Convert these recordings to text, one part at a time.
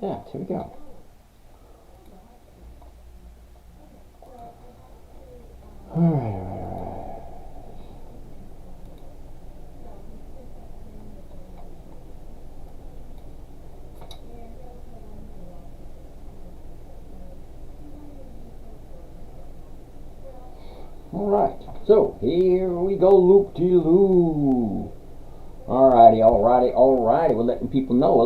that. Here we go. Alright, so here we go, loop-de-loo. Alrighty. We're letting people know.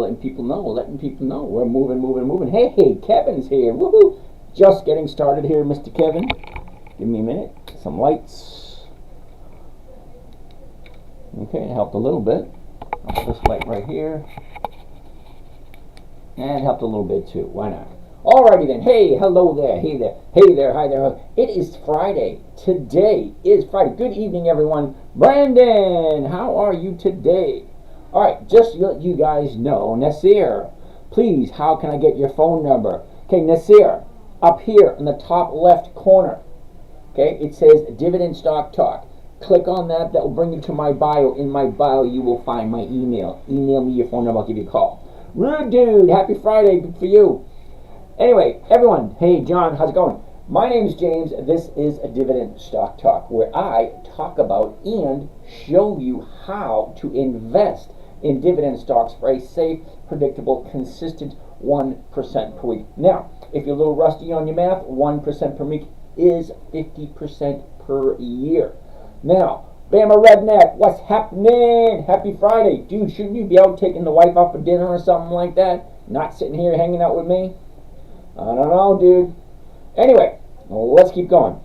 We're moving. Hey, Kevin's here. Woohoo! Just getting started here, Mr. Kevin. Give me a minute. Some lights. Okay, it helped a little bit. I'll put this light right here. And it helped a little bit too. Why not? Alrighty then. Hey, hello there. Hey there. Hi there. It is Friday. Today is Friday. Good evening, everyone. Brandon, how are you today? Alright, just to let you guys know, Nasir, please, how can I get your phone number? Okay, Nasir, up here in the top left corner, okay, it says Dividend Stock Talk. Click on that. That will bring you to my bio. In my bio, you will find my email. Email me your phone number. I'll give you a call. Rude dude, happy Friday. Good for you. Anyway, everyone, hey, John, how's it going? My name is James. This is a Dividend Stock Talk, where I talk about and show you how to invest in dividend stocks for a safe, predictable, consistent 1% per week. Now, if you're a little rusty on your math, 1% per week is 50% per year. Now, Bama Redneck, what's happening? Happy Friday. Dude, shouldn't you be out taking the wife out for dinner or something like that? Not sitting here hanging out with me? I don't know, dude. Anyway, let's keep going.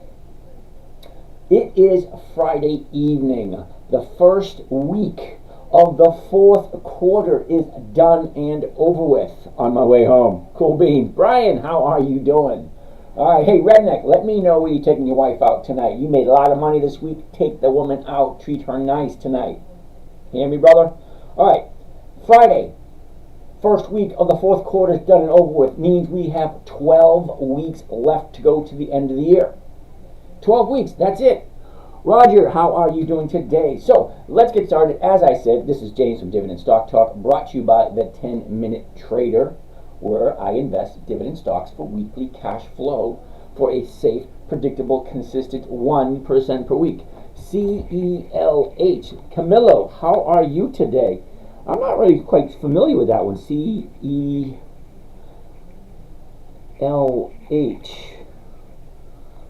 It is Friday evening. The first week of the fourth quarter is done and over with. On my way home. Cool beans. Brian, how are you doing? All right, hey, Redneck, let me know where you're taking your wife out tonight. You made a lot of money this week. Take the woman out. Treat her nice tonight. Hear me, brother? All right, Friday. First week of the fourth quarter is done and over with. Means we have 12 weeks left to go to the end of the year. 12 weeks, that's it. Roger, how are you doing today? So, let's get started. As I said, this is James from Dividend Stock Talk, brought to you by the 10-Minute Trader, where I invest dividend stocks for weekly cash flow for a safe, predictable, consistent 1% per week. CELH. Camillo, how are you today? I'm not really quite familiar with that one. CELH.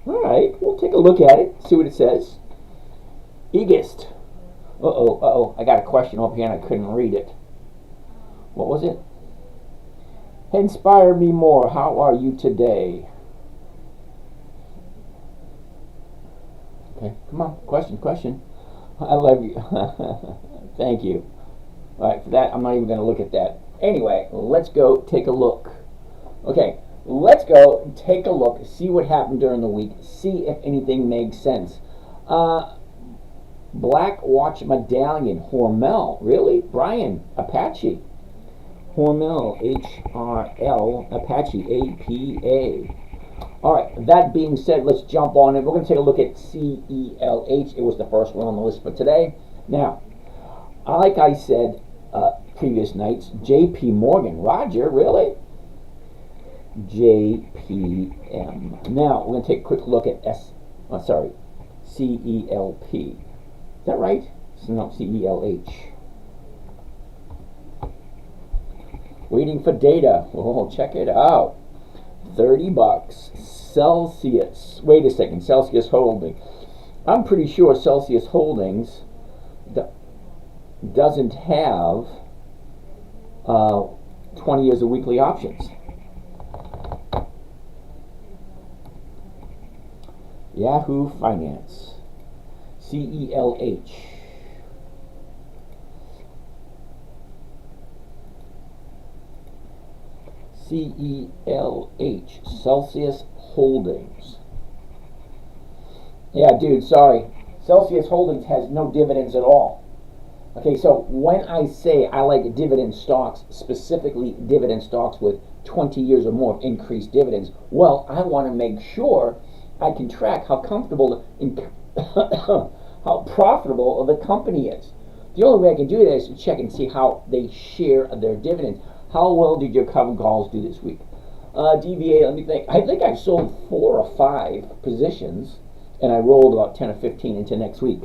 Alright, we'll take a look at it, see what it says. Egist. I got a question up here and I couldn't read it. What was it? Inspire me more. How are you today? Okay, come on. Question. I love you. Thank you. Alright, for that, I'm not even going to look at that. Anyway, let's go take a look. Okay, let's go take a look, see what happened during the week, see if anything makes sense. Black Watch Medallion, Hormel, really? Brian, Apache. Hormel, HRL, Apache, APA. Alright, that being said, let's jump on it. We're going to take a look at CELH. It was the first one on the list for today. Now, like I said previous nights, JP Morgan. Roger, really? JPM. Now, we're going to take a quick look at CELP. Is that right? No, CELH. Waiting for data. Oh, check it out. $30. Celsius. Wait a second. Celsius Holdings. I'm pretty sure Celsius Holdings doesn't have 20 years of weekly options. Yahoo Finance. CELH. CELH. Celsius Holdings. Yeah, dude, sorry. Celsius Holdings has no dividends at all. Okay, so when I say I like dividend stocks, specifically dividend stocks with 20 years or more of increased dividends, well, I want to make sure I can track how comfortable and how profitable the company is. The only way I can do that is to check and see how they share their dividends. How well did your covered calls do this week? DVA, let me think. I think I sold 4 or 5 positions, and I rolled about 10 or 15 into next week.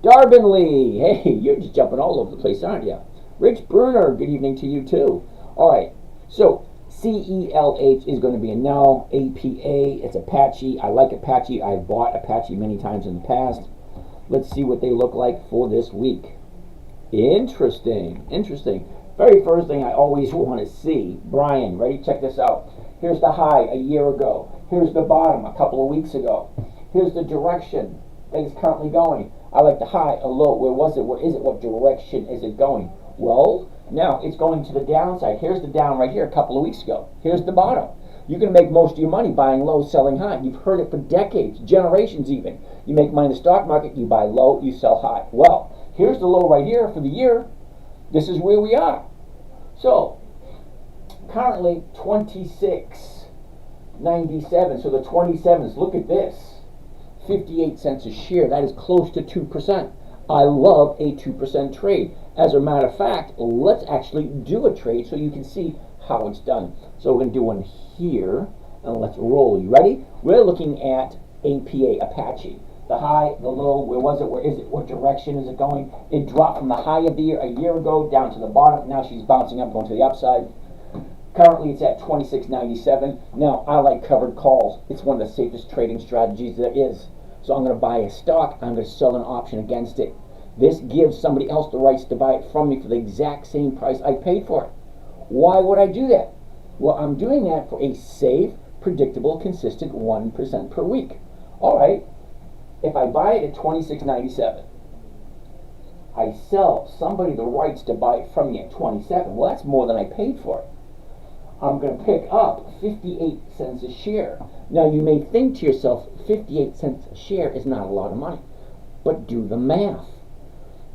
Darvin Lee, hey, you're just jumping all over the place, aren't you? Rich Bruner, good evening to you too. All right, so CELH is going to be a no. APA, it's Apache. I like Apache. I've bought Apache many times in the past. Let's see what they look like for this week. Interesting, interesting. Very first thing I always want to see. Brian, ready? Check this out. Here's the high a year ago. Here's the bottom a couple of weeks ago. Here's the direction that it's currently going. I like the high, a low. Where was it? What is it? What direction is it going? Well, now it's going to the downside. Here's the down right here a couple of weeks ago. Here's the bottom. You can make most of your money buying low, selling high. You've heard it for decades, generations even. You make money in the stock market, you buy low, you sell high. Well, here's the low right here for the year. This is where we are. So, currently 26.97. So the 27s, look at this. 58 cents a share. That is close to 2%. I love a 2% trade. As a matter of fact, let's actually do a trade so you can see how it's done. So we're going to do one here, and let's roll. You ready? We're looking at APA, Apache. The high, the low, where was it, where is it, what direction is it going? It dropped from the high of the year a year ago down to the bottom. Now she's bouncing up, going to the upside. Currently it's at 26.97. Now I like covered calls. It's one of the safest trading strategies there is. So I'm going to buy a stock, I'm going to sell an option against it. This gives somebody else the rights to buy it from me for the exact same price I paid for it. Why would I do that? Well, I'm doing that for a safe, predictable, consistent 1% per week. All right. If I buy it at $26.97, I sell somebody the rights to buy it from me at $27. Well, that's more than I paid for it. I'm going to pick up 58 cents a share. Now, you may think to yourself, 58 cents a share is not a lot of money. But do the math.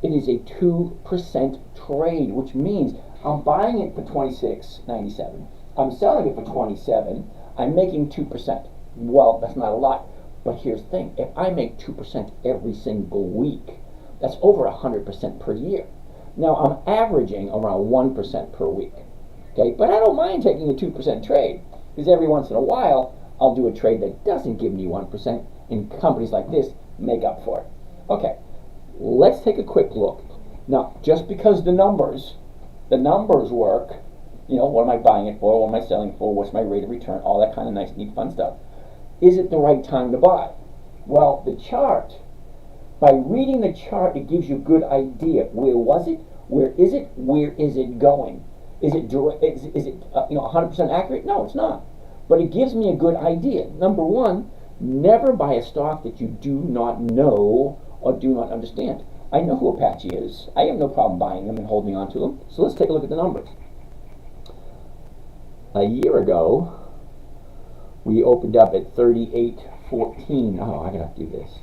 It is a 2% trade, which means I'm buying it for $26.97. I'm selling it for $27. I'm making 2%. Well, that's not a lot. But here's the thing. If I make 2% every single week, that's over 100% per year. Now, I'm averaging around 1% per week. Okay, but I don't mind taking a 2% trade, because every once in a while, I'll do a trade that doesn't give me 1%, and companies like this make up for it. Okay, let's take a quick look. Now, just because the numbers work, you know, what am I buying it for, what am I selling it for, what's my rate of return, all that kind of nice, neat, fun stuff. Is it the right time to buy? Well, the chart, by reading the chart, it gives you a good idea. Where was it? Where is it? Where is it going? Is it 100% accurate? No, it's not. But it gives me a good idea. Number one, never buy a stock that you do not know or do not understand. I know who Apache is. I have no problem buying them and holding on to them. So let's take a look at the numbers. A year ago, we opened up at 38.14. Oh, I gotta do this.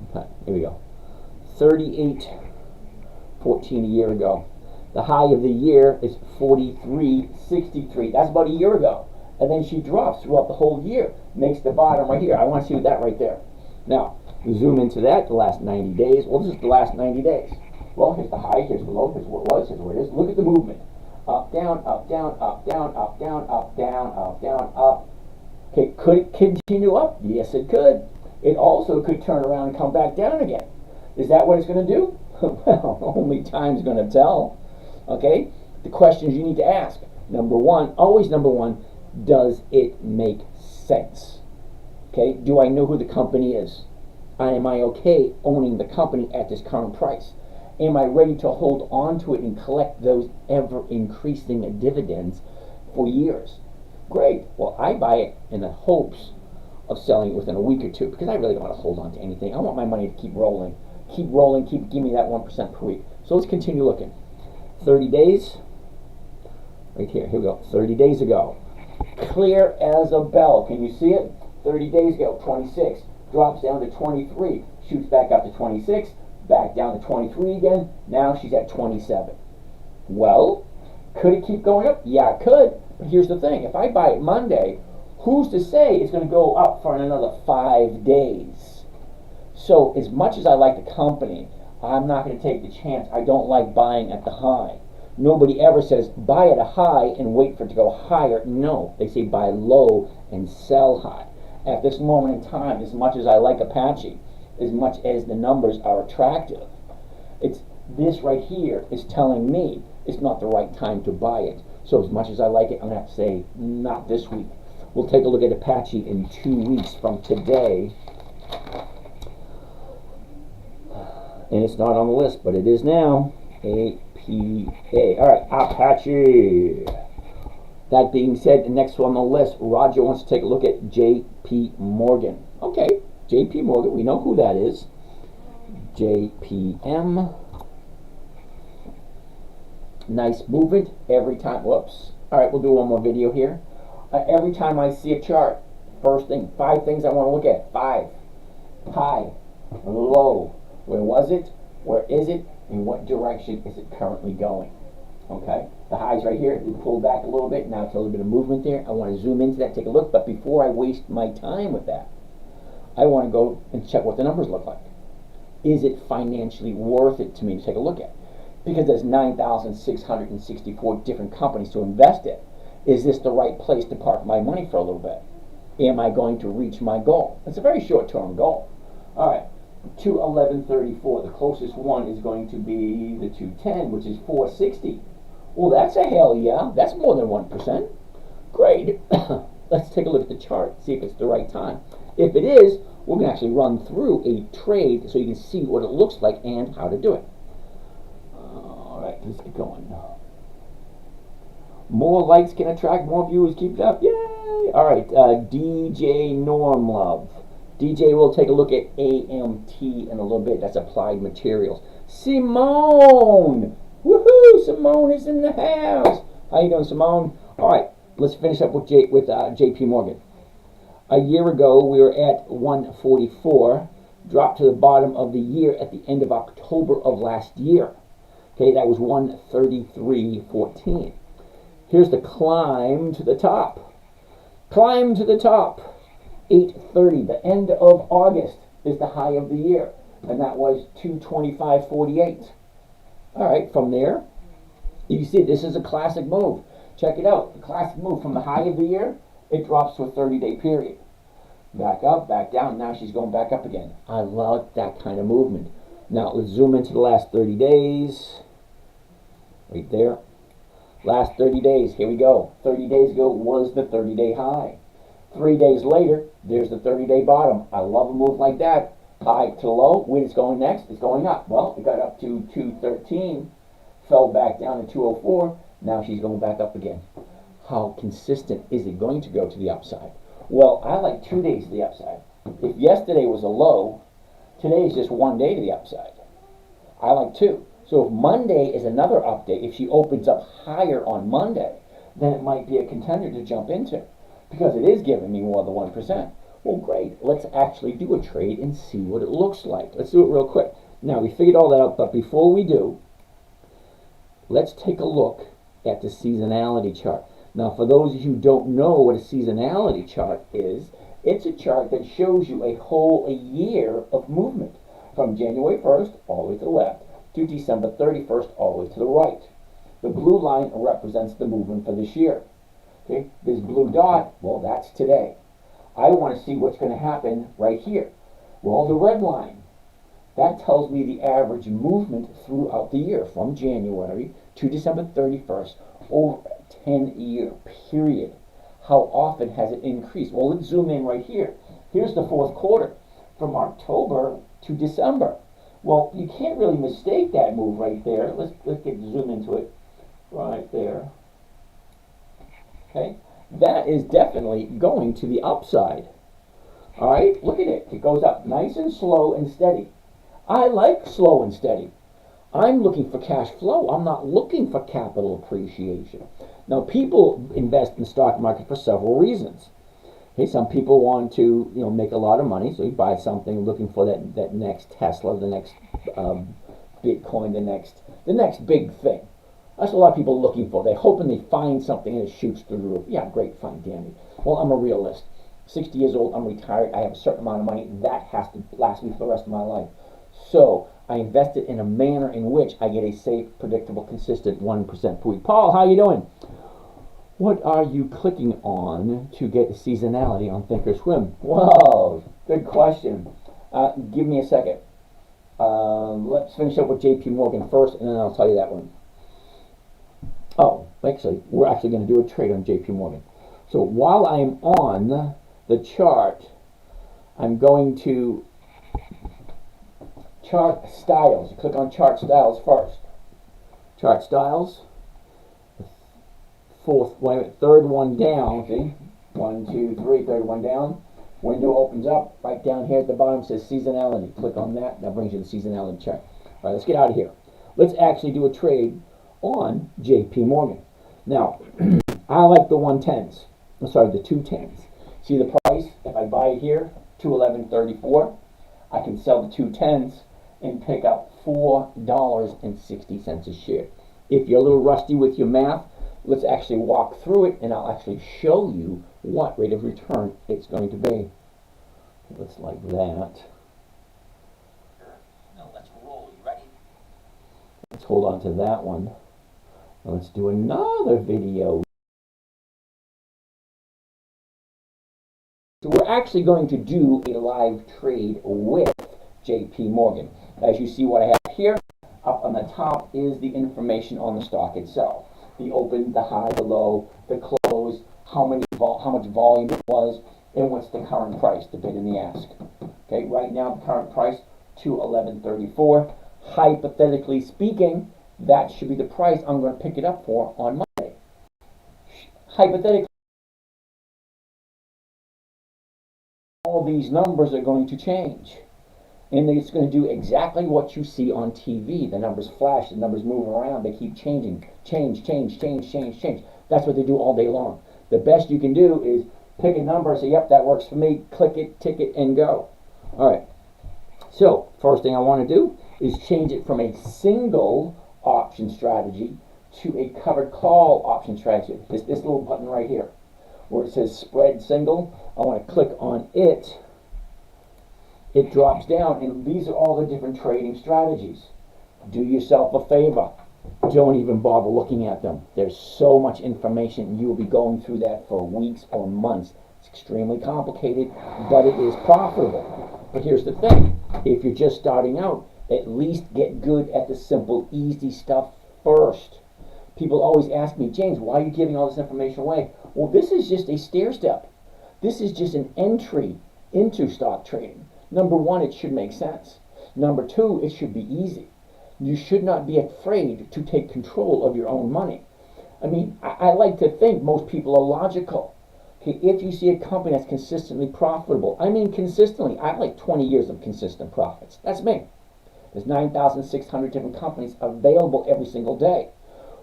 Okay, here we go. 38.14 a year ago. The high of the year is 43.63. That's about a year ago. And then she drops throughout the whole year. Makes the bottom right here. I want to see that right there. Now, we zoom into that, the last 90 days. Well, this is the last 90 days. Well, here's the high, here's the low, here's what it was, here's where it is. Look at the movement. Up, down, up, down, up, down, up, down, up, down, up, down, up. Okay, could it continue up? Yes, it could. It also could turn around and come back down again. Is that what it's going to do? Well, only time's going to tell. Okay? The questions you need to ask. Number one, always number one, does it make sense? Okay? Do I know who the company is? Am I okay owning the company at this current price? Am I ready to hold on to it and collect those ever-increasing dividends for years? Great. Well, I buy it in the hopes of selling it within a week or two, because I really don't want to hold on to anything. I want my money to keep rolling. Keep rolling, give me that 1% per week. So let's continue looking. 30 days. Right here. Here we go. 30 days ago. Clear as a bell. Can you see it? 30 days ago, 26. Drops down to 23. Shoots back up to 26. Back down to 23 again. Now she's at 27. Well, could it keep going up? Yeah, it could. But here's the thing. If I buy it Monday, who's to say it's going to go up for another 5 days? So as much as I like the company, I'm not going to take the chance. I don't like buying at the high. Nobody ever says buy at a high and wait for it to go higher. No, they say buy low and sell high. At this moment in time, as much as I like Apache, as much as the numbers are attractive, it's this right here is telling me it's not the right time to buy it. So as much as I like it, I'm going to have to say not this week. We'll take a look at Apache in 2 weeks from today. And it's not on the list, but it is now. APA. All right, Apache. That being said, the next one on the list, Roger wants to take a look at JP Morgan. Okay, JP Morgan, we know who that is. JPM. Nice movement every time. Whoops. All right, we'll do one more video here. Every time I see a chart, first thing, 5 things I want to look at. 5. High, low. Where was it? Where is it? In what direction is it currently going? Okay, the highs right here, we pulled back a little bit. Now it's a little bit of movement there. I want to zoom into that, take a look. But before I waste my time with that, I want to go and check what the numbers look like. Is it financially worth it to me to take a look at? Because there's 9,664 different companies to invest in. Is this the right place to park my money for a little bit? Am I going to reach my goal? It's a very short-term goal. All right, 211.34. The closest one is going to be the 210, which is 460. Well, that's a hell yeah. That's more than 1%. Great. Let's take a look at the chart, see if it's the right time. If it is, we're going to actually run through a trade so you can see what it looks like and how to do it. All right, let's get going. More likes can attract more viewers. Keep it up. Yay! All right, DJ Norm Love. DJ will take a look at AMT in a little bit. That's Applied Materials. Simone! Woohoo! Simone is in the house. How you doing, Simone? All right, let's finish up with JP Morgan. A year ago, we were at 144, dropped to the bottom of the year at the end of October of last year. Okay, that was 133.14. Here's the climb to the top. Climb to the top. 8:30, the end of August is the high of the year, and that was 225.48. All right, from there, you see this is a classic move. Check it out. The classic move from the high of the year, it drops to a 30-day period. Back up, back down. Now she's going back up again. I love that kind of movement. Now let's zoom into the last 30 days. Right there. Last 30 days. Here we go. 30 days ago was the 30-day high. 3 days later, there's the 30-day bottom. I love a move like that. High to low. Where it's going next? It's going up. Well, it got up to 213, fell back down to 204. Now she's going back up again. How consistent is it going to go to the upside? Well, I like 2 days to the upside. If yesterday was a low, today is just 1 day to the upside. I like 2. So if Monday is another update, if she opens up higher on Monday, then it might be a contender to jump into, because it is giving me more than 1%. Well, great. Let's actually do a trade and see what it looks like. Let's do it real quick. Now, we figured all that out, but before we do, let's take a look at the seasonality chart. Now, for those of you who don't know what a seasonality chart is, it's a chart that shows you a whole year of movement from January 1st all the way to the left to December 31st all the way to the right. The blue line represents the movement for this year. Okay, this blue dot, well, that's today. I want to see what's going to happen right here. Well, the red line, that tells me the average movement throughout the year from January to December 31st over a 10-year period. How often has it increased? Well, let's zoom in right here. Here's the fourth quarter from October to December. Well, you can't really mistake that move right there. Let's get zoom into it right there. Okay, that is definitely going to the upside. All right, look at it. It goes up nice and slow and steady. I like slow and steady. I'm looking for cash flow. I'm not looking for capital appreciation. Now, people invest in the stock market for several reasons. Okay, some people want to, make a lot of money, so you buy something looking for that next Tesla, the next Bitcoin, the next big thing. That's what a lot of people are looking for. They're hoping they find something and it shoots through the roof. Yeah, great, fine, dandy. Well, I'm a realist. 60 years old, I'm retired, I have a certain amount of money. That has to last me for the rest of my life. So I invest it in a manner in which I get a safe, predictable, consistent 1% per week. Paul, how you doing? What are you clicking on to get seasonality on Thinkorswim? Whoa, good question. Give me a second. Let's finish up with JP Morgan first, and then I'll tell you that one. Oh, actually, we're actually going to do a trade on JP Morgan. So while I'm on the chart, I'm going to chart styles. You click on chart styles first. Chart styles. Third one down. See, 1, 2, 3. Third one down. Window opens up. Right down here at the bottom says seasonality. Click on that. That brings you the seasonality chart. All right, let's get out of here. Let's actually do a trade on JP Morgan. Now, I like the 110s. I'm sorry, the 210s. See the price? If I buy it here, 211.34, I can sell the 210s and pick up $4.60 a share. If you're a little rusty with your math, let's actually walk through it, and I'll actually show you what rate of return it's going to be. Let's like that. Now let's roll. You ready? Let's hold on to that one. Now let's do another video. So we're actually going to do a live trade with JP Morgan. As you see what I have here, up on the top is the information on the stock itself. The open, the high, the low, the close, how much volume it was, and what's the current price, the bid and the ask. Okay, right now the current price, $211.34. Hypothetically speaking, that should be the price I'm going to pick it up for on Monday. Hypothetically, all these numbers are going to change. And it's going to do exactly what you see on TV. The numbers flash, the numbers move around, they keep changing. Change. That's what they do all day long. The best you can do is pick a number, say, yep, that works for me, click it, tick it, and go. All right. So, first thing I want to do is change it from a single option strategy to a covered call option strategy. This little button right here, where it says spread single, I want to click on it. It drops down, and these are all the different trading strategies. Do yourself a favor. Don't even bother looking at them. There's so much information. You will be going through that for weeks or months. It's extremely complicated, but it is profitable. But here's the thing. If you're just starting out, at least get good at the simple, easy stuff first. People always ask me, James, why are you giving all this information away? Well, this is just a stair step. This is just an entry into stock trading. Number one, it should make sense. Number two, it should be easy. You should not be afraid to take control of your own money. I mean, I like to think most people are logical. Okay, if you see a company that's consistently profitable, I mean consistently, I like 20 years of consistent profits. That's me. There's 9,600 different companies available every single day.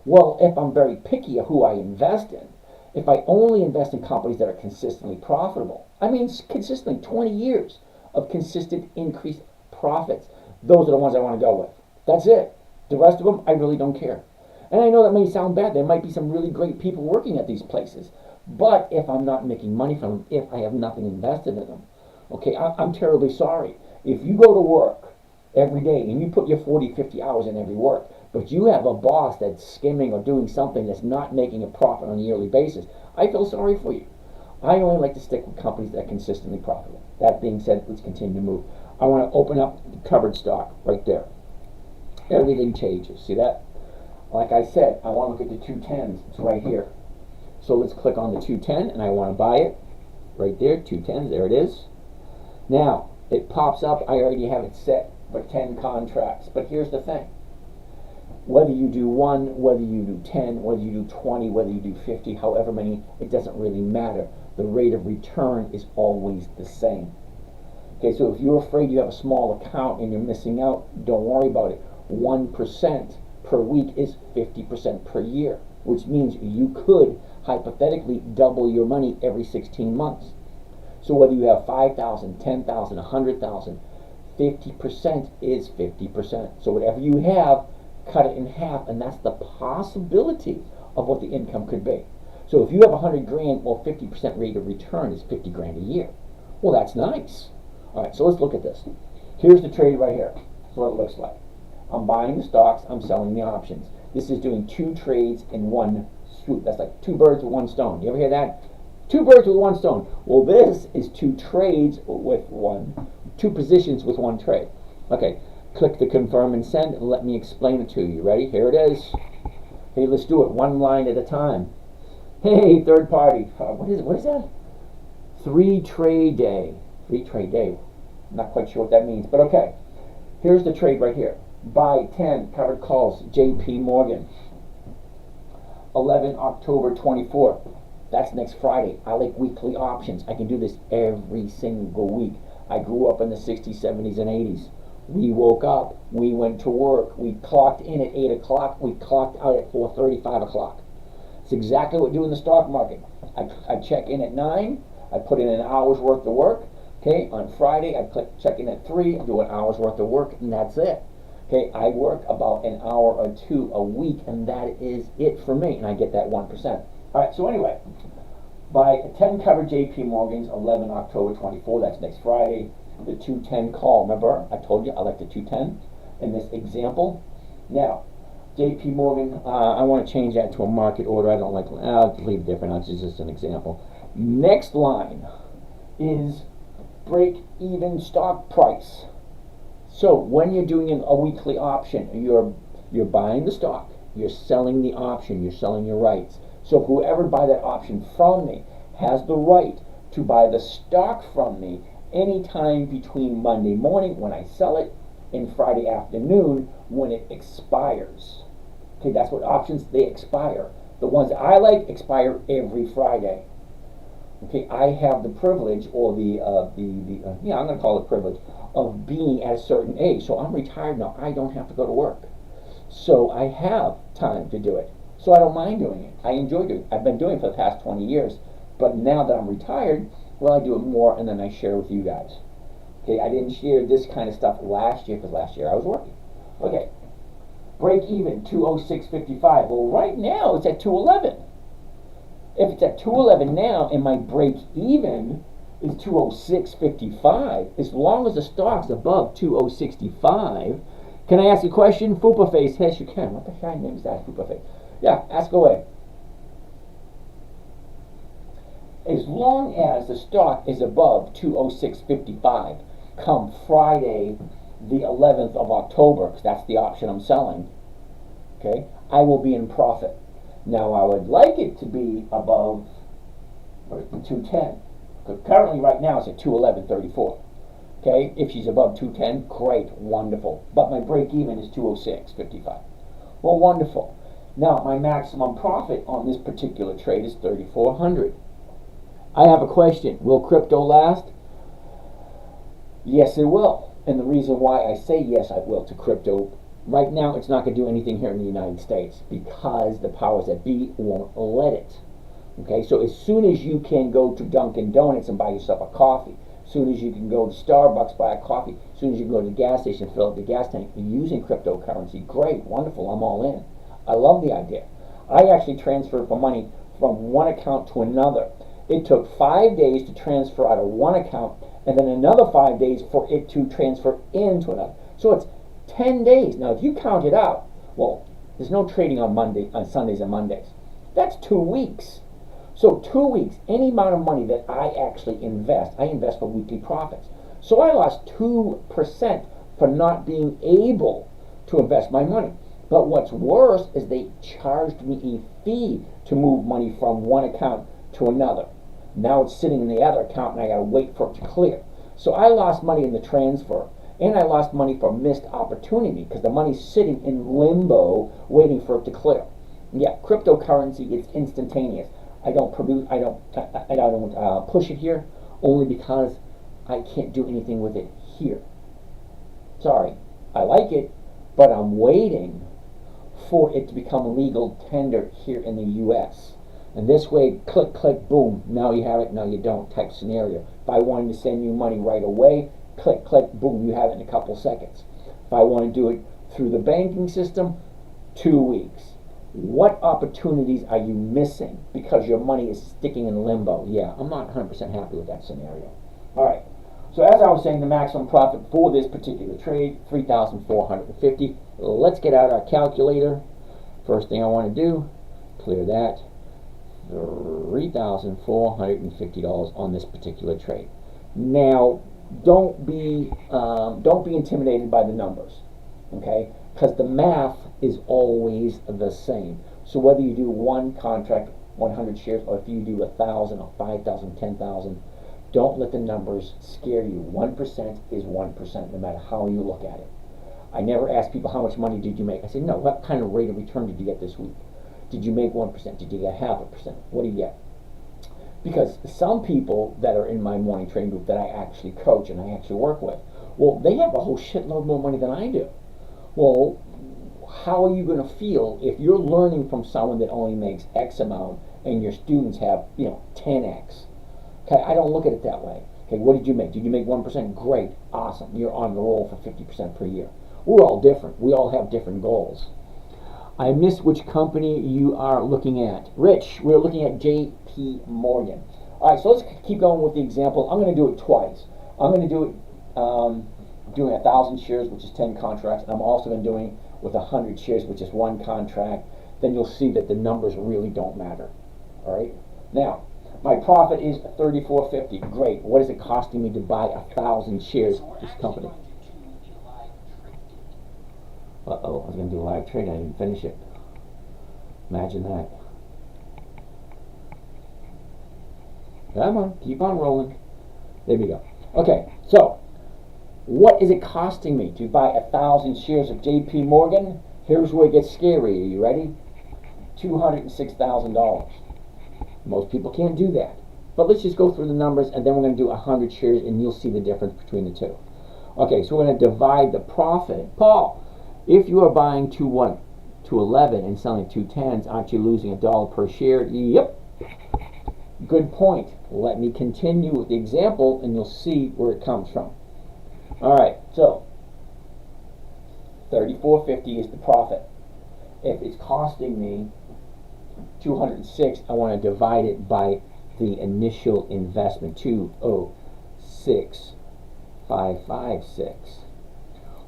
Well, if I'm very picky of who I invest in, if I only invest in companies that are consistently profitable, I mean consistently 20 years of consistent increased profits. Those are the ones I want to go with. That's it. The rest of them, I really don't care. And I know that may sound bad. There might be some really great people working at these places. But if I'm not making money from them, if I have nothing invested in them, okay, I'm terribly sorry. If you go to work every day and you put your 40, 50 hours in every work, but you have a boss that's skimming or doing something that's not making a profit on a yearly basis, I feel sorry for you. I only like to stick with companies that are consistently profitable. That being said, let's continue to move. I want to open up the covered stock right there. Everything changes. See that? Like I said, I want to look at the 210s. It's right here. So let's click on the 210, and I want to buy it. Right there, 210s. There it is. Now, it pops up. I already have it set for 10 contracts. But here's the thing. Whether you do 1, whether you do 10, whether you do 20, whether you do 50, however many, it doesn't really matter. The rate of return is always the same. Okay, so if you're afraid you have a small account and you're missing out, don't worry about it. 1% per week is 50% per year, which means you could hypothetically double your money every 16 months. So whether you have 5,000, 10,000, 100,000, 50% is 50%. So whatever you have, cut it in half, and that's the possibility of what the income could be. So if you have 100 grand, well, 50% rate of return is 50 grand a year. Well, that's nice. All right, so let's look at this. Here's the trade right here. That's what it looks like. I'm buying the stocks, I'm selling the options. This is doing 2 trades in one swoop. That's like 2 birds with 1 stone. You ever hear that? 2 birds with 1 stone. Well, this is 2 trades with 2 positions with 1 trade. Okay, click the confirm and send and let me explain it to you. Ready? Here it is. Hey, let's do it 1 line at a time. Hey, third party. What is that? 3 trade day. 3 trade day. I'm not quite sure what that means, but okay. Here's the trade right here. Buy 10 covered calls, JP Morgan. 11 October 24. That's next Friday. I like weekly options. I can do this every single week. I grew up in the 60s, 70s, and 80s. We woke up, we went to work, we clocked in at 8 o'clock, we clocked out at 4:30, 5 o'clock. It's exactly what we do in the stock market. I check in at 9, I put in an hour's worth of work. Okay, on Friday, I check in at 3, do an hour's worth of work, and that's it. Okay, I work about an hour or 2 a week, and that is it for me, and I get that 1%. All right, so anyway, buy 10 covered JP Morgans, 11 October 24, that's next Friday. The 210 call, remember I told you I like the 210 in this example. Now, JP Morgan, I want to change that to a market order. I don't like, I'll leave it different, it's just an example. Next line is break even stock price. So when you're doing a weekly option, you're buying the stock, you're selling the option, you're selling your rights. So whoever buy that option from me has the right to buy the stock from me anytime between Monday morning when I sell it and Friday afternoon when it expires. Okay, that's what options, they expire. The ones that I like expire every Friday. Okay, I have the privilege, or yeah, I'm going to call it privilege, of being at a certain age. So I'm retired now. I don't have to go to work. So I have time to do it. So I don't mind doing it. I enjoy doing it. I've been doing it for the past 20 years. But now that I'm retired, well, I do it more and then I share with you guys. Okay, I didn't share this kind of stuff last year because last year I was working. Okay, break even, 206.55. Well, right now it's at 211. If it's at 211 now and my break even is 206.55, as long as the stock's above 206.65, can I ask a question? Fupa Face, yes you can. What the heck name is that, Fupa Face? Yeah, ask away. As long as the stock is above 206.55 come Friday the 11th of October, because that's the option I'm selling, okay, I will be in profit. Now I would like it to be above 210, because currently right now it's at 211.34. Okay, if she's above 210, great, wonderful. But my break even is 206.55. Well, wonderful. Now my maximum profit on this particular trade is 3,400. I have a question. Will crypto last? Yes, it will. And the reason why I say yes, I will to crypto, right now it's not going to do anything here in the United States because the powers that be won't let it. Okay, so as soon as you can go to Dunkin' Donuts and buy yourself a coffee, as soon as you can go to Starbucks, buy a coffee, as soon as you can go to the gas station, fill up the gas tank, using cryptocurrency, great, wonderful, I'm all in. I love the idea. I actually transferred for money from one account to another. It took 5 days to transfer out of one account and then another 5 days for it to transfer into another. So it's 10 days. Now, if you count it out, well, there's no trading on Sundays and Mondays. That's 2 weeks. So 2 weeks, any amount of money that I actually invest, I invest for weekly profits. So I lost 2% for not being able to invest my money. But what's worse is they charged me a fee to move money from one account to another. Now it's sitting in the other account and I gotta wait for it to clear. So I lost money in the transfer, and I lost money for missed opportunity because the money's sitting in limbo waiting for it to clear. Yeah, cryptocurrency, it's instantaneous. I don't push it here only because I can't do anything with it here. Sorry, I like it, but I'm waiting for it to become legal tender here in the US. And this way, click, click, boom, now you have it, now you don't type scenario. If I wanted to send you money right away, click, click, boom, you have it in a couple seconds. If I want to do it through the banking system, 2 weeks. What opportunities are you missing because your money is sticking in limbo? Yeah, I'm not 100% happy with that scenario. All right, So as I was saying, the maximum profit for this particular trade, $3,450. Let's get out our calculator. First thing I want to do, clear that. $3,450 on this particular trade. Now, don't be intimidated by the numbers, okay? Because the math is always the same. So whether you do one contract, 100 shares, or if you do 1,000 or 5,000, 10,000, don't let the numbers scare you. 1% is 1%, no matter how you look at it. I never ask people how much money did you make. I say, no, what kind of rate of return did you get this week? Did you make 1%? Did you get 0.5%? What do you get? Because some people that are in my morning trading group that I actually coach and I actually work with, well, they have a whole shitload more money than I do. Well, how are you going to feel if you're learning from someone that only makes X amount and your students have, 10X? Okay, I don't look at it that way. Okay, what did you make? Did you make 1%? Great, awesome. You're on the roll for 50% per year. We're all different. We all have different goals. I missed which company you are looking at. Rich, we're looking at J.P. Morgan. All right, so let's keep going with the example. I'm going to do it twice. I'm going to do it doing 1,000 shares, which is 10 contracts. And I'm also going to do it with 100 shares, which is 1 contract. Then you'll see that the numbers really don't matter. All right. Now, my profit is $3,450. Great. What is it costing me to buy 1,000 shares of this company? Uh-oh, I was going to do a live trade. I didn't finish it. Imagine that. Come on, keep on rolling. There we go. Okay, so what is it costing me to buy 1,000 shares of J.P. Morgan? Here's where it gets scary. Are you ready? $206,000. Most people can't do that. But let's just go through the numbers, and then we're going to do 100 shares, and you'll see the difference between the two. Okay, so we're going to divide the profit. Paul, if you are buying 211 and selling 210s, aren't you losing $1 per share? Yep. Good point. Let me continue with the example, and you'll see where it comes from. All right, so $3,450 is the profit. If it's costing me 206, I want to divide it by the initial investment, 206,556.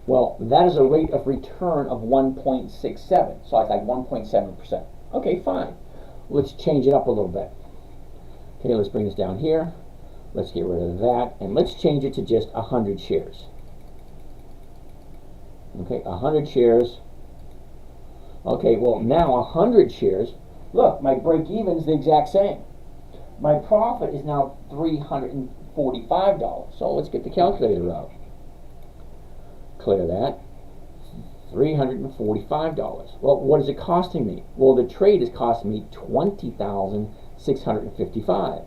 Well, that is a rate of return of 1.67. So it's like 1.7%. Okay, fine. Let's change it up a little bit. Okay, let's bring this down here. Let's get rid of that, and let's change it to just 100 shares. Okay, 100 shares. Okay, well, now 100 shares. Look, my break-even is the exact same. My profit is now $345. So let's get the calculator out. Clear that. $345. Well, what is it costing me? Well, the trade is costing me $20,655.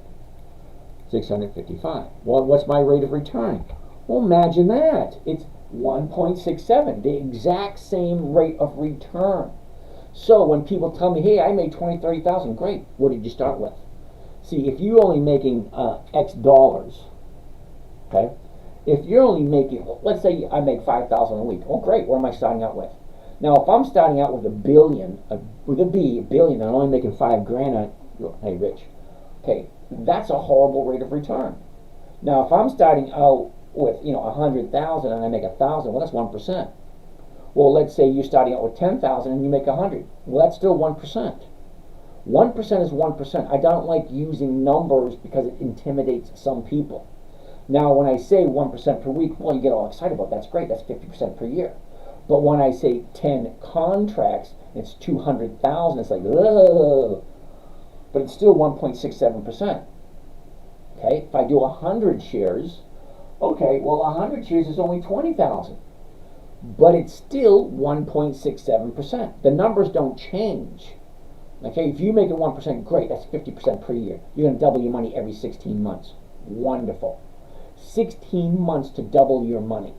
$655. Well, what's my rate of return? Well, imagine that. It's 1.67, the exact same rate of return. So when people tell me, hey, I made 20, 30,000, great. What did you start with? See, if you're only making X dollars, okay? If you're only making, let's say I make 5,000 a week. Oh, great. What am I starting out with? Now, if I'm starting out with a billion, with a B, a billion, and I'm only making $5,000, hey, Rich, okay, that's a horrible rate of return. Now, if I'm starting out with 100,000 and I make 1,000, well, that's 1%. Well, let's say you're starting out with 10,000 and you make 100. Well, that's still 1%. 1% is 1%. I don't like using numbers because it intimidates some people. Now, when I say 1% per week, well, you get all excited about it. That's great. That's 50% per year. But when I say 10 contracts, it's 200,000. It's like, ugh. But it's still 1.67%. Okay, if I do 100 shares, okay, well, 100 shares is only 20,000. But it's still 1.67%. The numbers don't change. Okay, if you make it 1%, great. That's 50% per year. You're going to double your money every 16 months. Wonderful. 16 months to double your money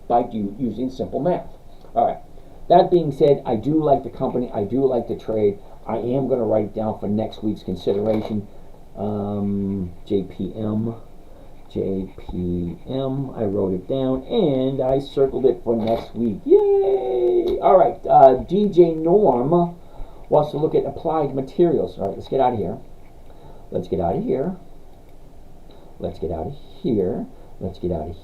by using simple math. All right. That being said, I do like the company. I do like the trade. I am going to write it down for next week's consideration. JPM. I wrote it down and I circled it for next week. Yay! All right. DJ Norm wants to look at applied materials. All right. Let's get out of here. Let's get out of here. Let's get out of here. Let's get out of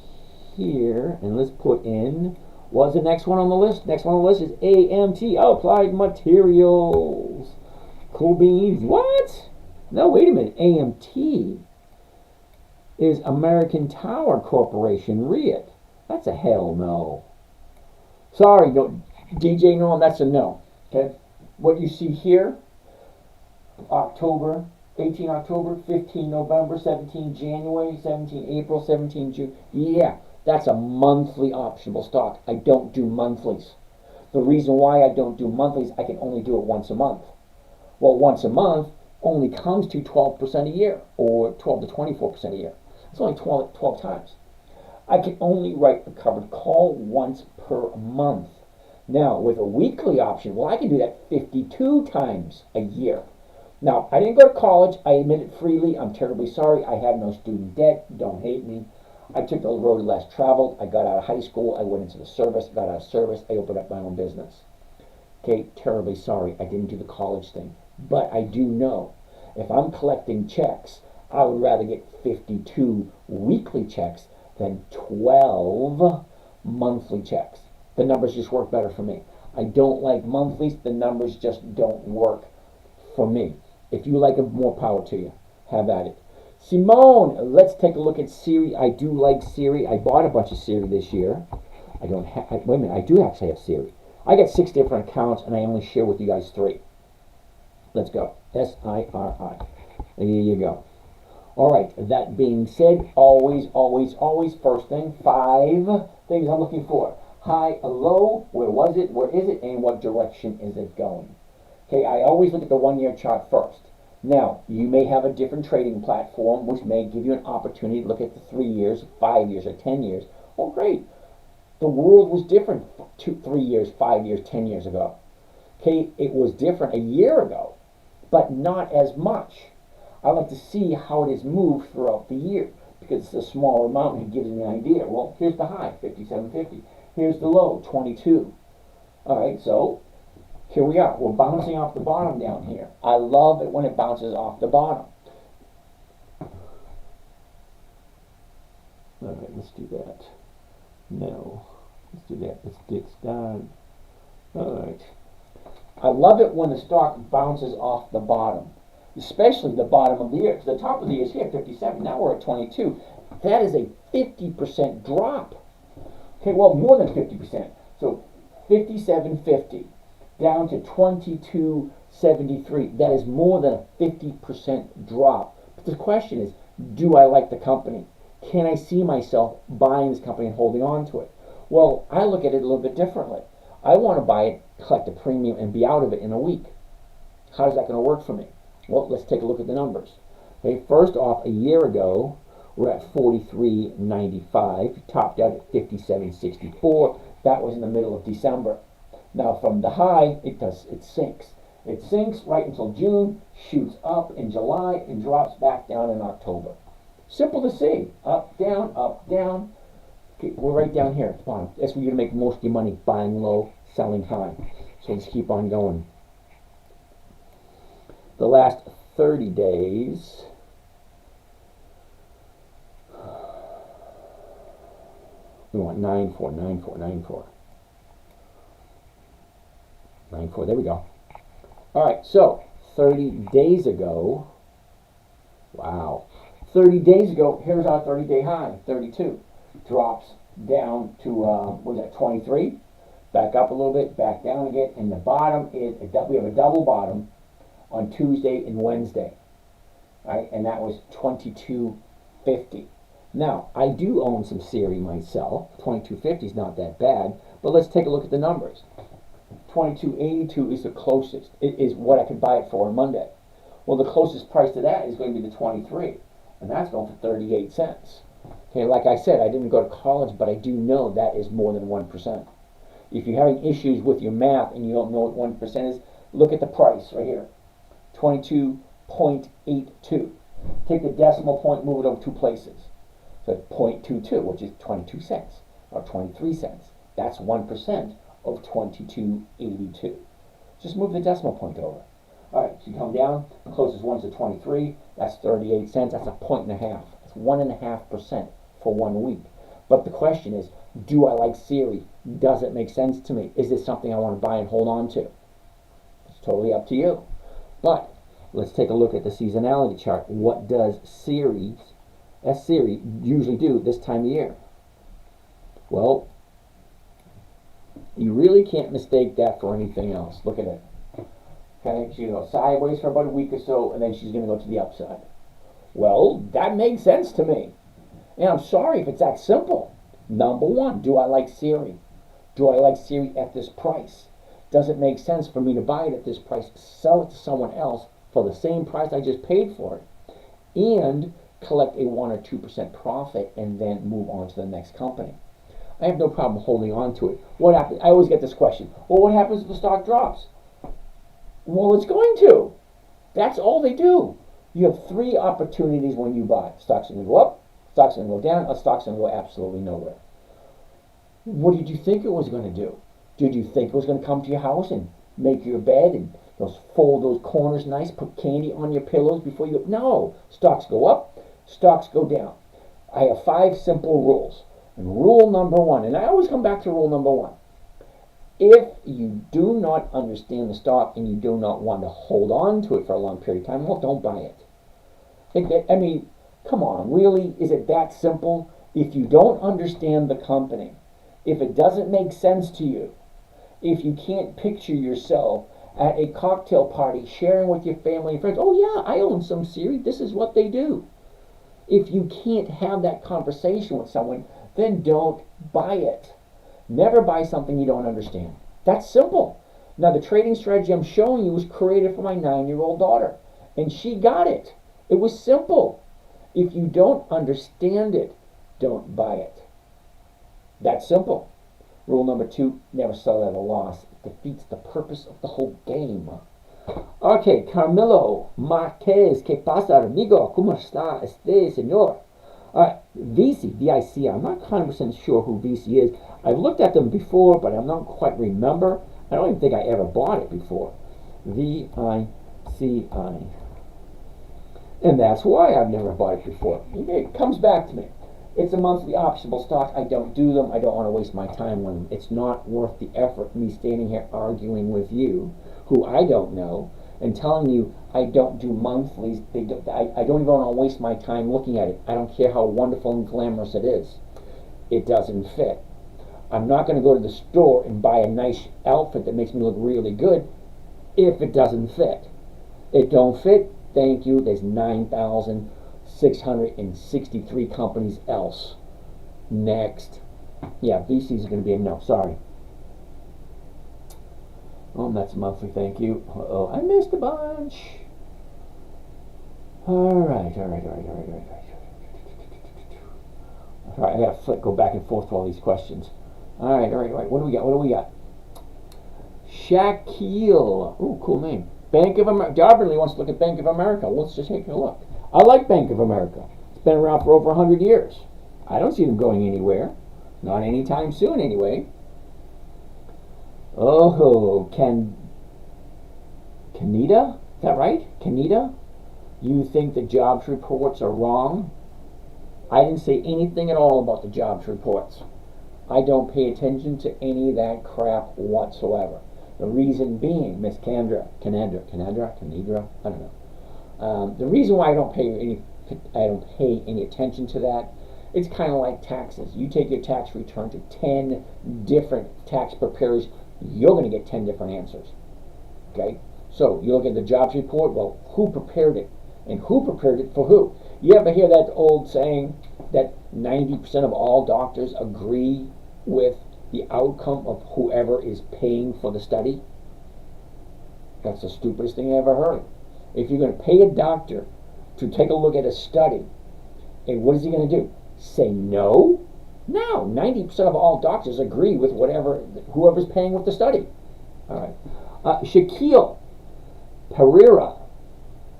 here and let's put in, what's the next one on the list? Next one on the list is AMT, Applied Materials. Cool beans. What? No, wait a minute. AMT is American Tower Corporation. REIT. That's a hell no. Sorry, no, DJ Norm, that's a no. Okay? What you see here, October, 18 October, 15 November, 17 January, 17 April, 17 June. Yeah, that's a monthly optionable stock. I don't do monthlies. The reason why I don't do monthlies, I can only do it once a month. Well, once a month only comes to 12% a year, or 12 to 24% a year. It's only 12 times. I can only write a covered call once per month. Now, with a weekly option, well, I can do that 52 times a year. Now, I didn't go to college. I admit it freely. I'm terribly sorry. I have no student debt. Don't hate me. I took the road less traveled. I got out of high school. I went into the service. Got out of service. I opened up my own business. Okay, terribly sorry. I didn't do the college thing. But I do know if I'm collecting checks, I would rather get 52 weekly checks than 12 monthly checks. The numbers just work better for me. I don't like monthlies. The numbers just don't work for me. If you like them, more power to you. Have at it. Simone, let's take a look at Siri. I do like Siri. I bought a bunch of Siri this year. I don't have, wait a minute, I do actually have Siri. I got 6 different accounts and I only share with you guys 3. Let's go. SIRI. There you go. All right, that being said, always, first thing, 5 things I'm looking for. High, a low, where was it, where is it, and what direction is it going? Okay, I always look at the 1-year chart first. Now, you may have a different trading platform, which may give you an opportunity to look at the 3 years, 5 years, or 10 years. Oh, great. The world was different 2, 3 years, 5 years, 10 years ago. Okay, it was different a year ago, but not as much. I like to see how it has moved throughout the year because it's a smaller amount and it gives me an idea. Well, here's the high, 57.50. Here's the low, 22. All right, so here we are. We're bouncing off the bottom down here. I love it when it bounces off the bottom. All right, let's do that. No, let's do that. Let's get started. All right. I love it when the stock bounces off the bottom, especially the bottom of the year. The top of the year is here, 57. Now we're at 22. That is a 50% drop. Okay, well, more than 50%. So 57.50 down to 22.73. That is more than a 50% drop. But the question is, do I like the company? Can I see myself buying this company and holding on to it? Well, I look at it a little bit differently. I want to buy it, collect a premium, and be out of it in a week. How's that going to work for me? Well, let's take a look at the numbers. Okay, first off, a year ago, we're at 43.95, topped out at 57.64. That was in the middle of December. Now, from the high, it sinks. It sinks right until June, shoots up in July, and drops back down in October. Simple to see. Up, down, up, down. Okay, we're right down here at the bottom. That's where you're going to make most of your money, buying low, selling high. So let's keep on going. The last 30 days, we want 94, 94, 94. 94, there we go. All right, so 30 days ago, wow. 30 days ago, here's our 30-day high, 32. Drops down to, what was that, 23? Back up a little bit, back down again. And the bottom is, we have a double bottom on Tuesday and Wednesday. Right? And that was 22.50. Now, I do own some Siri myself. 22.50 is not that bad. But let's take a look at the numbers. 22.82 is the closest. It is what I could buy it for on Monday. Well, the closest price to that is going to be the 23. And that's going for 38 cents. Okay, like I said, I didn't go to college, but I do know that is more than 1%. If you're having issues with your math and you don't know what 1% is, look at the price right here. 22.82. Take the decimal point, move it over 2 places. So 0.22, which is 22 cents, or 23 cents. That's 1% of 22.82. Just move the decimal point over. All right, so you come down, the closest one's to 23. That's 38 cents. That's a 1.5. That's 1.5% for 1 week. But the question is, do I like Siri? Does it make sense to me? Is this something I want to buy and hold on to? It's totally up to you. But let's take a look at the seasonality chart. What does Siri usually do this time of year? Well, you really can't mistake that for anything else. Look at it. Okay, she's going to go sideways for about a week or so, and then she's going to go to the upside. Well, that makes sense to me. And I'm sorry if it's that simple. Number one, do I like Siri? Do I like Siri at this price? Does it make sense for me to buy it at this price, sell it to someone else for the same price I just paid for it, and collect a 1 or 2% profit and then move on to the next company? I have no problem holding on to it. What happens? I always get this question. Well, what happens if the stock drops? Well, it's going to. That's all they do. You have 3 opportunities when you buy. Stock's going to go up, stock's going to go down, or stock's going to go absolutely nowhere. What did you think it was going to do? Did you think it was going to come to your house and make your bed and fold those corners nice, put candy on your pillows before you... No. Stocks go up, stocks go down. I have 5 simple rules. And rule number 1, and I always come back to rule number 1. If you do not understand the stock and you do not want to hold on to it for a long period of time, well, don't buy it. I mean, come on, really? Is it that simple? If you don't understand the company, if it doesn't make sense to you, if you can't picture yourself at a cocktail party sharing with your family and friends, oh yeah, I own some Siri, this is what they do. If you can't have that conversation with someone, then don't buy it. Never buy something you don't understand. That's simple. Now, the trading strategy I'm showing you was created for my 9-year-old daughter, and she got it. It was simple. If you don't understand it, don't buy it. That's simple. Rule number 2, never sell at a loss. It defeats the purpose of the whole game. Okay, Carmelo Marquez, ¿qué pasa, amigo? ¿Cómo está este señor? Alright, VC, V-I-C, I'm not 100% sure who VC is. I've looked at them before, but I'm not quite remember. I don't even think I ever bought it before. V-I-C-I. And that's why I've never bought it before. It comes back to me. It's a monthly optional stock. I don't do them. I don't want to waste my time on them. It's not worth the effort me standing here arguing with you, who I don't know, and telling you I don't do monthlies. I don't even want to waste my time looking at it. I don't care how wonderful and glamorous it is. It doesn't fit. I'm not going to go to the store and buy a nice outfit that makes me look really good if it doesn't fit. It don't fit. Thank you. There's 9,663 companies else. Next. Yeah, VC's going to be a no. Sorry. Oh, that's monthly. Thank you. Uh-oh, I missed a bunch. All right. I got to go back and forth to all these questions. All right. What do we got? Shaquille. Ooh, cool name. Bank of America. Darby wants to look at Bank of America. Let's just take a look. I like Bank of America. It's been around for over 100 years. I don't see them going anywhere. Not anytime soon, anyway. Oh, Kanita? Is that right? Kanita? You think the jobs reports are wrong? I didn't say anything at all about the jobs reports. I don't pay attention to any of that crap whatsoever. The reason being, Miss Canadra, I don't know. The reason why I don't pay any attention to that, it's kind of like taxes. You take your tax return to 10 different tax preparers, you're going to get 10 different answers. Okay? So you look at the jobs report, well, who prepared it? And who prepared it for who? You ever hear that old saying that 90% of all doctors agree with the outcome of whoever is paying for the study? That's the stupidest thing I ever heard. If you're going to pay a doctor to take a look at a study, and what is he going to do? Say no? No, 90% of all doctors agree with whoever's paying with the study. All right. Shaquille Pereira.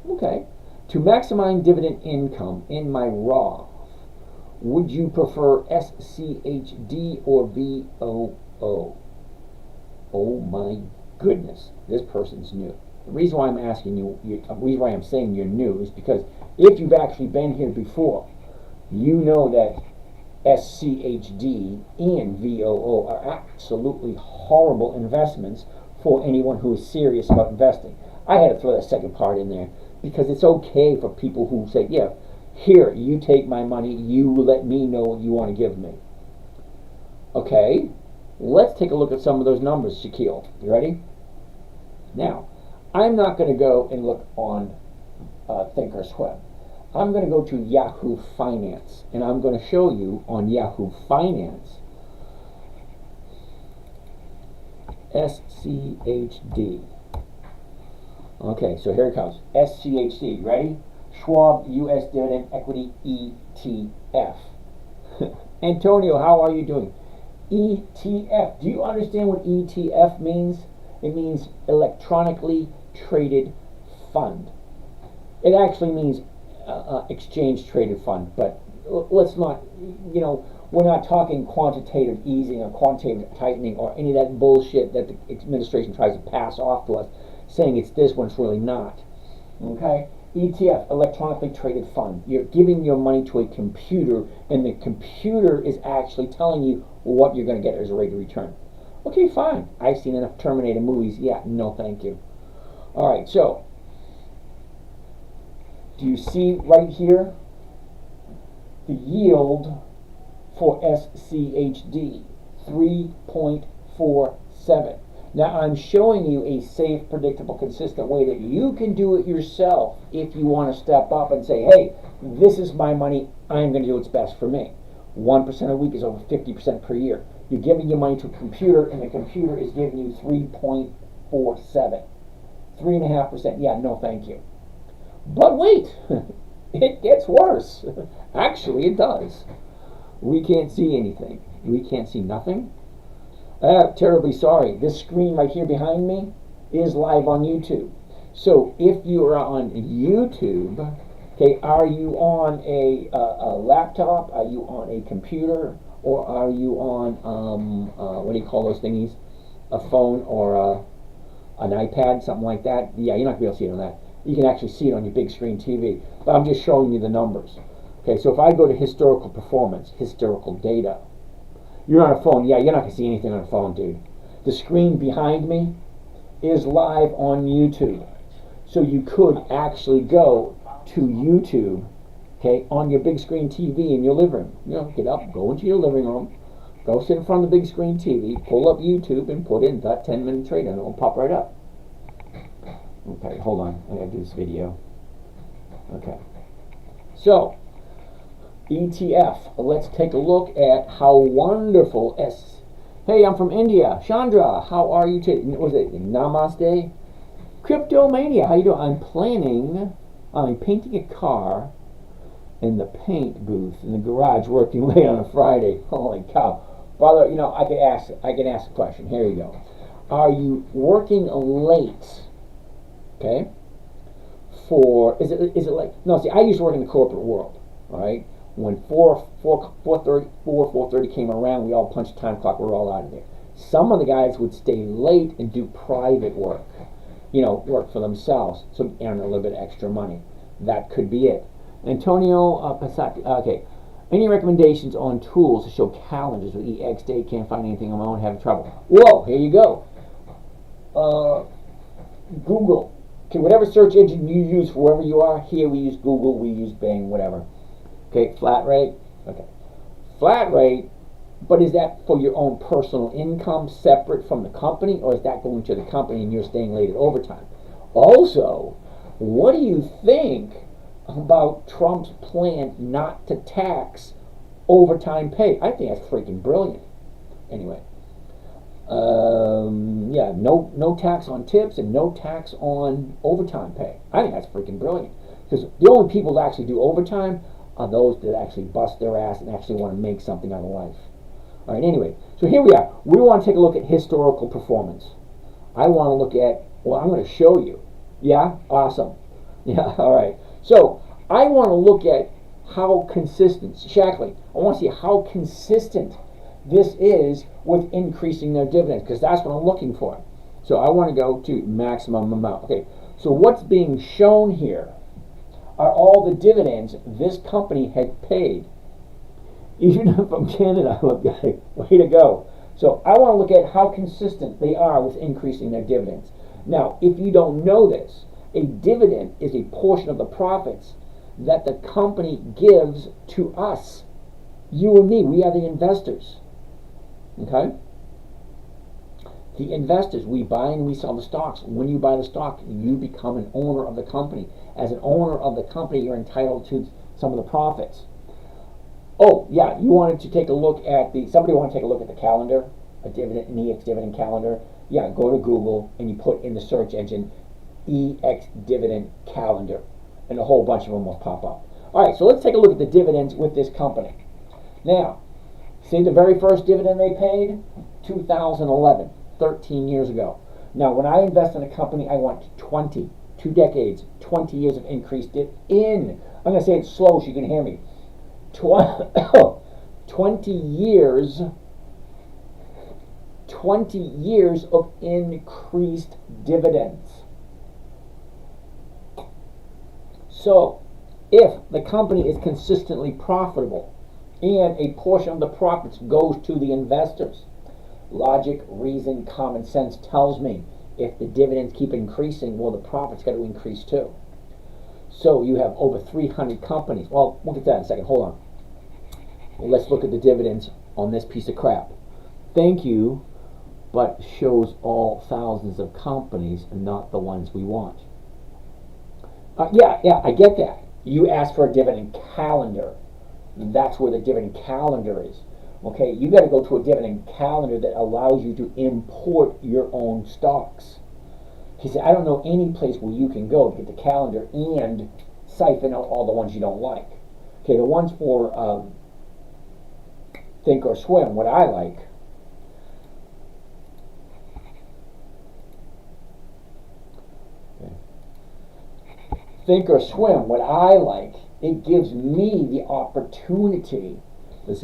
Okay. To maximize dividend income in my Roth, would you prefer SCHD or VOO? Oh my goodness, this person's new. The reason why I'm asking you, the reason why I'm saying you're new is because if you've actually been here before, you know that SCHD and VOO are absolutely horrible investments for anyone who is serious about investing. I had to throw that second part in there because it's okay for people who say, yeah, here, you take my money, you let me know what you want to give me. Okay, let's take a look at some of those numbers, Shaquille. You ready? Now, I'm not going to go and look on Thinkorswim. I'm going to go to Yahoo Finance, and I'm going to show you on Yahoo Finance SCHD. Okay, so here it comes. SCHD, ready? Schwab U.S. Dividend Equity ETF. Antonio, how are you doing? ETF. Do you understand what ETF means? It means electronically traded fund. It actually means exchange traded fund, but let's not, we're not talking quantitative easing or quantitative tightening or any of that bullshit that the administration tries to pass off to us, saying it's this when it's really not. Okay? ETF, electronically traded fund. You're giving your money to a computer, and the computer is actually telling you what you're going to get as a rate of return. Okay, fine. I've seen enough Terminator movies. Yeah, no thank you. All right, so do you see right here the yield for SCHD? 3.47. Now I'm showing you a safe, predictable, consistent way that you can do it yourself if you want to step up and say, hey, this is my money, I'm going to do what's best for me. 1% a week is over 50% per year. You're giving your money to a computer, and the computer is giving you 3.47. 3.5%. Yeah, no thank you. But wait, it gets worse. Actually, it does. We can't see anything. We can't see nothing. Terribly sorry. This screen right here behind me is live on YouTube. So if you are on YouTube, okay, are you on a laptop? Are you on a computer? Or are you on, what do you call those thingies? A phone or an iPad, something like that? Yeah, you're not going to be able to see it on that. You can actually see it on your big screen TV. But I'm just showing you the numbers. Okay, so if I go to historical performance, historical data, you're on a phone. Yeah, you're not going to see anything on a phone, dude. The screen behind me is live on YouTube. So you could actually go to YouTube, okay, on your big screen TV in your living room. Get up, go into your living room, go sit in front of the big screen TV, pull up YouTube, and put in that 10-minute trade, and it'll pop right up. Okay, hold on. I gotta do this video. Okay. So, ETF. Let's take a look at how wonderful Hey, I'm from India. Chandra, how are you today? Was it Namaste? Cryptomania, how you doing? I'm painting a car in the paint booth in the garage working late on a Friday. Holy cow. Brother, I can ask a question. Here you go. Are you working late? Okay? Is it like, no, see, I used to work in the corporate world, all right? When 4:30 came around, we all punched the time clock, we were all out of there. Some of the guys would stay late and do private work, work for themselves, so earn a little bit of extra money. That could be it. Antonio Passati, okay. Any recommendations on tools to show calendars with EXDate? Can't find anything on my own, having trouble. Whoa, here you go. Google. Okay, whatever search engine you use for wherever you are, here we use Google, we use Bing, whatever. Okay, flat rate. Okay. Flat rate, but is that for your own personal income separate from the company, or is that going to the company and you're staying late at overtime? Also, what do you think about Trump's plan not to tax overtime pay? I think that's freaking brilliant. Anyway. Yeah, no tax on tips and no tax on overtime pay. I think that's freaking brilliant. Because the only people that actually do overtime are those that actually bust their ass and actually want to make something out of life. All right, anyway, so here we are. We want to take a look at historical performance. I want to look at, well, I'm going to show you. Yeah, awesome. Yeah, all right. So I want to look at how consistent, Shackley, I want to see how consistent this is with increasing their dividends, because that's what I'm looking for. So I want to go to maximum amount. Okay, so what's being shown here are all the dividends this company had paid Even if I'm Canada, look, way to go. So I want to look at how consistent they are with increasing their dividends. Now, if you don't know this, a dividend is a portion of the profits that the company gives to us. You and me, we are the investors. Okay? The investors, we buy and we sell the stocks. When you buy the stock, you become an owner of the company. As an owner of the company, you're entitled to some of the profits. Oh, yeah, you wanted to take a look at somebody want to take a look at the calendar, an EX dividend calendar. Yeah, go to Google and you put in the search engine EX dividend calendar, and a whole bunch of them will pop up. All right, so let's take a look at the dividends with this company. Now, see the very first dividend they paid? 2011, 13 years ago. Now, when I invest in a company, I want 2 decades, 20 years of increased I'm going to say it slow so you can hear me. 20 years of increased dividends. So, if the company is consistently profitable and a portion of the profits goes to the investors, logic, reason, common sense tells me if the dividends keep increasing, well, the profits got to increase too. So you have over 300 companies. Well, we'll get to that in a second. Hold on. Well, let's look at the dividends on this piece of crap. Thank you, but shows all thousands of companies and not the ones we want. Yeah, I get that. You asked for a dividend calendar. That's where the dividend calendar is. Okay, you got to go to a dividend calendar that allows you to import your own stocks. He said, I don't know any place where you can go to get the calendar and siphon out all the ones you don't like. Okay, the ones for Think or Swim, what I like. Think or Swim, what I like, it gives me the opportunity. Let's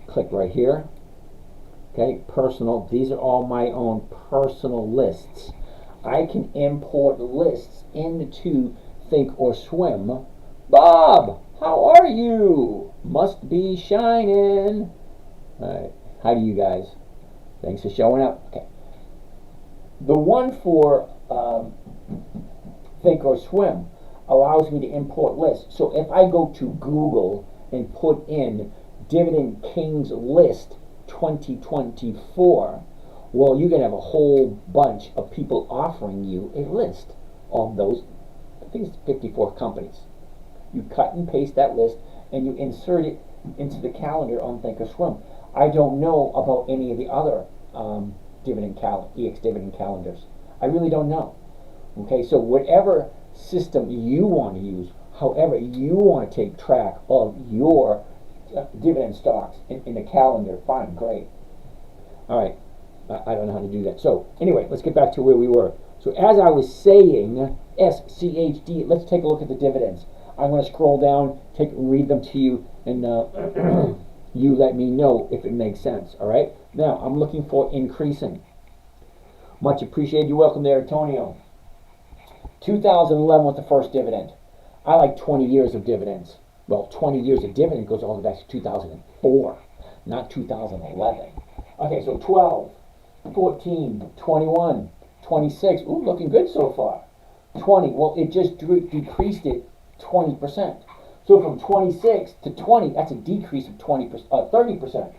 click right here. Okay, personal. These are all my own personal lists. I can import lists into Think or Swim. Bob, how are you? Must be shining. All right, how do you guys? Thanks for showing up. Okay. The one for Think or Swim allows me to import lists. So if I go to Google and put in Dividend Kings List 2024, well, you're going to have a whole bunch of people offering you a list of those, I think it's 54 companies. You cut and paste that list and you insert it into the calendar on Think or Swim. I don't know about any of the other EX dividend calendars. I really don't know. Okay, so whatever system you want to use, however you want to take track of your dividend stocks in the calendar, fine, great. All right, I don't know how to do that. So anyway, let's get back to where we were. So as I was saying, SCHD, let's take a look at the dividends. I'm going to scroll down, read them to you, and you let me know if it makes sense. All right, now I'm looking for increasing. Much appreciated. You're welcome there, Antonio. 2011 was the first dividend. I like 20 years of dividends. Well, 20 years of dividend goes all the way back to 2004, not 2011. Okay, so 12, 14, 21, 26. Ooh, looking good so far. 20, well, it just decreased it 20%. So from 26 to 20, that's a decrease of 20%, 30%.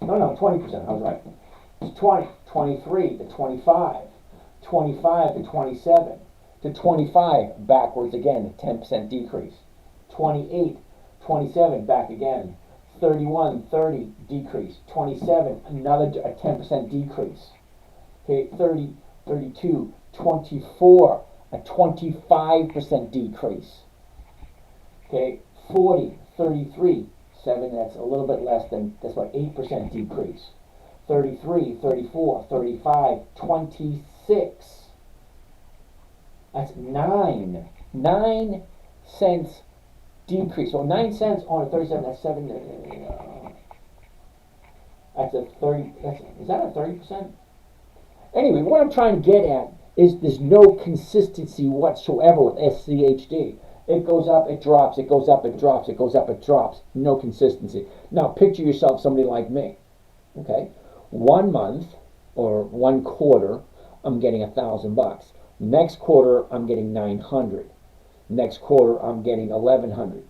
No, 20%, I was right. It's 20, 23 to 25, 25 to 27. To 25, backwards again, 10% decrease. 28, 27, back again. 31, 30, decrease. 27, another 10% decrease. Okay, 30, 32, 24, a 25% decrease. Okay, 40, 33, 7, that's a little bit less than, that's about 8% decrease. 33, 34, 35, 26. That's 9 cents decrease. So 9 cents on a 37, that's 7. That's a 30. Is that a 30%? Anyway, what I'm trying to get at is there's no consistency whatsoever with SCHD. It goes up, it drops, it goes up, it drops, it goes up, it drops. No consistency. Now picture yourself somebody like me. Okay? 1 month or 1 quarter, I'm getting $1,000. Next quarter, I'm getting 900. Next quarter, I'm getting 1,100.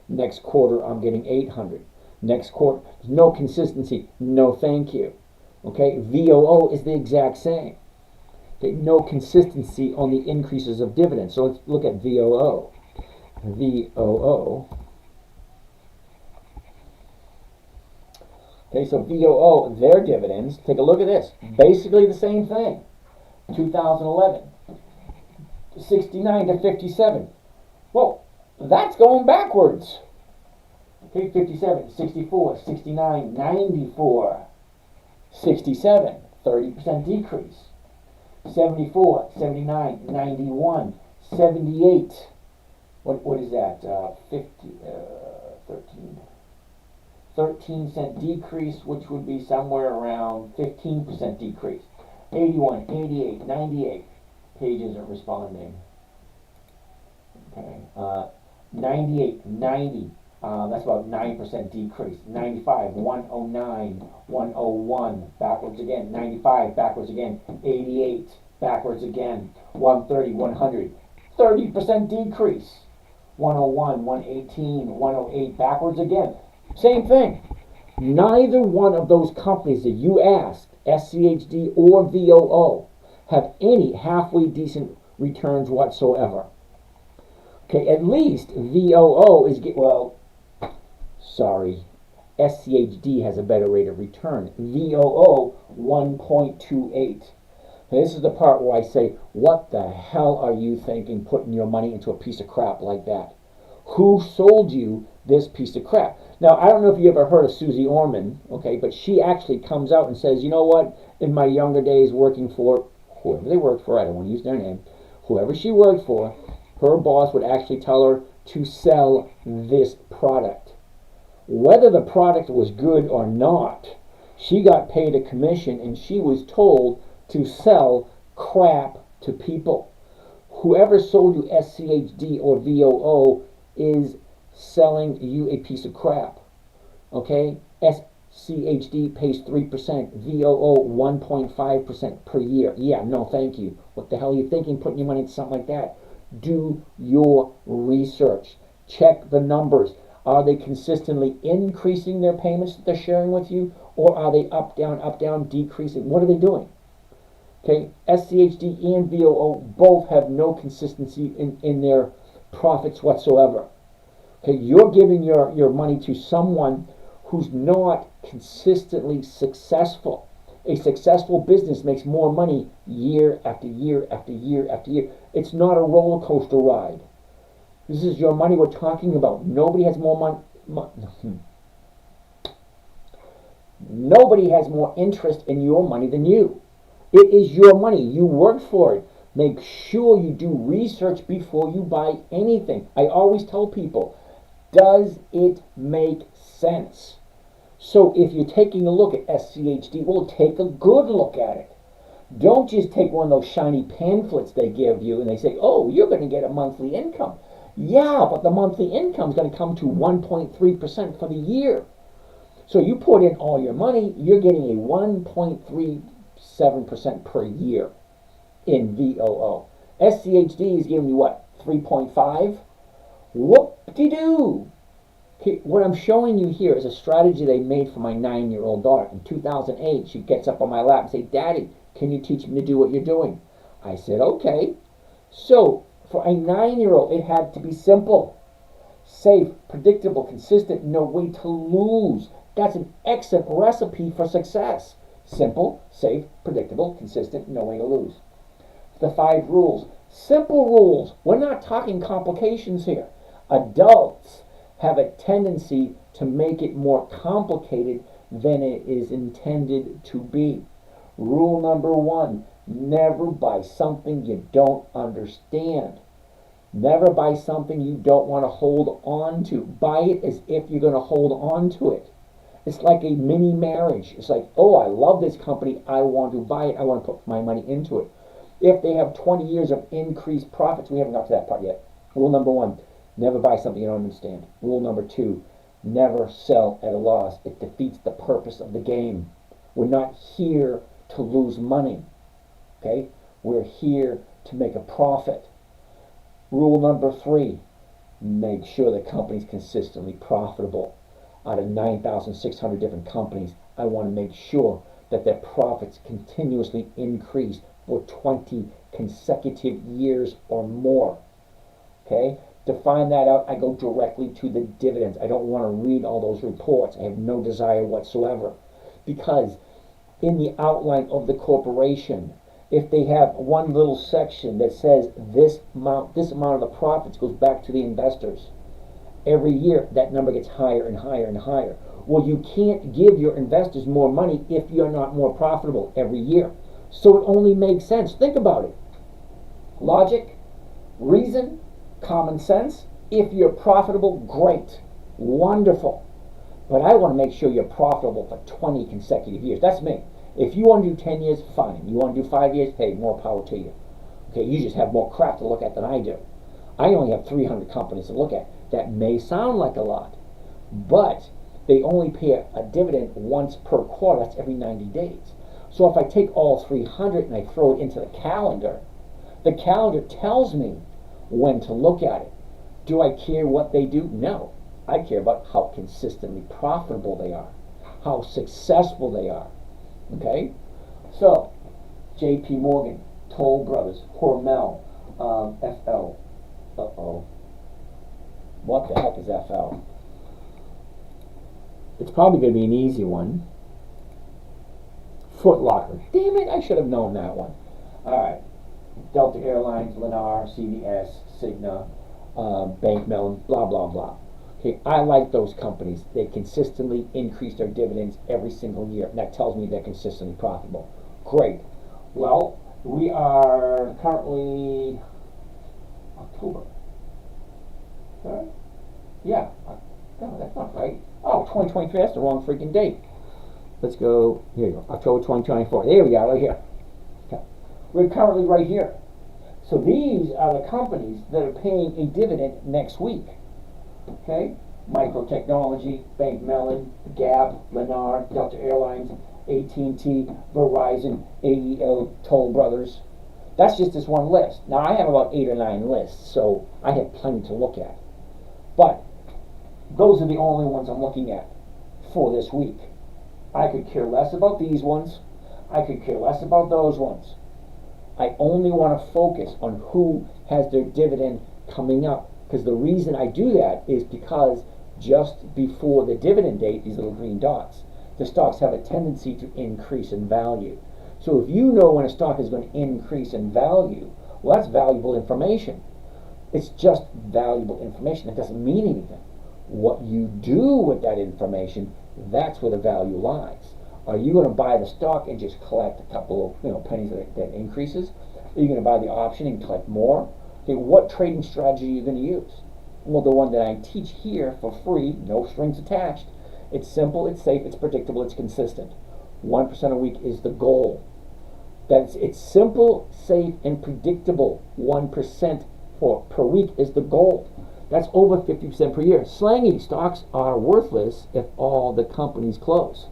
Next quarter, I'm getting 800. Next quarter, no consistency. No, thank you. Okay, VOO is the exact same. Okay, no consistency on the increases of dividends. So let's look at VOO. VOO. Okay, so VOO, their dividends, take a look at this. Basically the same thing. 2011, 69 to 57. Well, that's going backwards. Okay, 57, 64, 69, 94, 67, 30% decrease. 74, 79, 91, 78. What is that? 13-cent decrease, which would be somewhere around 15% decrease. 81, 88, 98. Page isn't responding. Okay. 98, 90. That's about 9% decrease. 95, 109, 101. Backwards again. 95, backwards again. 88, backwards again. 130, 100. 30% decrease. 101, 118, 108, backwards again. Same thing. Neither one of those companies that you asked, SCHD or VOO, have any halfway decent returns whatsoever. Okay, at least VOO is SCHD has a better rate of return. VOO 1.28. This is the part where I say, what the hell are you thinking putting your money into a piece of crap like that? Who sold you this piece of crap? Now, I don't know if you ever heard of Susie Orman, okay, but she actually comes out and says, you know what, in my younger days working for whoever they worked for, I don't want to use their name, whoever she worked for, her boss would actually tell her to sell this product. Whether the product was good or not, she got paid a commission and she was told to sell crap to people. Whoever sold you SCHD or VOO is selling you a piece of crap. Okay? SCHD pays 3%, VOO 1.5% per year. Yeah, no, thank you. What the hell are you thinking putting your money into something like that? Do your research. Check the numbers. Are they consistently increasing their payments that they're sharing with you? Or are they up, down, decreasing? What are they doing? Okay, SCHD and VOO both have no consistency in their profits whatsoever. Okay, you're giving your money to someone who's not consistently successful. A successful business makes more money year after year after year after year. It's not a roller coaster ride. This is your money we're talking about. Nobody has more money. Nobody has more interest in your money than you. It is your money. You worked for it. Make sure you do research before you buy anything. I always tell people, does it make sense? So if you're taking a look at SCHD, well, take a good look at it. Don't just take one of those shiny pamphlets they give you and they say, oh, you're going to get a monthly income. Yeah, but the monthly income is going to come to 1.3% for the year. So you put in all your money, you're getting a 1.37% per year in VOO. SCHD is giving you what, 3.5? Whoop-de-doo. Okay, what I'm showing you here is a strategy they made for my 9-year-old daughter. In 2008, she gets up on my lap and says, Daddy, can you teach me to do what you're doing? I said, okay. So for a 9-year-old, it had to be simple. Safe, predictable, consistent, no way to lose. That's an excellent recipe for success. Simple, safe, predictable, consistent, no way to lose. The 5 rules. Simple rules. We're not talking complications here. Adults have a tendency to make it more complicated than it is intended to be. Rule number 1, never buy something you don't understand. Never buy something you don't want to hold on to. Buy it as if you're going to hold on to it. It's like a mini marriage. It's like, oh, I love this company. I want to buy it. I want to put my money into it. If they have 20 years of increased profits, we haven't got to that part yet. Rule number 1, Never buy something you don't understand. Rule number 2, never sell at a loss. It defeats the purpose of the game. We're not here to lose money, okay? We're here to make a profit. Rule number 3, make sure the company's consistently profitable. Out of 9,600 different companies, I want to make sure that their profits continuously increase for 20 consecutive years or more. Okay? To find that out, I go directly to the dividends. I don't want to read all those reports. I have no desire whatsoever. Because in the outline of the corporation, if they have one little section that says this amount of the profits goes back to the investors, every year that number gets higher and higher and higher. Well, you can't give your investors more money if you're not more profitable every year. So it only makes sense. Think about it. Logic, reason, common sense. If you're profitable, great, wonderful. But I want to make sure you're profitable for 20 consecutive years. That's me. If you want to do 10 years, fine. You want to do 5 years, hey, more power to you. Okay, you just have more crap to look at than I do. I only have 300 companies to look at. That may sound like a lot, but they only pay a dividend once per quarter. That's every 90 days. So if I take all 300 and I throw it into the calendar tells me when to look at it. Do I care what they do? No. I care about how consistently profitable they are, how successful they are. Okay? So, J.P. Morgan, Toll Brothers, Hormel, FL. Uh-oh. What the heck is FL? It's probably going to be an easy one. Foot Locker. Damn it, I should have known that one. Alright. Delta Airlines, Lennar, CVS, Cigna, Bank Mellon, blah, blah, blah. Okay, I like those companies. They consistently increase their dividends every single year. And that tells me they're consistently profitable. Great. Well, we are currently October. Okay. Yeah. No, that's not right. Oh, 2023, that's the wrong freaking date. Let's go, here you go, October 2024. There we are, right here. Okay. We're currently right here. So these are the companies that are paying a dividend next week. Okay? Microtechnology, Bank Mellon, Gap, Lennar, Delta Airlines, AT&T, Verizon, AEL, Toll Brothers. That's just this one list. Now I have about 8 or 9 lists, so I have plenty to look at. But those are the only ones I'm looking at for this week. I could care less about these ones. I could care less about those ones. I only want to focus on who has their dividend coming up. Because the reason I do that is because just before the dividend date, these little green dots, the stocks have a tendency to increase in value. So if you know when a stock is going to increase in value, well, that's valuable information. It's just valuable information. It doesn't mean anything. What you do with that information, that's where the value lies. Are you going to buy the stock and just collect a couple of pennies that increases? Are you going to buy the option and collect more? Okay, what trading strategy are you going to use? Well, the one that I teach here for free, no strings attached. It's simple, it's safe, it's predictable, it's consistent. 1% a week is the goal. It's simple, safe, and predictable. 1% per week is the goal. That's over 50% per year. Slangy, stocks are worthless if all the companies close.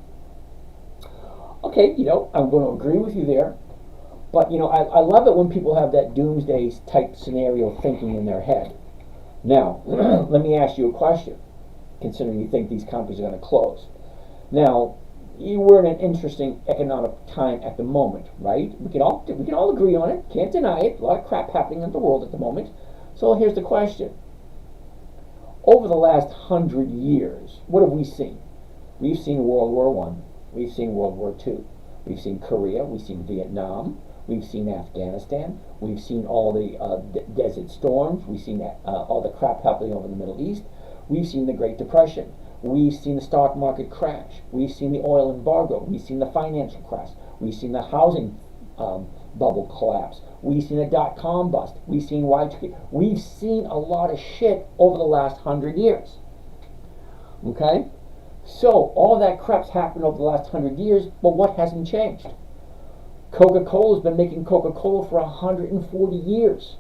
Okay, I'm going to agree with you there. But, I love it when people have that doomsday type scenario thinking in their head. Now, let me ask you a question, considering you think these companies are going to close. Now, we're in an interesting economic time at the moment, right? We can all agree on it. Can't deny it. A lot of crap happening in the world at the moment. So here's the question. Over the last 100 years, what have we seen? We've seen World War I. We've seen World War II. We've seen Korea. We've seen Vietnam. We've seen Afghanistan. We've seen all the desert storms. We've seen all the crap happening over the Middle East. We've seen the Great Depression. We've seen the stock market crash. We've seen the oil embargo. We've seen the financial crash. We've seen the housing bubble collapse. We've seen a dot-com bust. We've seen Y2K. We've seen a lot of shit over the last 100 years. Okay? So, all that crap's happened over the last 100 years, but what hasn't changed? Coca-Cola's been making Coca-Cola for 140 years.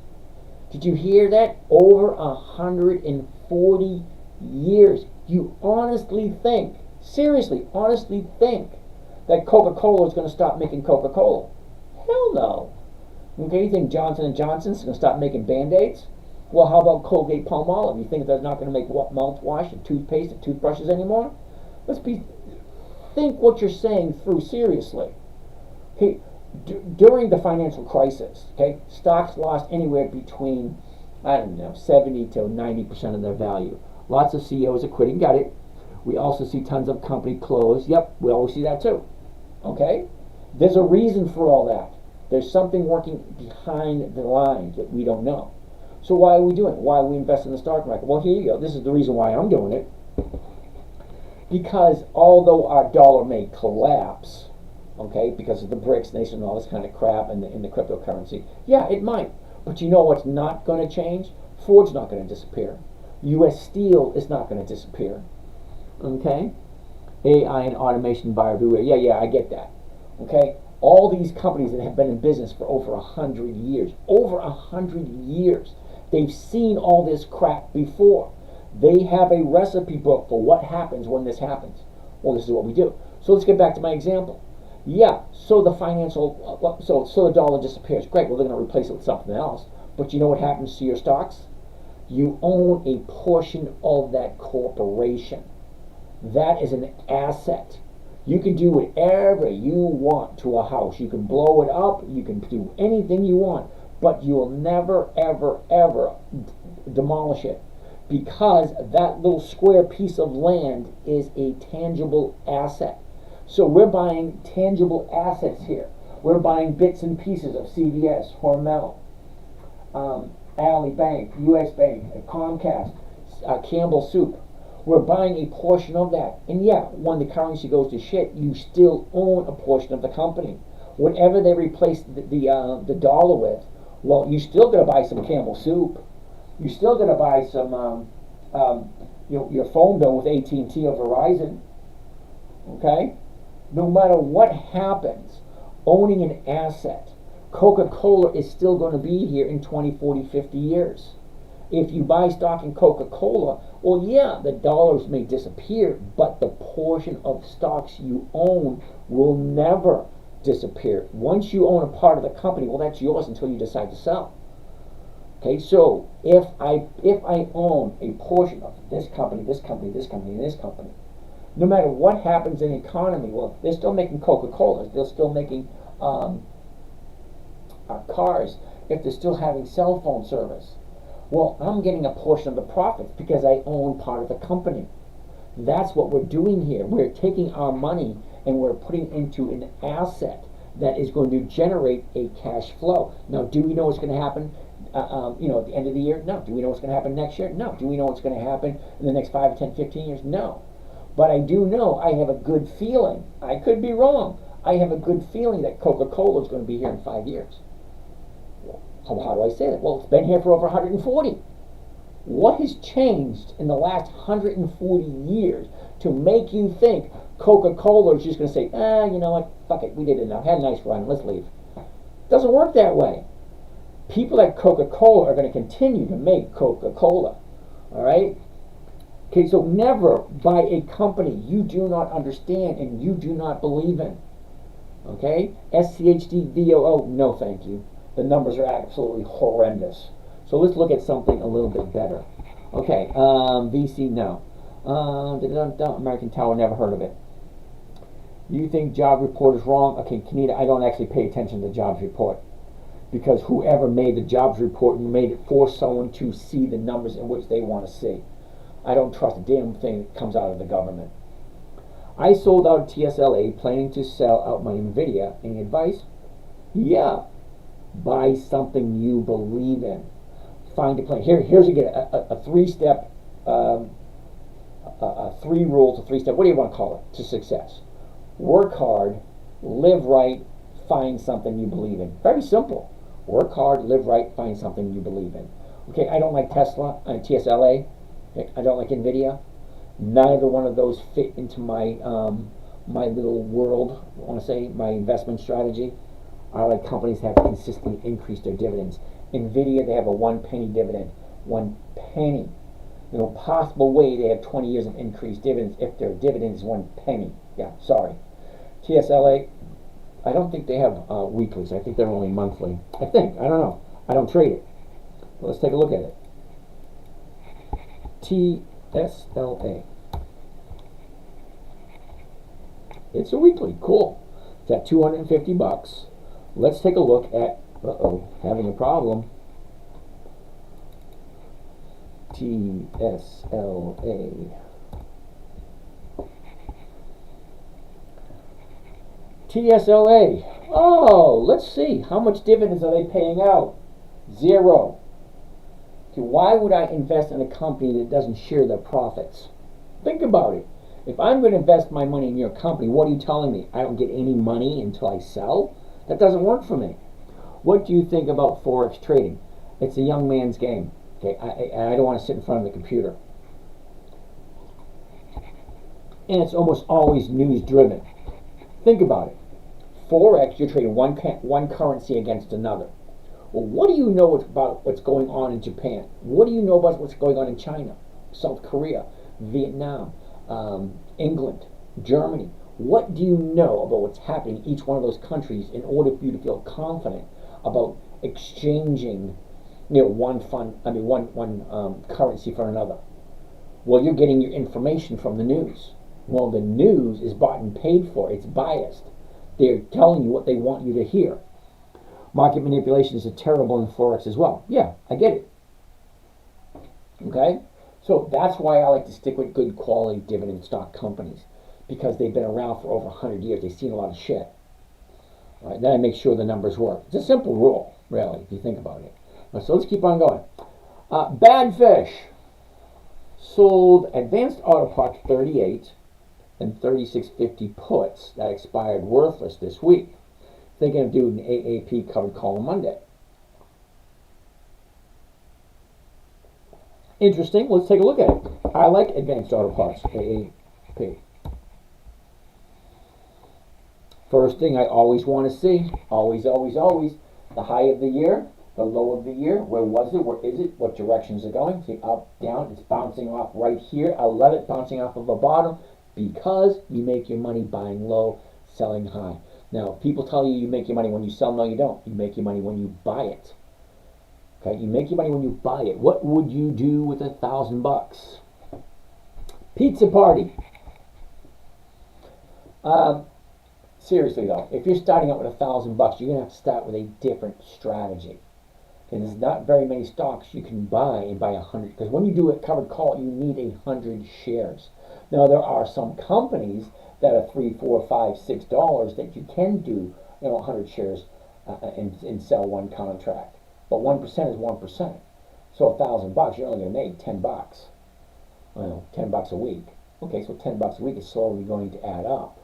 Did you hear that? Over 140 years. You honestly think, seriously, honestly think that Coca-Cola is going to stop making Coca-Cola? Hell no. Okay, you think Johnson & Johnson's going to stop making Band-Aids? Well, how about Colgate-Palmolive? You think they're not going to make mouthwash and toothpaste and toothbrushes anymore? Think what you're saying through seriously. Okay, during the financial crisis, okay, stocks lost anywhere between, I don't know, 70 to 90% of their value. Lots of CEOs are quitting. Got it. We also see tons of company close. Yep, we always see that too. Okay, there's a reason for all that. There's something working behind the lines that we don't know. So why are we doing it? Why are we investing in the stock market? Well, here you go. This is the reason why I'm doing it. Because although our dollar may collapse, okay, because of the BRICS nation and all this kind of crap and the cryptocurrency, yeah, it might. But you know what's not going to change? Ford's not going to disappear. U.S. Steel is not going to disappear. Okay? AI and automation buyer beware. Yeah, I get that. Okay? All these companies that have been in business for over 100 years, they've seen all this crap before. They have a recipe book for what happens when this happens. Well, this is what we do. So let's get back to my example. Yeah, so the financial, so the dollar disappears. Great, well, they're going to replace it with something else. But you know what happens to your stocks? You own a portion of that corporation. That is an asset. You can do whatever you want to a house. You can blow it up. You can do anything you want. But you will never, ever, ever demolish it. Because that little square piece of land is a tangible asset. So we're buying tangible assets here. We're buying bits and pieces of CVS, Hormel, Ally Bank, US Bank, Comcast, Campbell Soup. We're buying a portion of that. And yeah, when the currency goes to shit, you still own a portion of the company. Whatever they replace the dollar with, well, you're still going to buy some Campbell Soup. You're still going to buy some your phone bill with AT&T or Verizon. Okay? No matter what happens, owning an asset, Coca-Cola is still going to be here in 20, 40, 50 years. If you buy stock in Coca-Cola, well, yeah, the dollars may disappear, but the portion of stocks you own will never disappear. Once you own a part of the company, well, that's yours until you decide to sell. Okay, so if I own a portion of this company, this company, this company, and this company, no matter what happens in the economy, well, they're still making Coca-Cola, they're still making cars, if they're still having cell phone service, well, I'm getting a portion of the profits because I own part of the company. That's what we're doing here. We're taking our money and we're putting into an asset that is going to generate a cash flow. Now, do we know what's going to happen at the end of the year? No. Do we know what's going to happen next year? No. Do we know what's going to happen in the next 5, 10, 15 years? No. But I do know, I have a good feeling. I could be wrong. I have a good feeling that Coca-Cola is going to be here in 5 years. How do I say that? Well, it's been here for over 140. What has changed in the last 140 years to make you think Coca-Cola is just going to say, you know what, fuck it, we did enough, had a nice run, let's leave. It doesn't work that way. People at Coca-Cola are going to continue to make Coca-Cola. All right? Okay, so never buy a company you do not understand and you do not believe in. Okay? SCHDVOO, no thank you. The numbers are absolutely horrendous. So let's look at something a little bit better. Okay, VC, no. American Tower, never heard of it. You think job report is wrong? Okay, Kanita, I don't actually pay attention to the jobs report. Because whoever made the jobs report made it for someone to see the numbers in which they want to see. I don't trust a damn thing that comes out of the government. I sold out TSLA planning to sell out my NVIDIA. Any advice? Yeah. Buy something you believe in. Find a plan. Here's again a 3-step, 3 rules, a 3-step, what do you want to call it, to success. Work hard, live right, find something you believe in. Very simple. Work hard, live right, find something you believe in. Okay, I don't like Tesla, TSLA. I don't like NVIDIA. Neither one of those fit into my my little world, I want to say, my investment strategy. I like companies that have consistently increased their dividends. NVIDIA, they have a 1 penny dividend. 1 penny. No possible way they have 20 years of increased dividends if their dividend is 1 penny. Yeah, sorry. TSLA, I don't think they have weeklies. I think they're only monthly. I don't know. I don't trade it. But let's take a look at it. TSLA. It's a weekly. Cool. It's at 250 bucks. Let's take a look at, having a problem. TSLA. TSLA. Oh, let's see. How much dividends are they paying out? 0. Okay, why would I invest in a company that doesn't share their profits? Think about it. If I'm going to invest my money in your company, what are you telling me? I don't get any money until I sell? That doesn't work for me. What do you think about Forex trading? It's a young man's game. Okay, I don't want to sit in front of the computer. And it's almost always news driven. Think about it. Forex, you're trading one currency against another. Well, what do you know about what's going on in Japan? What do you know about what's going on in China, South Korea, Vietnam, England, Germany? What do you know about what's happening in each one of those countries in order for you to feel confident about exchanging, one currency for another? Well, you're getting your information from the news. Well, the news is bought and paid for. It's biased. They're telling you what they want you to hear. Market manipulation is terrible in Forex as well. Yeah, I get it. Okay? So that's why I like to stick with good quality dividend stock companies, because they've been around for over 100 years. They've seen a lot of shit. All right, then I make sure the numbers work. It's a simple rule, really, if you think about it. So let's keep on going. Badfish sold Advanced Auto Parts 38 and 3650 puts that expired worthless this week. Thinking of doing an AAP covered call on Monday. Interesting. Let's take a look at it. I like Advanced Auto Parts, AAP. First thing I always want to see, always, the high of the year, the low of the year. Where was it? Where is it? What direction is it going? See, up, down. It's bouncing off right here. I love it, bouncing off of the bottom, because you make your money buying low, selling high. Now, people tell you make your money when you sell. No, you don't. You make your money when you buy it. Okay, you make your money when you buy it. What would you do with $1,000? Pizza party. Seriously though, if you're starting out with $1,000, you're gonna have to start with a different strategy. And there's not very many stocks you can buy and buy 100. Because when you do a covered call, you need 100 shares. Now, there are some companies that are $3, $4, $5, $6 that you can do, 100 shares and sell one contract. But 1% is 1%. So $1,000, you're only going to make $10. $10 a week. Okay, so $10 a week is slowly going to add up.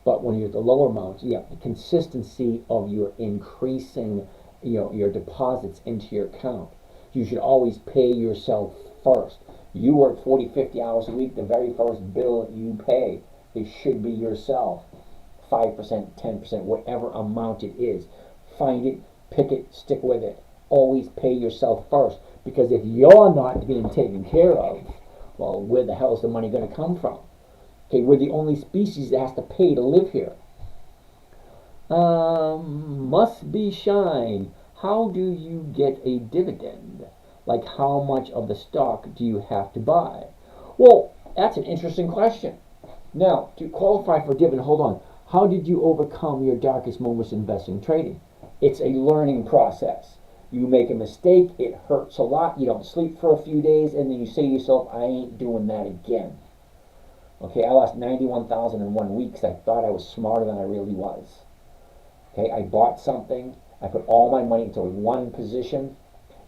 But when you're at the lower amounts, the consistency of your increasing, your deposits into your account. You should always pay yourself first. You work 40, 50 hours a week. The very first bill you pay, it should be yourself. 5%, 10%, whatever amount it is. Find it, pick it, stick with it. Always pay yourself first. Because if you're not being taken care of, well, where the hell is the money going to come from? Okay, we're the only species that has to pay to live here. Must be shine. How do you get a dividend? Like, how much of the stock do you have to buy? Well, that's an interesting question. Now, to qualify for dividend, hold on. How did you overcome your darkest moments in investing and trading? It's a learning process. You make a mistake, it hurts a lot, you don't sleep for a few days, and then you say to yourself, I ain't doing that again. Okay, I lost $91,000 in 1 week because I thought I was smarter than I really was. Okay, I bought something, I put all my money into one position,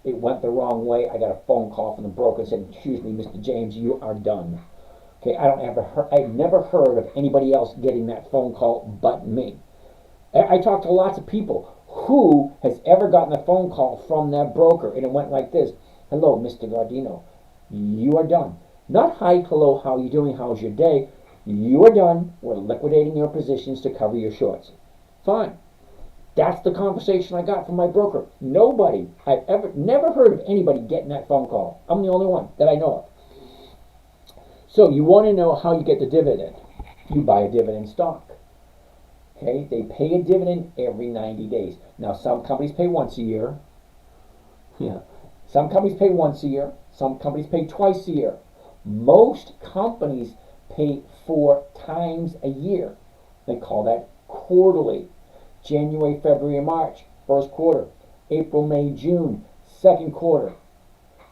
it went the wrong way, I got a phone call from the broker and said, excuse me, Mr. James, you are done. Okay, I've never heard of anybody else getting that phone call but me. I talked to lots of people. Who has ever gotten a phone call from that broker and it went like this? Hello, Mr. Gardino, you are done. Not hi, hello, how are you doing, how's your day? You are done. We're liquidating your positions to cover your shorts. Fine. That's the conversation I got from my broker. Nobody, never heard of anybody getting that phone call. I'm the only one that I know of. So you want to know how you get the dividend. You buy a dividend stock. Okay, they pay a dividend every 90 days. Now, some companies pay once a year. Yeah. Some companies pay once a year. Some companies pay twice a year. Most companies pay 4 times a year. They call that quarterly. January, February, March, first quarter. April, May, June, second quarter.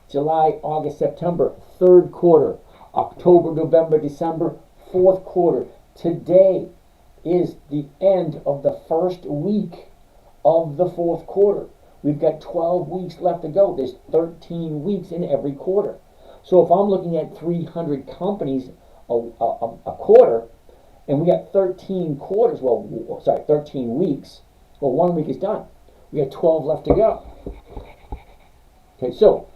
July, August, September, third quarter. October, November, December, fourth quarter. Today is the end of the first week of the fourth quarter. We've got 12 weeks left to go. There's 13 weeks in every quarter. So if I'm looking at 300 companies a quarter, and we got 13 quarters, 13 weeks. Well, 1 week is done. We got 12 left to go. Okay, so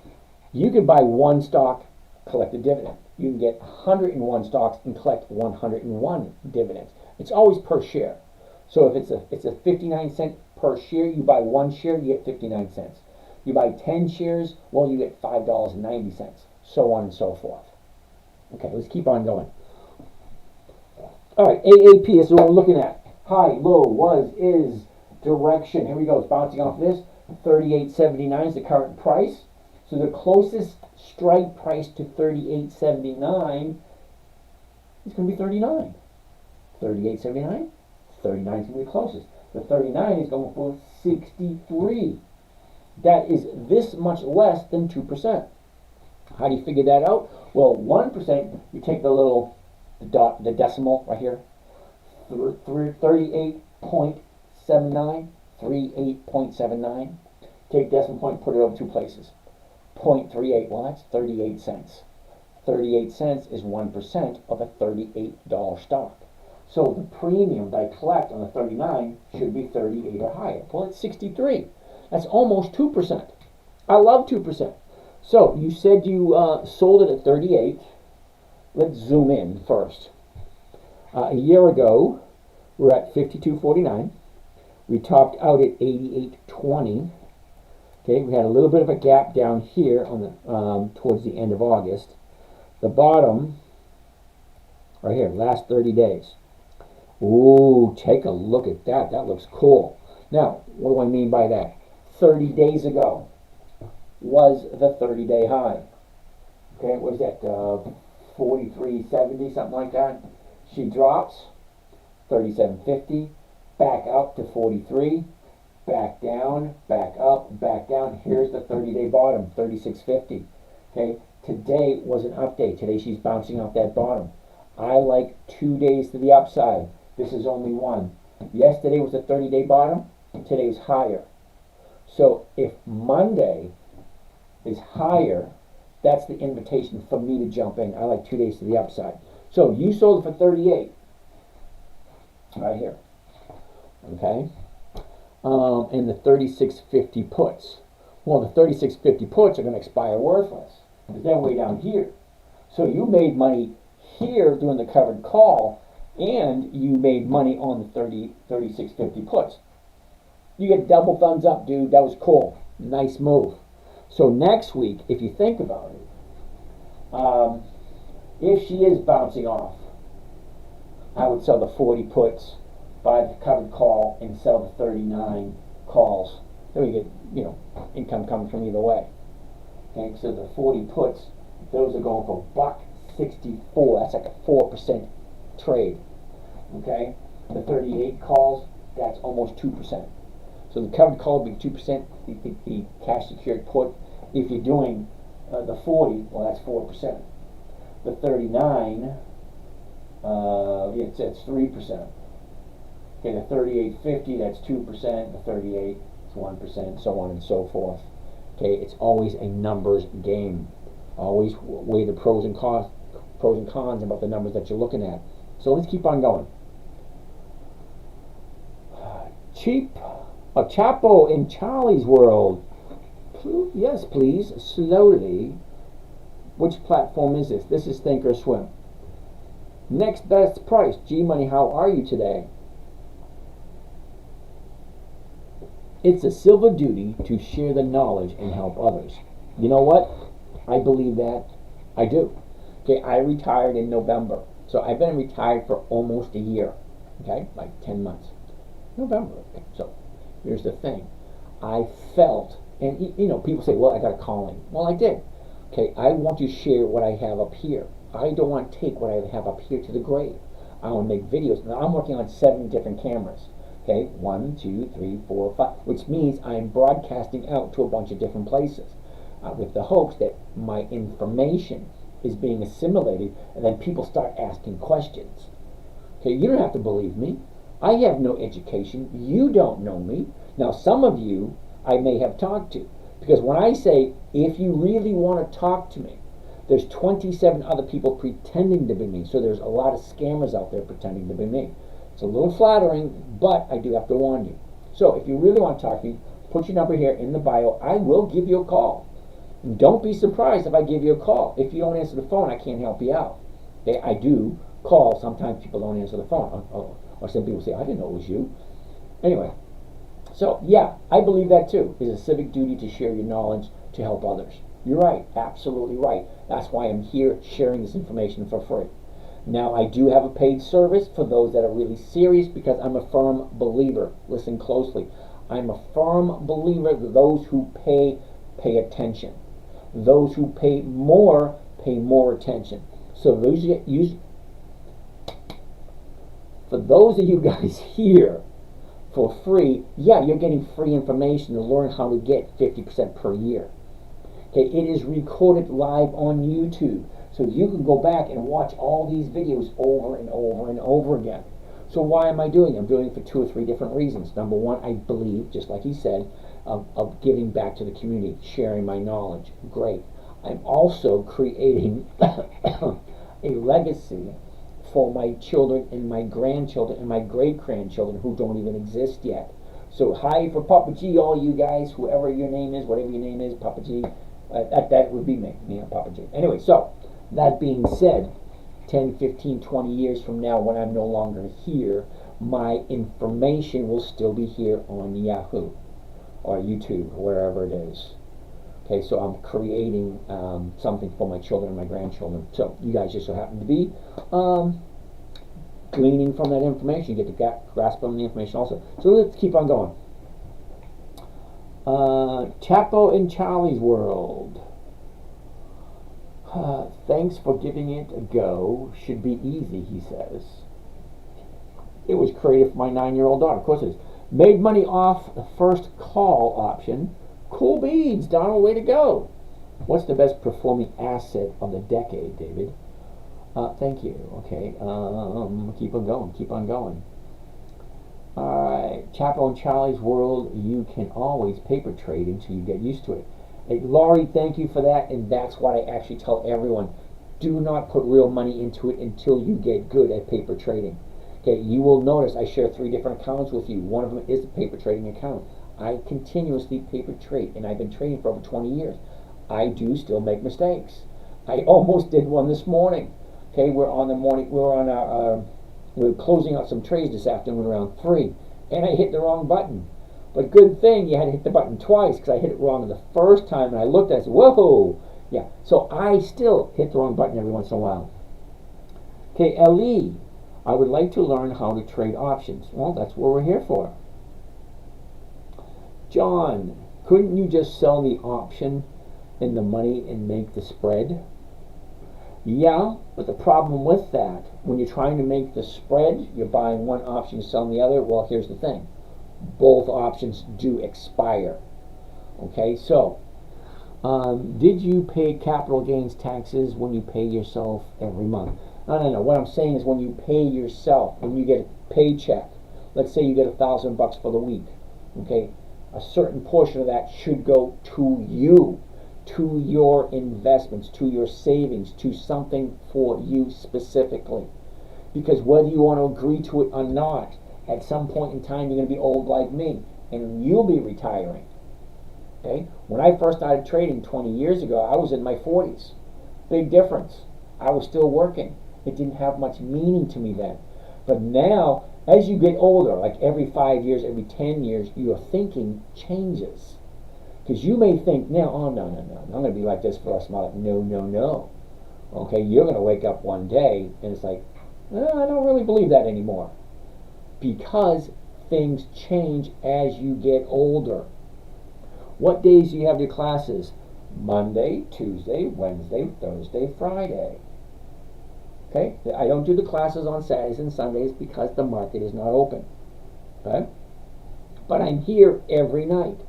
you can buy one stock, collect a dividend. You can get 101 stocks and collect 101 dividends. It's always per share. So if it's a 59 cent per share, you buy one share, you get 59 cents. You buy 10 shares, well, you get $5.90. So on and so forth. Okay, let's keep on going. All right, AAP is what we're looking at. High, low, was, is, direction. Here we go. It's bouncing off this. 38.79 is the current price. So the closest strike price to 38.79 is going to be 39. 38.79. 39 is going to be the closest. The 39 is going for 63. That is this much less than 2%. How do you figure that out? Well, 1%, you take the decimal right here, 38.79, 38.79. Take decimal point, put it over 2 places. 0.38, well, that's 38 cents. 38 cents is 1% of a $38 stock. So the premium that I collect on the 39 should be 38 or higher. Well, it's 63. That's almost 2%. I love 2%. So you said you sold it at 38. Let's zoom in first. A year ago, we're at 52.49. We topped out at 88.20. Okay, we had a little bit of a gap down here on the towards the end of August. The bottom, right here, last 30 days. Ooh, take a look at that. That looks cool. Now, what do I mean by that? 30 days ago was the 30-day high. Okay, what is that? 43.70, something like that. She drops 37.50, back up to 43, back down, back up, back down. Here's the 30-day bottom, 36.50. Okay, today was an update. Today she's bouncing off that bottom. I like 2 days to the upside. This is only one. Yesterday was the 30-day bottom. Today is higher. So if Monday is higher, that's the invitation for me to jump in. I like 2 days to the upside. So you sold it for 38. Right here. Okay. And the 36.50 puts. Well, the 36.50 puts are going to expire worthless. Because they're way down here. So you made money here doing the covered call, and you made money on the 36.50 puts. You get double thumbs up, dude. That was cool. Nice move. So next week, if you think about it, if she is bouncing off, I would sell the 40 puts, buy the covered call, and sell the 39 calls. Then we get, income coming from either way. Okay, so the 40 puts, those are going for $1.64. That's like a 4% trade. Okay, the 38 calls, that's almost 2%. So the covered call would be 2%. The cash secured put, if you're doing the 40, well, that's 4%. The 39, it's 3%. Okay, the 38.50, that's 2%. The 38 is 1%, so on and so forth. Okay, it's always a numbers game. Always weigh the pros and cons about the numbers that you're looking at. So let's keep on going. Chapo in Charlie's World. Yes, please, slowly. Which platform is this? This is Thinkorswim. Next best price. G Money, how are you today? It's a civil duty to share the knowledge and help others. You know what? I believe that. I do. Okay, I retired in November. So I've been retired for almost a year. Okay, like 10 months. November. Okay. So here's the thing. I felt, and people say, well, I got a calling. Well, I did. Okay, I want to share what I have up here. I don't want to take what I have up here to the grave. I want to make videos. Now, I'm working on 7 different cameras. Okay, 1, 2, 3, 4, 5, which means I'm broadcasting out to a bunch of different places with the hopes that my information is being assimilated and then people start asking questions. Okay, you don't have to believe me. I have no education. You don't know me. Now, some of you I may have talked to, because when I say, if you really want to talk to me, there's 27 other people pretending to be me. So there's a lot of scammers out there pretending to be me. It's a little flattering, but I do have to warn you. So if you really want to talk to me, put your number here in the bio. I will give you a call. And don't be surprised if I give you a call. If you don't answer the phone, I can't help you out. Okay, I do call. Sometimes people don't answer the phone. Or some people say, I didn't know it was you. Anyway, so yeah, I believe that too. It's a civic duty to share your knowledge to help others. You're right, absolutely right. That's why I'm here sharing this information for free. Now, I do have a paid service for those that are really serious, because I'm a firm believer. Listen closely. I'm a firm believer that those who pay attention. Those who pay more attention. So for those of you guys here for free, yeah, you're getting free information to learn how to get 50% per year. Okay, it is recorded live on YouTube. So you can go back and watch all these videos over and over and over again. So why am I doing it? I'm doing it for 2 or 3 different reasons. Number one, I believe, just like he said, of giving back to the community, sharing my knowledge. Great. I'm also creating a legacy for my children and my grandchildren and my great-grandchildren who don't even exist yet. So hi for Papa G, all you guys, whoever your name is, whatever your name is, Papa G. That would be me, Papa G. Anyway, so that being said, 10, 15, 20 years from now, when I'm no longer here, my information will still be here on Yahoo or YouTube, wherever it is. Okay, so I'm creating something for my children and my grandchildren. So you guys just so happen to be gleaning from that information. You get to grasp on the information also. So let's keep on going. Chapo in Charlie's World. Thanks for giving it a go. Should be easy, he says. It was created for my 9-year-old daughter. Of course it is. Made money off the first call option. Cool beans, Donald. Way to go. What's the best performing asset of the decade, David? Thank you. Okay. Keep on going. Keep on going. Alright. Chapo and Charlie's World. You can always paper trade until you get used to it. Hey, Laurie, thank you for that. And that's what I actually tell everyone. Do not put real money into it until you get good at paper trading. Okay. You will notice I share 3 different accounts with you. One of them is a paper trading account. I continuously paper trade, and I've been trading for over 20 years. I do still make mistakes. I almost did one this morning. Okay, we're closing out some trades this afternoon around 3, and I hit the wrong button. But good thing you had to hit the button twice, because I hit it wrong the first time, and I looked at it and said, whoa! Yeah, so I still hit the wrong button every once in a while. Okay, Ellie, I would like to learn how to trade options. Well, that's what we're here for. John, couldn't you just sell the option in the money and make the spread? Yeah, but the problem with that, when you're trying to make the spread, you're buying one option, selling the other. Well, here's the thing. Both options do expire. Okay, so did you pay capital gains taxes when you pay yourself every month? No. What I'm saying is when you pay yourself, when you get a paycheck, let's say you get $1,000 for the week. Okay, a certain portion of that should go to you, to your investments, to your savings, to something for you specifically. Because whether you want to agree to it or not, at some point in time you're going to be old like me, and you'll be retiring. Okay? When I first started trading 20 years ago, I was in my 40s. Big difference. I was still working. It didn't have much meaning to me then. But now, As you get older, like every 5 years, every 10 years, your thinking changes. Because you may think now, oh, no, no, no, I'm going to be like this for the rest of my life. No, no, no. Okay, you're going to wake up one day and it's like, I don't really believe that anymore. Because things change as you get older. What days do you have your classes? Monday, Tuesday, Wednesday, Thursday, Friday. Okay, I don't do the classes on Saturdays and Sundays because the market is not open. Okay, but I'm here every night.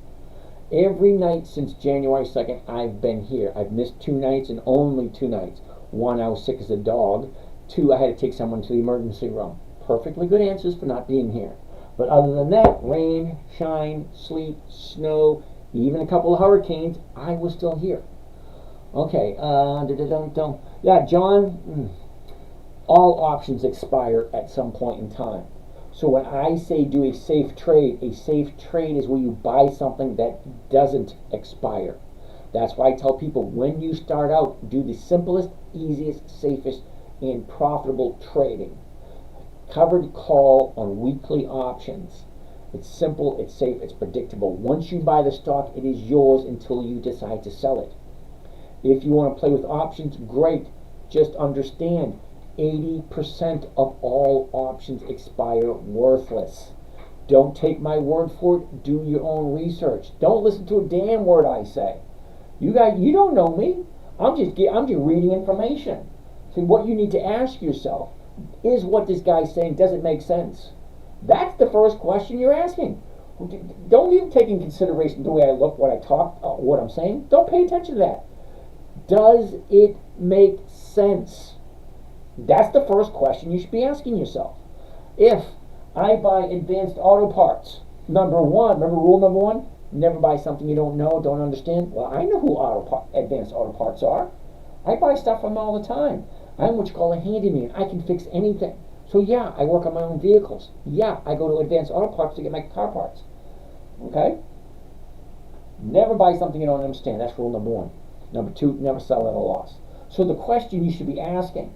Every night since January 2nd, I've been here. I've missed 2 nights and only 2 nights. One, I was sick as a dog. 2, I had to take someone to the emergency room. Perfectly good answers for not being here. But other than that, rain, shine, sleet, snow, even a couple of hurricanes, I was still here. Okay, yeah, John, all options expire at some point in time. So when I say do a safe trade is where you buy something that doesn't expire. That's why I tell people when you start out, do the simplest, easiest, safest, and profitable trading. Covered call on weekly options. It's simple, it's safe, it's predictable. Once you buy the stock, it is yours until you decide to sell it. If you want to play with options, great. Just understand 80% of all options expire worthless. Don't take my word for it. Do your own research. Don't listen to a damn word I say. You don't know me. I'm just reading information. So what you need to ask yourself is what this guy's saying, does it make sense? That's the first question you're asking. Don't even take in consideration the way I look, what I talk, what I'm saying. Don't pay attention to that. Does it make sense? That's the first question you should be asking yourself. If I buy Advanced Auto Parts, number one, remember rule number 1? Never buy something you don't know, don't understand. Well, I know who Advanced Auto Parts are. I buy stuff from them all the time. I'm what you call a handyman. I can fix anything. So yeah, I work on my own vehicles. Yeah, I go to Advanced Auto Parts to get my car parts. Okay? Never buy something you don't understand. That's rule number 1. Number 2, never sell at a loss. So the question you should be asking,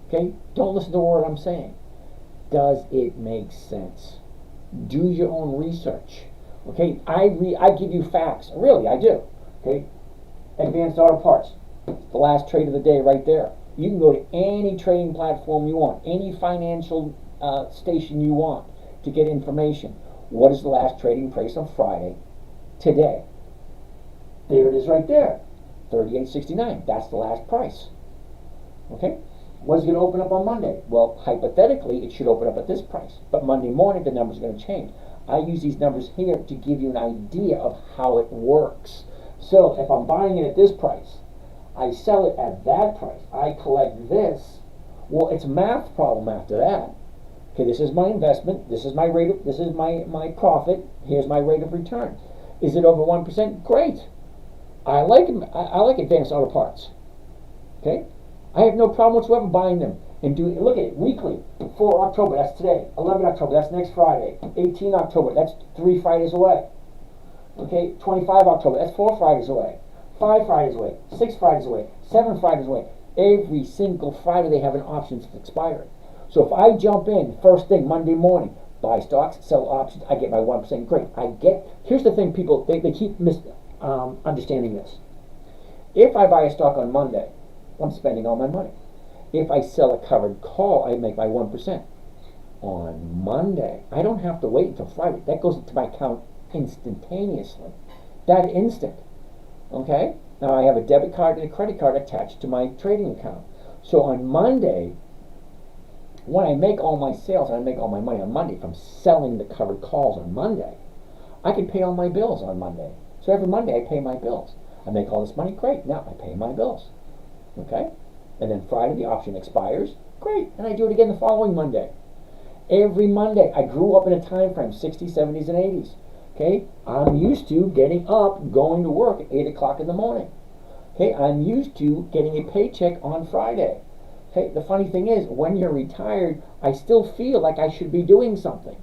okay, don't listen to the word I'm saying. Does it make sense? Do your own research. Okay, I give you facts. Really, I do. Okay, Advanced Auto Parts. It's the last trade of the day right there. You can go to any trading platform you want, any financial station you want to get information. What is the last trading price on Friday? Today. There it is right there. 38.69. That's the last price. Okay? What's it going to open up on Monday? Well, hypothetically, it should open up at this price. But Monday morning, the numbers are going to change. I use these numbers here to give you an idea of how it works. So if I'm buying it at this price, I sell it at that price, I collect this. Well, it's a math problem after that. Okay, this is my investment. This is my rate of, this is my profit. Here's my rate of return. Is it over 1%? Great. I like Advanced Auto Parts. Okay, I have no problem whatsoever buying them and doing. Look at it weekly. 4 October, that's today. 11 October, that's next Friday. 18 October, that's 3 Fridays away. Okay, 25 October, that's 4 Fridays away. 5 Fridays away. 6 Fridays away. 7 Fridays away. Every single Friday they have an option that's expired. So if I jump in first thing Monday morning, buy stocks, sell options, I get my 1%. Great. Here's the thing, people, they keep understanding this. If I buy a stock on Monday, I'm spending all my money. If I sell a covered call, I make my 1%. On Monday, I don't have to wait until Friday. That goes into my account instantaneously. That instant. Okay? Now I have a debit card and a credit card attached to my trading account. So on Monday, when I make all my sales, and I make all my money on Monday from selling the covered calls on Monday, I can pay all my bills on Monday. So every Monday I pay my bills. I make all this money, great. Now I pay my bills. Okay? And then Friday the option expires, great. And I do it again the following Monday. Every Monday. I grew up in a time frame, 60s, 70s, and 80s. Okay? I'm used to getting up, going to work at 8 o'clock in the morning. Okay? I'm used to getting a paycheck on Friday. Okay? The funny thing is, when you're retired, I still feel like I should be doing something.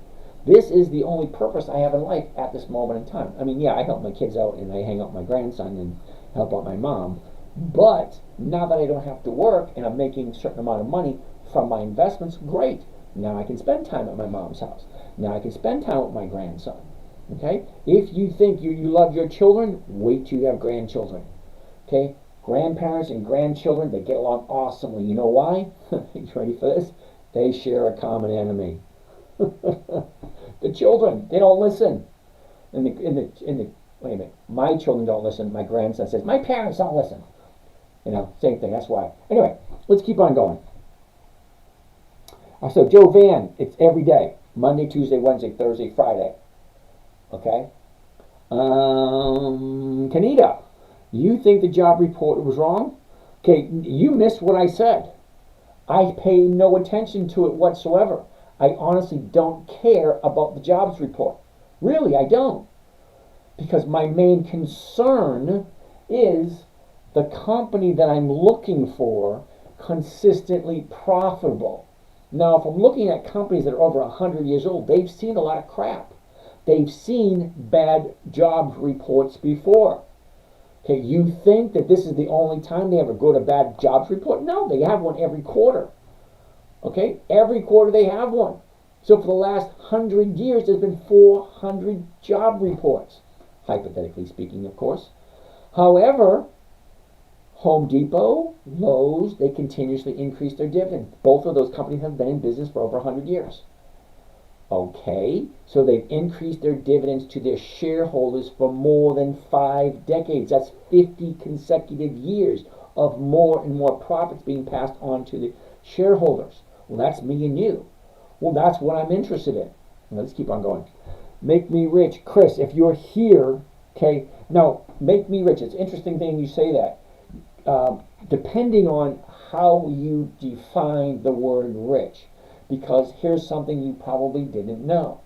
This is the only purpose I have in life at this moment in time. I mean, yeah, I help my kids out and I hang out with my grandson and help out my mom. But now that I don't have to work and I'm making a certain amount of money from my investments, great. Now I can spend time at my mom's house. Now I can spend time with my grandson. Okay? If you think you love your children, wait till you have grandchildren. Okay? Grandparents and grandchildren, they get along awesomely. You know why? You ready for this? They share a common enemy. The children, they don't listen. Wait a minute. My children don't listen. My grandson says, my parents don't listen. Same thing. That's why. Anyway, let's keep on going. So Joe Van, it's every day. Monday, Tuesday, Wednesday, Thursday, Friday. Okay? Kanita, you think the job report was wrong? Okay, you missed what I said. I pay no attention to it whatsoever. I honestly don't care about the jobs report. Really, I don't. Because my main concern is the company that I'm looking for consistently profitable. Now, if I'm looking at companies that are over 100 years old, they've seen a lot of crap. They've seen bad jobs reports before. Okay, you think that this is the only time they have a good or bad jobs report? No, they have one every quarter. Okay, every quarter they have one. So for the last 100 years, there's been 400 job reports. Hypothetically speaking, of course. However, Home Depot, Lowe's, they continuously increase their dividends. Both of those companies have been in business for over 100 years. Okay, so they've increased their dividends to their shareholders for more than 5 decades. That's 50 consecutive years of more and more profits being passed on to the shareholders. Well, that's me and you. Well, that's what I'm interested in. Let's keep on going. Make me rich. Chris, if you're here, okay, now, make me rich. It's an interesting thing you say that. Depending on how you define the word rich, because here's something you probably didn't know.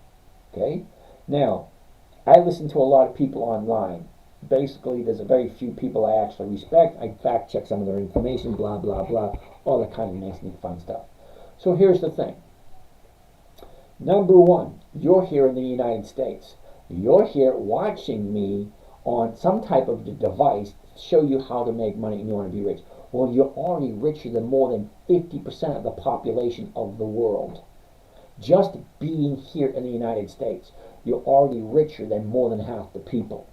Okay? Now, I listen to a lot of people online. Basically, there's a very few people I actually respect. I fact check some of their information, blah, blah, blah, all that kind of nice and fun stuff. So here's the thing. Number one, you're here in the United States. You're here watching me on some type of device to show you how to make money and you want to be rich. Well, you're already richer than more than 50% of the population of the world. Just being here in the United States, you're already richer than more than half the people.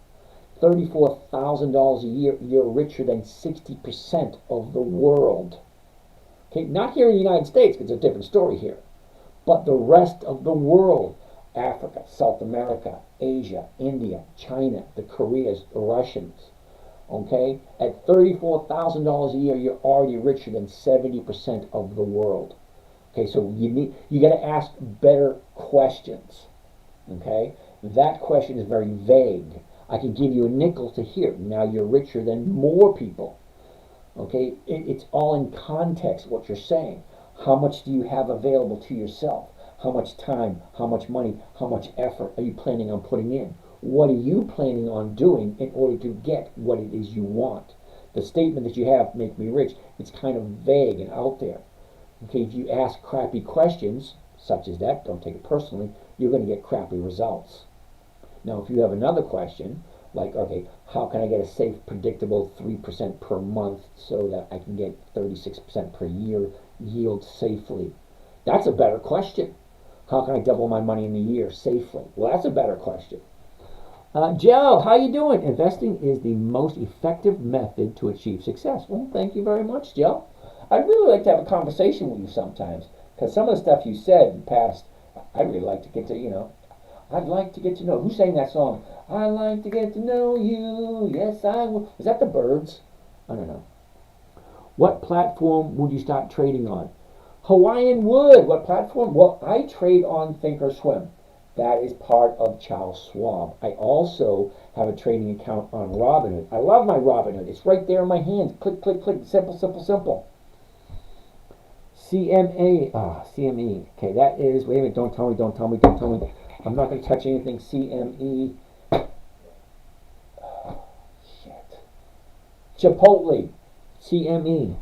$34,000 a year, you're richer than 60% of the world. Okay, not here in the United States, because it's a different story here. But the rest of the world, Africa, South America, Asia, India, China, the Koreas, the Russians, okay? At $34,000 a year, you're already richer than 70% of the world. Okay, so you got to ask better questions, okay? That question is very vague. I can give you a nickel to here. Now you're richer than more people. Okay, it's all in context what you're saying. How much do you have available to yourself? How much time, how much money, how much effort are you planning on putting in? What are you planning on doing in order to get what it is you want? The statement that you have, make me rich, it's kind of vague and out there. Okay, if you ask crappy questions, such as that, don't take it personally, you're going to get crappy results. Now, if you have another question, like, okay, how can I get a safe, predictable 3% per month so that I can get 36% per year yield safely? That's a better question. How can I double my money in a year safely? Well, that's a better question. Joe, how you doing? Investing is the most effective method to achieve success. Well, thank you very much, Joe. I'd really like to have a conversation with you sometimes, because some of the stuff you said in the past, I'd really like to get to, I'd like to get to know. Who sang that song? I like to get to know you. Yes, I will. Is that the Birds? I don't know. What platform would you start trading on? Hawaiian Wood. What platform? Well, I trade on Thinkorswim. That is part of Charles Schwab. I also have a trading account on Robinhood. I love my Robinhood. It's right there in my hands. Click, click, click. Simple, simple, simple. CME. Okay, that is, wait a minute, don't tell me. I'm not going to touch anything. CME. Shit. Chipotle. CME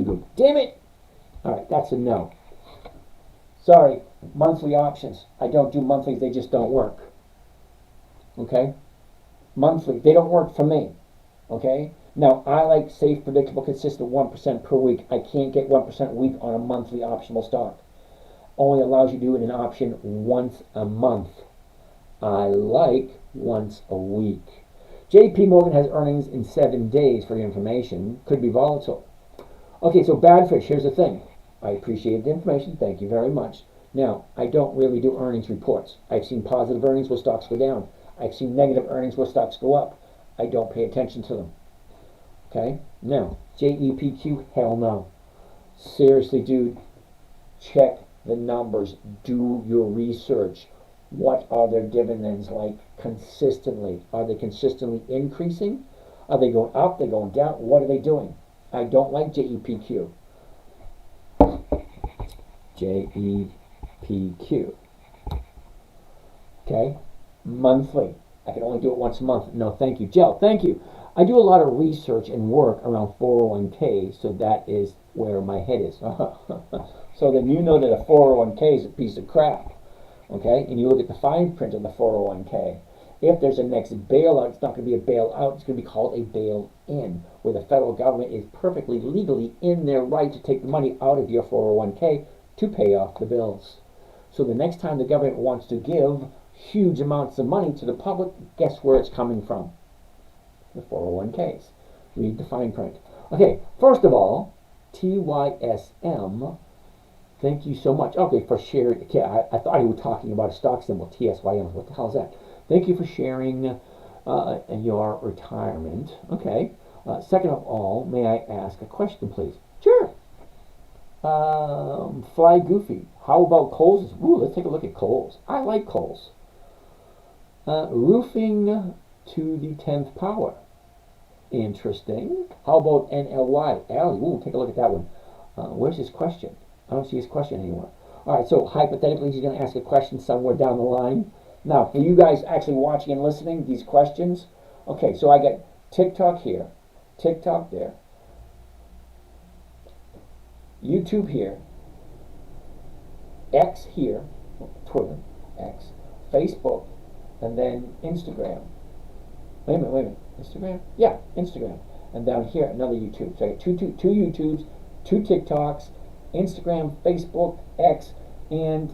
Group. Damn it! Alright, that's a no. Sorry, monthly options. I don't do monthlies, they just don't work. Okay? Monthly, they don't work for me. Okay? Now, I like safe, predictable, consistent 1% per week. I can't get 1% a week on a monthly optional stock. Only allows you to do it in an option once a month. I like once a week. JP Morgan has earnings in 7 days for your information. Could be volatile. Okay, so Badfish, here's the thing. I appreciate the information. Thank you very much. Now, I don't really do earnings reports. I've seen positive earnings where stocks go down. I've seen negative earnings where stocks go up. I don't pay attention to them. Okay? Now, JEPQ, hell no. Seriously, dude, check the numbers. Do your research. What are their dividends like consistently? Are they consistently increasing? Are they going up? Are they going down? What are they doing? I don't like JEPQ. JEPQ. Okay? Monthly. I can only do it once a month. No, thank you. Jill, thank you. I do a lot of research and work around 401k, so that is where my head is. So then you know that a 401k is a piece of crap. Okay? And you look at the fine print on the 401k. If there's a next bailout, it's not going to be a bailout. It's going to be called a bail-in, where the federal government is perfectly legally in their right to take the money out of your 401k to pay off the bills. So the next time the government wants to give huge amounts of money to the public, guess where it's coming from? The 401ks. Read the fine print. Okay, first of all, TYSM, thank you so much. Okay, for sharing. Okay, I thought you were talking about a stock symbol, TSYM. What the hell is that? Thank you for sharing your retirement. Okay. Second of all, may I ask a question, please? Sure. Fly Goofy. How about Kohl's? Ooh, let's take a look at Kohl's. I like Kohl's. Roofing to the 10th power. Interesting. How about NLY? Allie, ooh, take a look at that one. Where's his question? I don't see his question anymore. All right, so hypothetically, he's going to ask a question somewhere down the line. Now, for you guys actually watching and listening, these questions. Okay, so I got TikTok here, TikTok there, YouTube here, X here, Twitter, X, Facebook, and then Instagram. Wait a minute. Instagram? Yeah, Instagram. And down here, another YouTube. So I got two YouTubes, 2 TikToks, Instagram, Facebook, X, and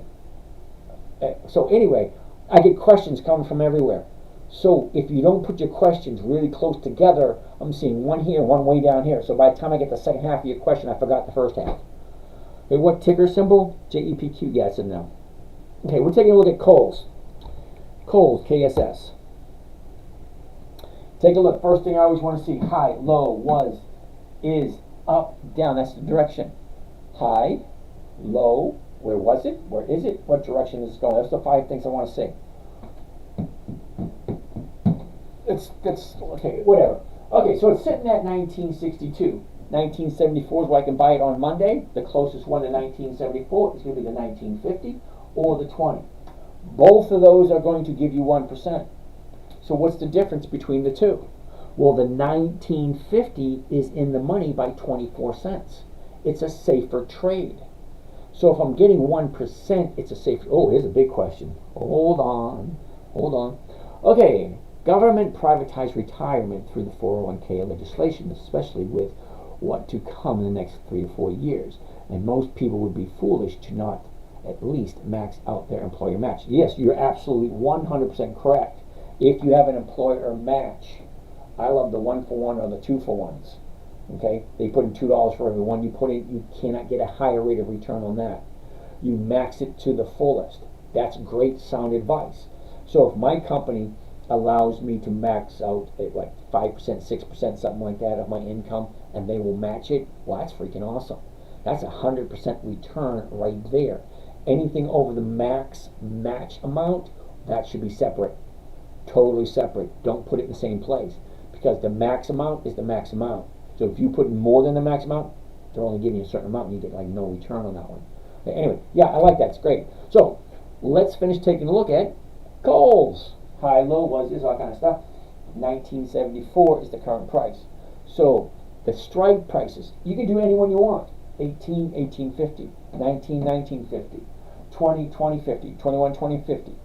so anyway, I get questions coming from everywhere. So if you don't put your questions really close together, I'm seeing one here, one way down here. So by the time I get the second half of your question, I forgot the first half. Okay, what ticker symbol? JEPQ, yes and no. Okay, we're taking a look at Kohl's. Kohl's, KSS. Take a look. First thing I always want to see, high, low, was, is, up, down. That's the direction. High, low, where was it? Where is it? What direction is it going? That's the 5 things I want to see. It's okay, whatever. Okay, so it's sitting at 1962. 1974 is where I can buy it on Monday. The closest one to 1974 is going to be the 1950 or the 20. Both of those are going to give you 1%. So what's the difference between the two? Well, the 1950 is in the money by 24 cents. It's a safer trade. So if I'm getting 1%, it's a safer. Oh, here's a big question. Hold on. Okay, government privatized retirement through the 401k legislation, especially with what to come in the next 3 to 4 years. And most people would be foolish to not at least max out their employer match. Yes, you're absolutely 100% correct. If you have an employer match, I love the 1-for-1 or the 2-for-1s. Okay, they put in $2 for every one you put in. You cannot get a higher rate of return on that. You max it to the fullest. That's great sound advice. So if my company allows me to max out at like 5%, 6%, something like that of my income, and they will match it, well, that's freaking awesome. That's 100% return right there. Anything over the max match amount, that should be separate. Totally separate. Don't put it in the same place, because the max amount is the max amount. So if you put more than the max amount, they're only giving you a certain amount, and you get like no return on that one. Anyway, yeah, I like that. It's great. So let's finish taking a look at Kohl's. High, low, was, is, all kind of stuff. 1974 is the current price. So the strike prices, you can do any one you want. 18, 1850, 19, 1950, 20, 2050, 21, 2050.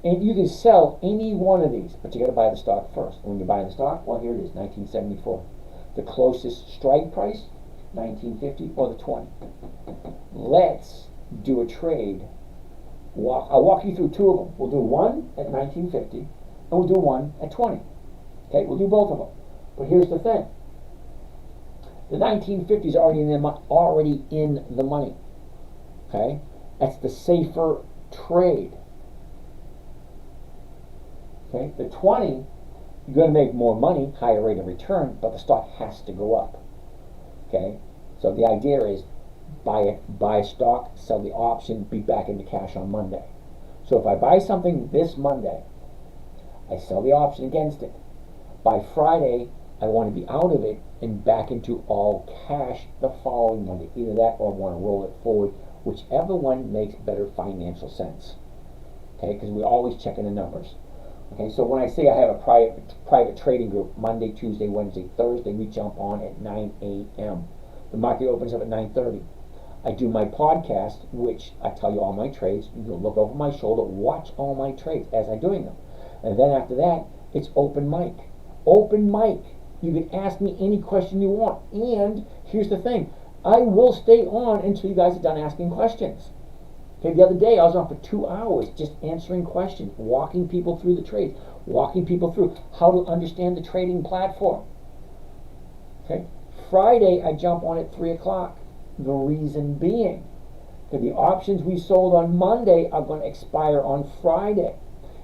And you can sell any one of these, but you got to buy the stock first. When you buy the stock, well, here it is, 1974. The closest strike price, 1950 or the 20. Let's do a trade. I'll walk you through two of them. We'll do one at 1950 and we'll do one at 20. Okay, we'll do both of them. But here's the thing. The 1950 is already in the money. Okay? That's the safer trade. Okay? The 20, you're going to make more money, higher rate of return, but the stock has to go up. Okay? So the idea is buy a stock, sell the option, be back into cash on Monday. So if I buy something this Monday, I sell the option against it. By Friday, I want to be out of it and back into all cash the following Monday. Either that or I want to roll it forward, whichever one makes better financial sense. Okay, because we're always checking the numbers. Okay, so when I say I have a private trading group, Monday, Tuesday, Wednesday, Thursday, we jump on at 9 a.m. The market opens up at 9:30. I do my podcast, which I tell you all my trades. You can look over my shoulder, watch all my trades as I'm doing them. And then after that, it's open mic. Open mic. You can ask me any question you want. And here's the thing. I will stay on until you guys are done asking questions. Okay, the other day I was on for 2 hours just answering questions, walking people through the trades, walking people through how to understand the trading platform. Okay, Friday I jump on at 3 o'clock. The reason being that the options we sold on Monday are going to expire on Friday.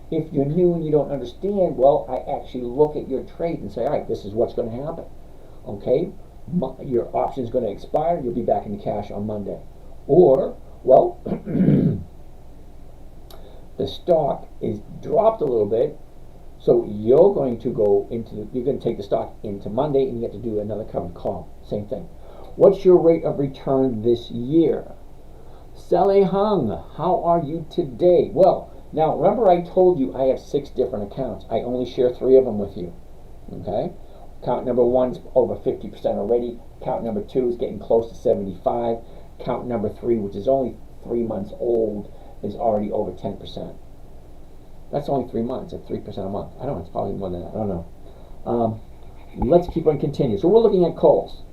If you're new and you don't understand, well, I actually look at your trade and say, all right, this is what's going to happen. Okay, your option is going to expire. You'll be back in the cash on Monday. Or, well, the stock is dropped a little bit, so you're going to take the stock into Monday and you get to do another covered call. Same thing. What's your rate of return this year? Sally Hung, how are you today? Well, now remember I told you I have 6 different accounts. I only share 3 of them with you. Okay? Account number 1's over 50% already. Account number 2 is getting close to 75. Account number 3, which is only 3 months old, is already over 10%. That's only 3 months at 3% a month. I don't know, it's probably more than that. I don't know. Let's keep on continuing. So we're looking at Kohl's.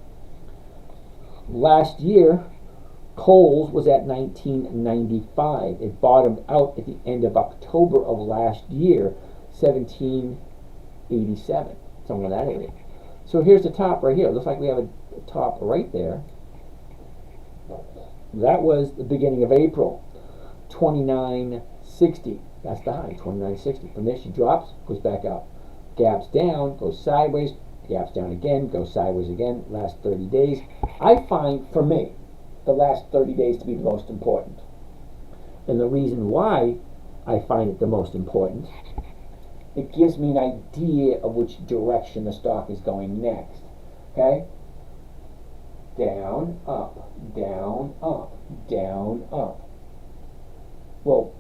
Last year, Kohl's was at 1995. It bottomed out at the end of October of last year, 1787, somewhere in that area. So here's the top right here. It looks like we have a top right there. That was the beginning of April, 29.60. That's the high, 29.60. From there, she drops, goes back up, gaps down, goes sideways, gaps down again, goes sideways again. Last 30 days. I find, for me, the last 30 days to be the most important. And the reason why I find it the most important, it gives me an idea of which direction the stock is going next. Okay? Down, up, down, up, down, up. Well,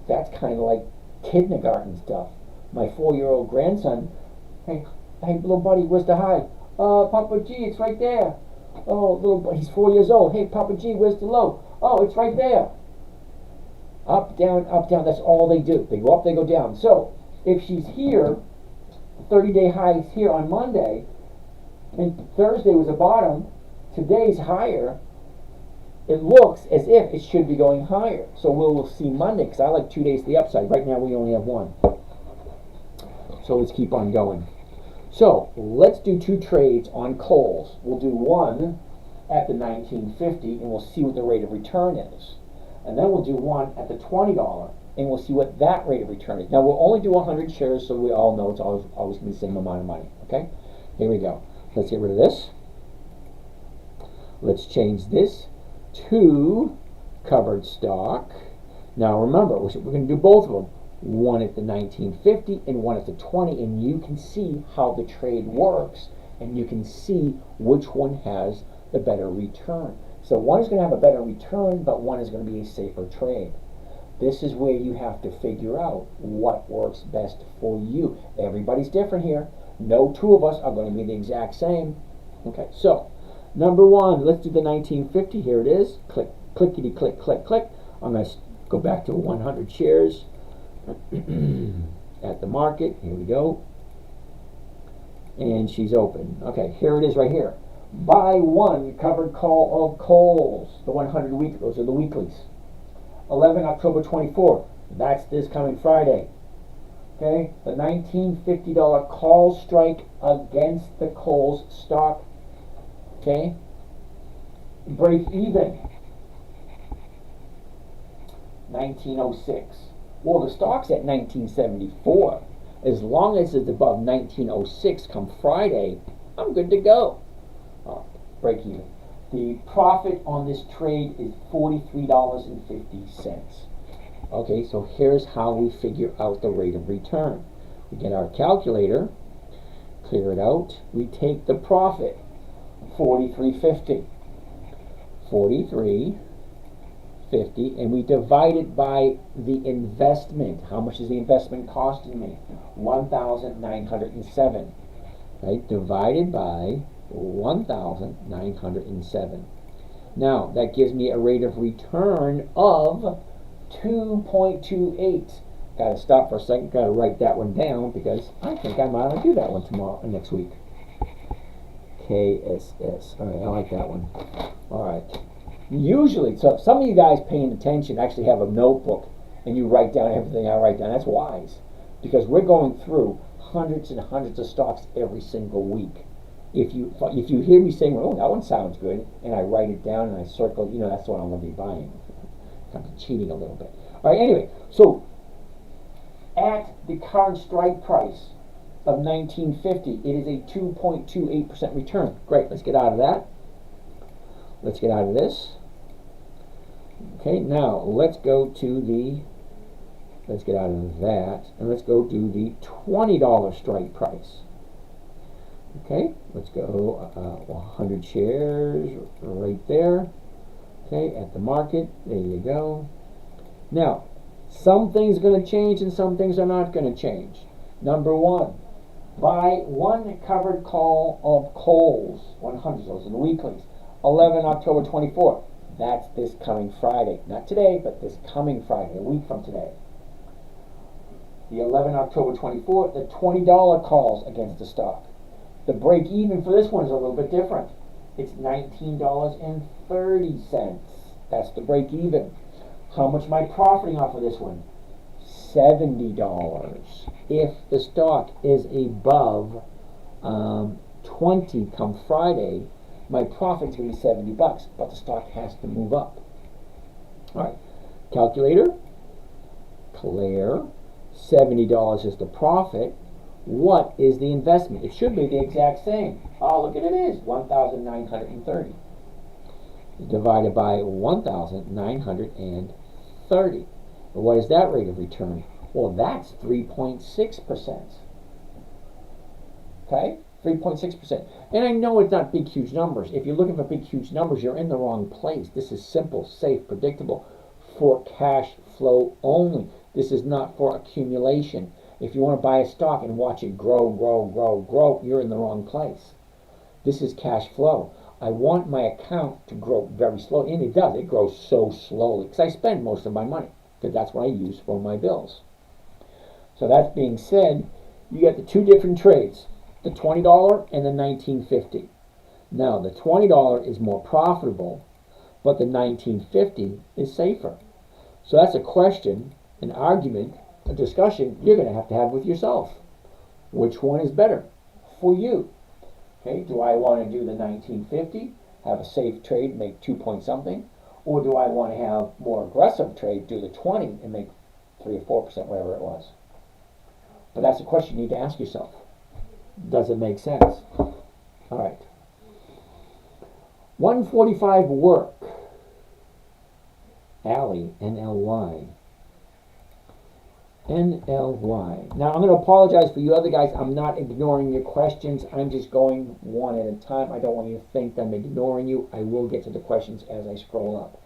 that's kind of like kindergarten stuff. My 4-year-old grandson, hey little buddy, where's the high? Papa G, it's right there. Oh, little buddy, he's 4 years old. Hey, Papa G, where's the low? Oh, it's right there. Up, down, that's all they do. They go up, they go down. So, if she's here, 30-day high is here on Monday, and Thursday was a bottom, today's higher, it looks as if it should be going higher. So we'll see Monday, because I like 2 days to the upside. Right now we only have 1. So let's keep on going. So let's do 2 trades on Kohl's. We'll do one at the 1950 and we'll see what the rate of return is. And then we'll do one at the $20 and we'll see what that rate of return is. Now we'll only do 100 shares, so we all know it's always going to be the same amount of money. Okay? Here we go. Let's get rid of this. Let's change this to covered stock. Now remember, we're going to do both of them. One at the 1950 and one at the 20, and you can see how the trade works and you can see which one has the better return. So one is going to have a better return, but one is going to be a safer trade. This is where you have to figure out what works best for you. Everybody's different here. No 2 of us are going to be the exact same. Okay, so number 1, let's do the 1950. Here it is. Click, clickety, click, click, click. I'm going to go back to 100 shares. At the market, here we go. and she's open. Okay, here it is right here. Buy one covered call of Kohl's, the 100 week, those are the weeklies. 11 October 24th, that's this coming Friday. Okay, the $19.50 call strike against the Kohl's stock. Okay, break even, 1906. Well, the stock's at 1974. As long as it's above 1906 come Friday, I'm good to go. Break even. The profit on this trade is $43.50. Okay, so here's how we figure out the rate of return. We get our calculator, clear it out. We take the profit, $43.50. $43.50, and we divide it by the investment. How much is the investment costing me? $1,907. Right? Divided by 1,907. Now, that gives me a rate of return of 2.28. Got to stop for a second. Got to write that one down because I think I might do that one next week. KSS. All right, I like that one. All right. Usually, so some of you guys paying attention actually have a notebook and you write down everything I write down. That's wise because we're going through hundreds and hundreds of stocks every single week. If you hear me saying, "Oh, that one sounds good," and I write it down and I circle, that's what I'm going to be buying. I'm cheating a little bit. All right. Anyway, so at the current strike price of $19.50, it is a 2.28% return. Great. Let's get out of that. Let's get out of this. Okay, now let's get out of that, and let's go to the $20 strike price. Okay, let's go 100 shares right there. Okay, at the market, there you go. Now, some things are going to change and some things are not going to change. Number one, buy one covered call of Kohl's, 100, those are the weeklies. 11 October 24th. That's this coming Friday. Not today, but this coming Friday, a week from today. The 11 October 24th, the $20 calls against the stock. The break even for this one is a little bit different. It's $19.30. That's the break even. How much am I profiting off of this one? $70. If the stock is above 20 come Friday, my profit's going to be $70, but the stock has to move up. All right, calculator, clear. $70 is the profit. What is the investment? It should be the exact same. Oh, look at it is, 1,930. Divided by 1,930. What is that rate of return? Well, that's 3.6%. Okay? 3.6%. And I know it's not big, huge numbers. If you're looking for big, huge numbers, you're in the wrong place. This is simple, safe, predictable for cash flow only. This is not for accumulation. If you want to buy a stock and watch it grow, you're in the wrong place. This is cash flow. I want my account to grow very slowly, and it does. It grows so slowly because I spend most of my money because that's what I use for my bills. So that being said, you get the two different trades. The $20 and the $19.50. Now, the $20 is more profitable, but the $19.50 is safer. So that's a question, an argument, a discussion you're going to have with yourself. Which one is better for you? Okay, do I want to do the $19.50, have a safe trade, make 2 point something, or do I want to have more aggressive trade, do the 20 and make 3 or 4%, whatever it was? But that's a question you need to ask yourself. Does it make sense? All right. 145 work. Alley, NLY. NLY. Now, I'm going to apologize for you other guys. I'm not ignoring your questions. I'm just going one at a time. I don't want you to think that I'm ignoring you. I will get to the questions as I scroll up.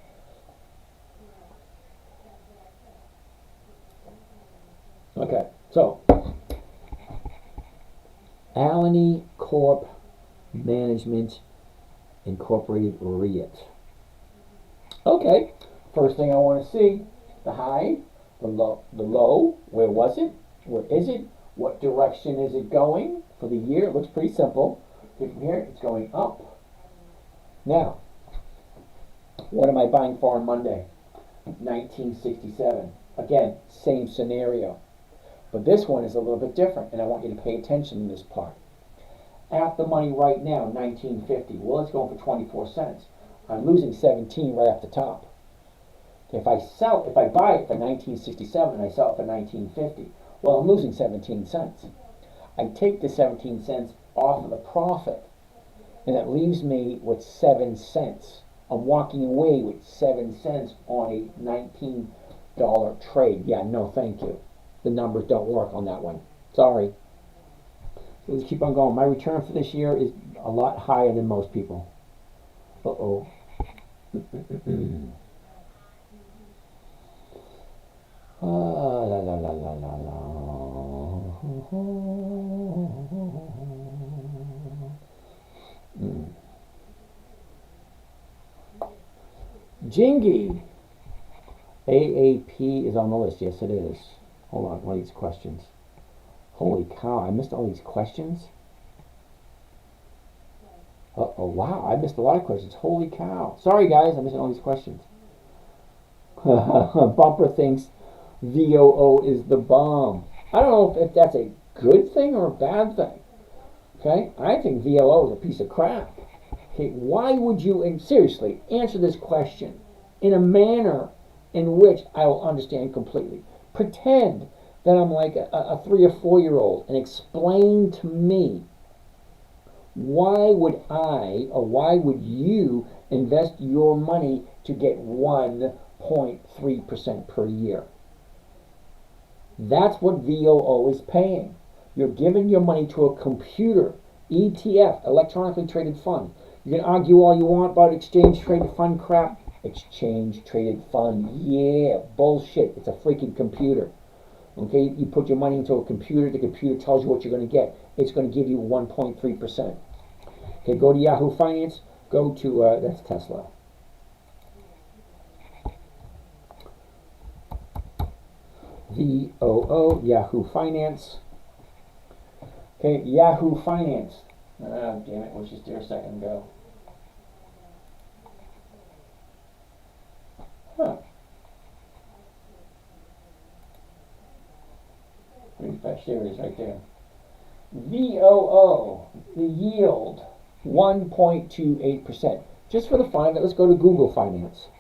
Okay, so Alany Corp Management Incorporated REIT. Okay, first thing I want to see, the high, the low, where was it? Where is it? What direction is it going? For the year, it looks pretty simple. From here, it's going up. Now, what am I buying for on Monday? 1967. Again, same scenario. But this one is a little bit different, and I want you to pay attention to this part. At the money right now, 1950. Well, it's going for 24 cents. I'm losing 17 right off the top. If I buy it for 1967 and I sell it for 1950, well, I'm losing 17 cents. I take the 17 cents off of the profit, and that leaves me with 7 cents. I'm walking away with 7 cents on a $19 trade. Yeah, no, thank you. The numbers don't work on that one. Sorry. So let's keep on going. My return for this year is a lot higher than most people. Uh-oh. La la la la la la. Jingy. AAP is on the list. Yes, it is. Hold on, one of these questions. Holy cow, I missed all these questions? Uh-oh, wow, I missed a lot of questions. Holy cow. Sorry, guys, I missed all these questions. Bumper thinks VOO is the bomb. I don't know if that's a good thing or a bad thing. Okay? I think VOO is a piece of crap. Okay, why would you, and seriously, answer this question in a manner in which I will understand completely. Pretend that I'm like a 3 or 4 year old and explain to me why would I or why would you invest your money to get 1.3% per year. That's what VOO is paying. You're giving your money to a computer, ETF, electronically traded fund. You can argue all you want about exchange traded fund crap. Exchange traded fund, yeah, bullshit. It's a freaking computer. Okay, you put your money into a computer, the computer tells you what you're going to get. It's going to give you 1.3%. Okay, go to Yahoo Finance, go to, that's Tesla. VOO, Yahoo Finance. Okay, Yahoo Finance. Ah, damn it, it was just there a second ago. Huh. Refresh, there it is right there. VOO, the yield, 1.28%. Just for the fun of it, let's go to Google Finance.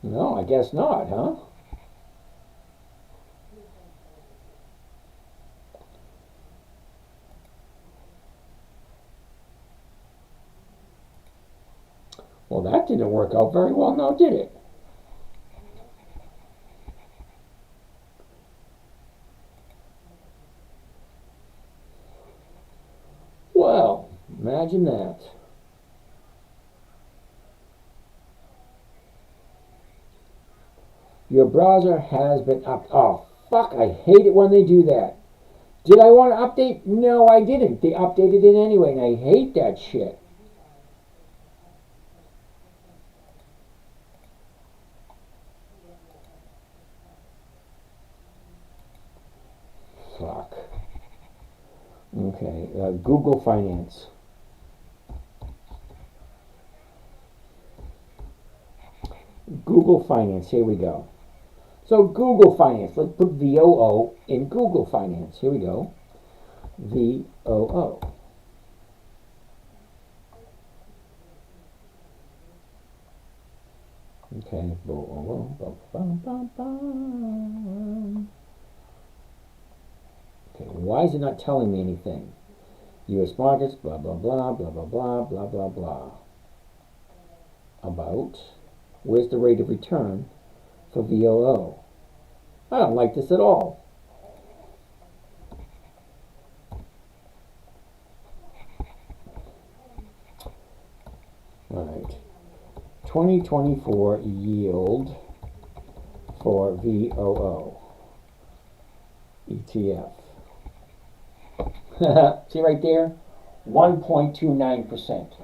No, I guess not, huh? Well, that didn't work out very well now, did it? Well, imagine that. Your browser has been up. Oh, fuck, I hate it when they do that. Did I want to update? No, I didn't. They updated it anyway, and I hate that shit. Fuck. Okay, Google Finance. Google Finance, here we go. So Google Finance, let's put VOO in Google Finance. Here we go. VOO. Okay, okay, why is it not telling me anything? U.S. markets, blah, blah, blah, blah, blah, blah, blah, blah, blah. About, where's the rate of return for VOO? I don't like this at all. All right. 2024 yield for VOO ETF. See right there? 1.29%.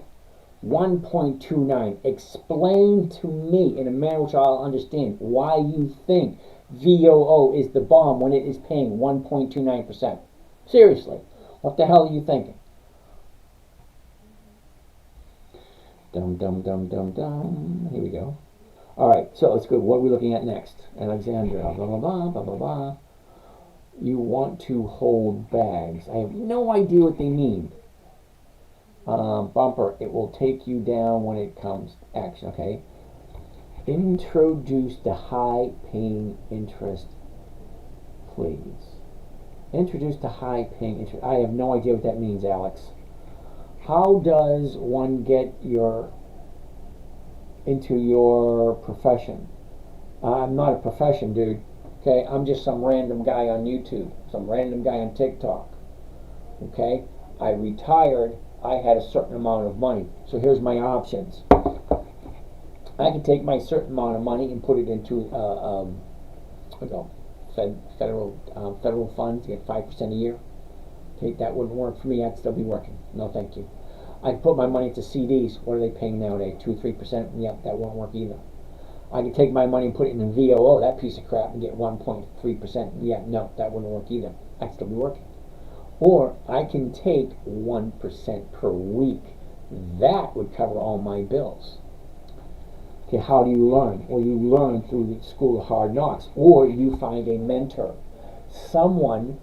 1.29. Explain to me in a manner which I'll understand why you think VOO is the bomb when it is paying 1.29%. Seriously. What the hell are you thinking? Dum, dum, dum, dum, dum. Here we go. All right, so let's go. What are we looking at next? Alexandra, blah, blah, blah, blah, blah, blah. You want to hold bags. I have no idea what they mean. Bumper, it will take you down when it comes action, okay? Introduce the high paying interest, please. Introduce the high paying interest. I have no idea what that means, Alex. How does one get into your profession? I'm not a profession, dude. Okay, I'm just some random guy on YouTube, some random guy on TikTok. Okay, I retired. I had a certain amount of money. So here's my options. I can take my certain amount of money and put it into federal funds, get 5% a year. Okay, that wouldn't work for me. I'd still be working. No, thank you. I can put my money into CDs. What are they paying nowadays? 2-3%? Yep, that won't work either. I can take my money and put it in VOO, that piece of crap, and get 1.3%. Yeah, no, that wouldn't work either. I'd still be working. Or I can take 1% per week. That would cover all my bills. Okay, how do you learn? Well, you learn through the School of Hard Knocks, or you find a mentor, someone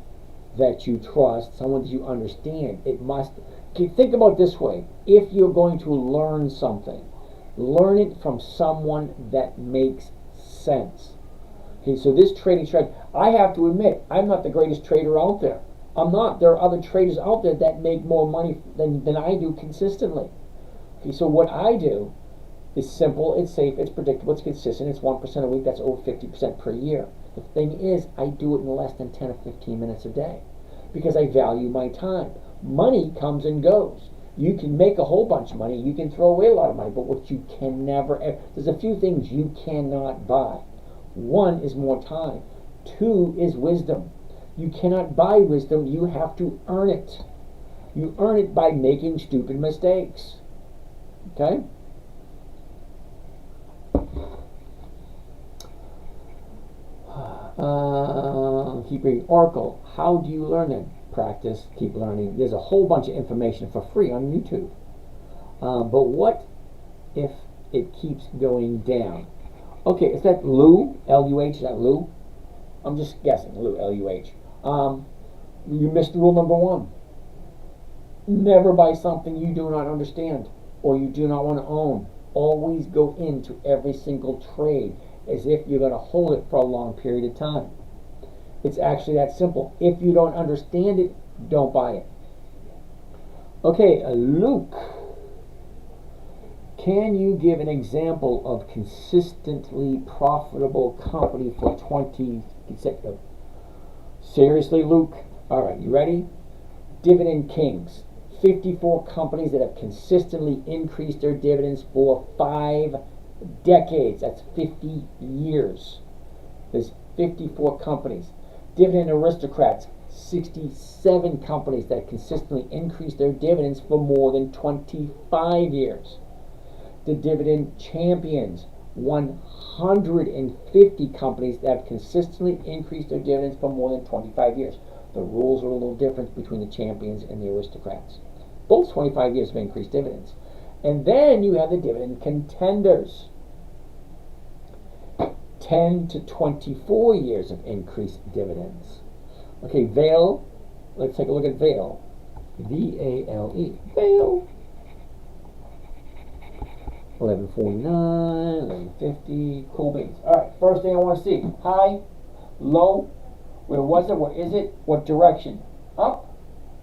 that you trust, someone that you understand. It must. Okay, think about it this way: if you're going to learn something, learn it from someone that makes sense. Okay, so this trading strategy, I have to admit, I'm not the greatest trader out there. I'm not. There are other traders out there that make more money than I do consistently. Okay, so what I do is simple, it's safe, it's predictable, it's consistent, it's 1% a week, that's over 50% per year. The thing is, I do it in less than 10 or 15 minutes a day because I value my time. Money comes and goes. You can make a whole bunch of money, you can throw away a lot of money, but what you can never, there's a few things you cannot buy. One is more time. Two is wisdom. You cannot buy wisdom, you have to earn it. You earn it by making stupid mistakes. Okay? Keep reading. Oracle, how do you learn it? Practice, keep learning. There's a whole bunch of information for free on YouTube. But what if it keeps going down? Okay, is that Lou? L-U-H, is that Lou? I'm just guessing, Lou, L-U-H. You missed rule number 1. Never buy something you do not understand or you do not want to own. Always go into every single trade as if you're going to hold it for a long period of time. It's actually that simple. If you don't understand it, don't buy it. Okay, Luke, can you give an example of consistently profitable company for 20 consecutive? Seriously, Luke? All right, you ready? Dividend Kings. 54 companies that have consistently increased their dividends for 5 decades. That's 50 years. There's 54 companies. Dividend Aristocrats, 67 companies that consistently increase their dividends for more than 25 years. The Dividend Champions, 150 companies that have consistently increased their dividends for more than 25 years. The rules are a little different between the Champions and the Aristocrats. Both 25 years of increased dividends. And then you have the Dividend Contenders. 10 to 24 years of increased dividends. Okay, Vail. Let's take a look at Vail. V-A-L-E. Vail. 1149, 1150. Cool beans. All right, first thing I want to see. High, low. Where was it? Where is it? What direction? Up,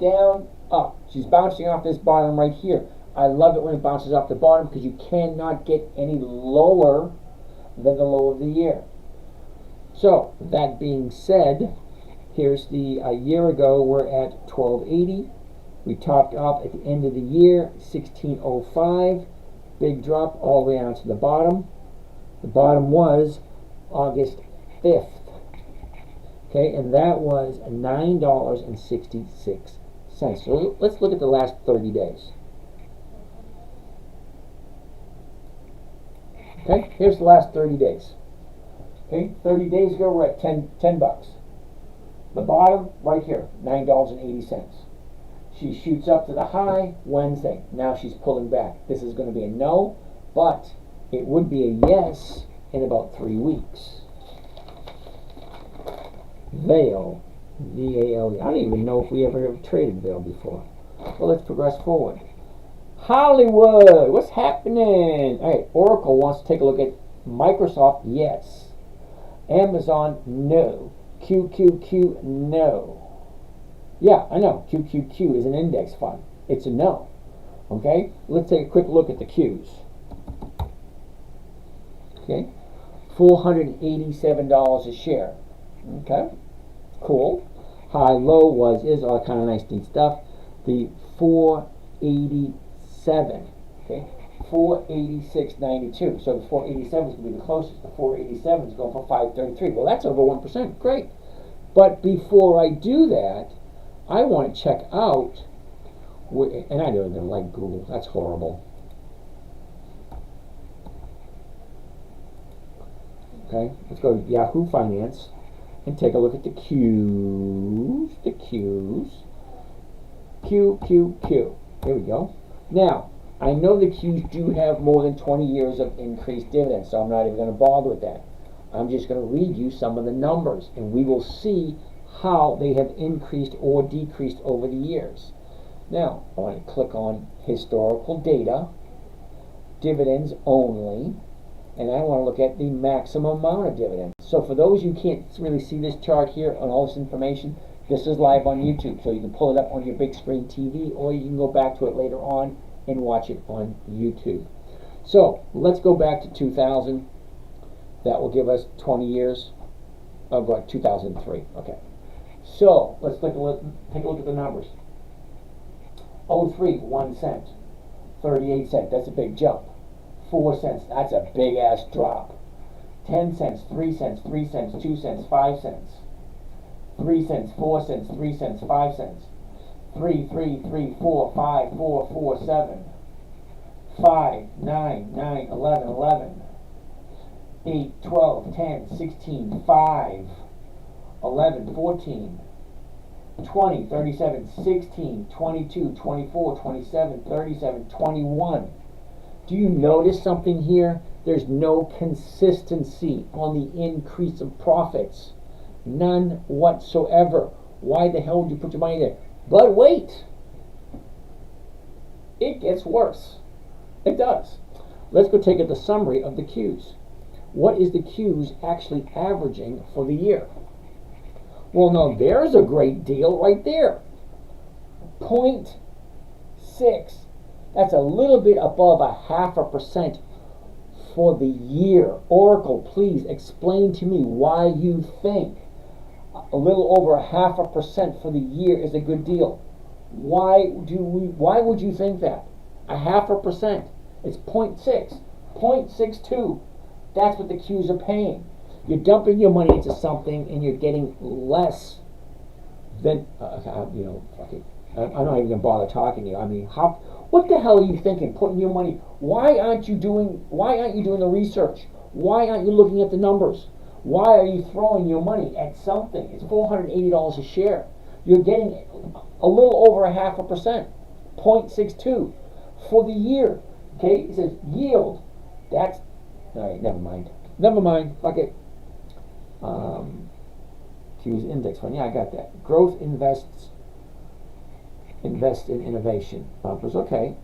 down, up. She's bouncing off this bottom right here. I love it when it bounces off the bottom because you cannot get any lower than the low of the year. So, that being said, here's the year ago, we're at 1280. We topped off at the end of the year, 1605. Big drop all the way down to the bottom. The bottom was August 5th. Okay, and that was $9.66. So let's look at the last 30 days. Okay, here's the last 30 days. Okay, 30 days ago we're at 10 bucks. The bottom, right here, $9.80. She shoots up to the high Wednesday. Now she's pulling back. This is going to be a no, but it would be a yes in about 3 weeks. Vail, V-A-L-E. I don't even know if we ever traded Vail before. Well, let's progress forward. Hollywood, what's happening? All right, Oracle wants to take a look at Microsoft, yes. Amazon, no. QQQ, no. Yeah, I know. QQQ is an index fund. It's a no. Okay? Let's take a quick look at the Qs. Okay? $487 a share. Okay? Cool. High, low was, is all kind of nice, neat stuff. The 487. Okay? 486.92. So the 487 is going to be the closest. The 487 is going for 533. Well, that's over 1%. Great. But before I do that, I want to check out, and I don't even like Google. That's horrible. Okay, let's go to Yahoo Finance and take a look at the Qs. The Qs. Q, Q, Q. Here we go. Now, I know the Qs do have more than 20 years of increased dividends, so I'm not even going to bother with that. I'm just going to read you some of the numbers, and we will see how they have increased or decreased over the years. Now, I want to click on historical data, dividends only, and I want to look at the maximum amount of dividends. So for those who can't really see this chart here on all this information, this is live on YouTube, so you can pull it up on your big screen TV, or you can go back to it later on and watch it on YouTube. So let's go back to 2000. That will give us 20 years. Oh, go 2003. Okay. So let's take a look at the numbers. 03, 1 cent. 38 cents. That's a big jump. 4 cents. That's a big ass drop. 10 cents, 3 cents, 3 cents, 2 cents, 5 cents. 3 cents, 4 cents, 3 cents, 5 cents. 3, 3, 3, 4, 5, 4, 4, 7. 5, 9, 9, 11, 11. 8, 12, 10, 16, 5, 11, 14, 20, 37, 16, 22, 24, 27, 37, 21. Do you notice something here? There's no consistency on the increase of profits. None whatsoever. Why the hell would you put your money there? But wait, it gets worse. It does. Let's go take the summary of the Qs. What is the Qs actually averaging for the year? Well, no, there's a great deal right there. 0.6. That's a little bit above 0.5% for the year. Oracle, please explain to me why you think a little over 0.5% for the year is a good deal. Why would you think that? 0.5%. It's 0.6, 0.62. That's what the Qs are paying. You're dumping your money into something and you're getting less than, fuck it. I'm not even going to bother talking to you. I mean, what the hell are you thinking, putting your money? Why aren't you doing the research? Why aren't you looking at the numbers? Why are you throwing your money at something? It's $480 a share. You're getting a little over 0.5%, 0.62 for the year. Okay, it says yield. That's, all right, never mind. Fuck it. Q's index fund. Yeah, I got that. Growth invest in innovation. Bumpers, okay.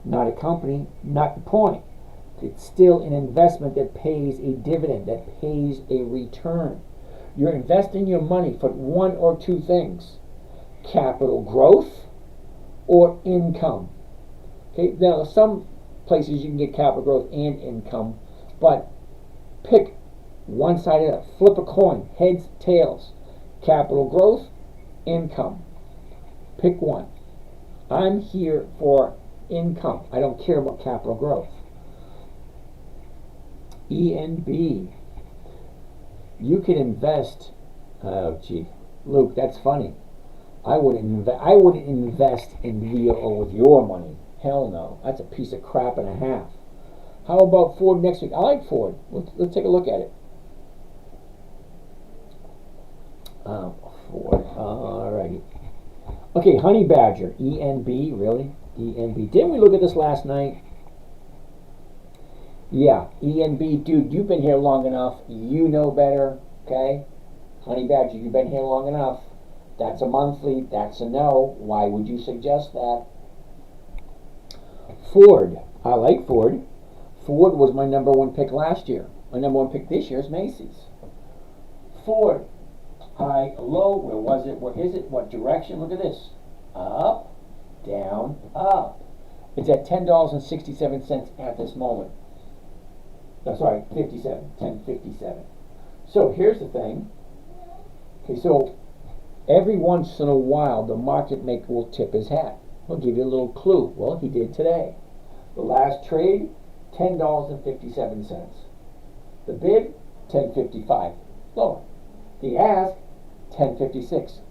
Not a company, not the point. It's still an investment that pays a dividend, that pays a return. You're investing your money for one or two things: capital growth or income. Okay, now some places you can get capital growth and income, but pick one side of it. Flip a coin, heads, tails. Capital growth, income. Pick one. I'm here for income. I don't care about capital growth. ENB. You can invest. Oh, gee, Luke, that's funny. I wouldn't invest in VO with your money. Hell no. That's a piece of crap and a half. How about Ford next week? I like Ford. Let's take a look at it. Ford. Alrighty. Okay, Honey Badger. ENB, really? ENB. Didn't we look at this last night? Yeah, ENB. Dude, you've been here long enough. You know better, okay? Honey Badger, you've been here long enough. That's a monthly. That's a no. Why would you suggest that? Ford. I like Ford. Ford was my number one pick last year. My number one pick this year is Macy's. Ford. High, low. Where was it? Where is it? What direction? Look at this. Up, down, up. It's at $10.67 at this moment. No, sorry, 57. 10.57. So here's the thing. Okay, so every once in a while, the market maker will tip his hat. He'll give you a little clue. Well, he did today. The last trade, $10.57. The bid, $10.55, lower. The ask, $10.56,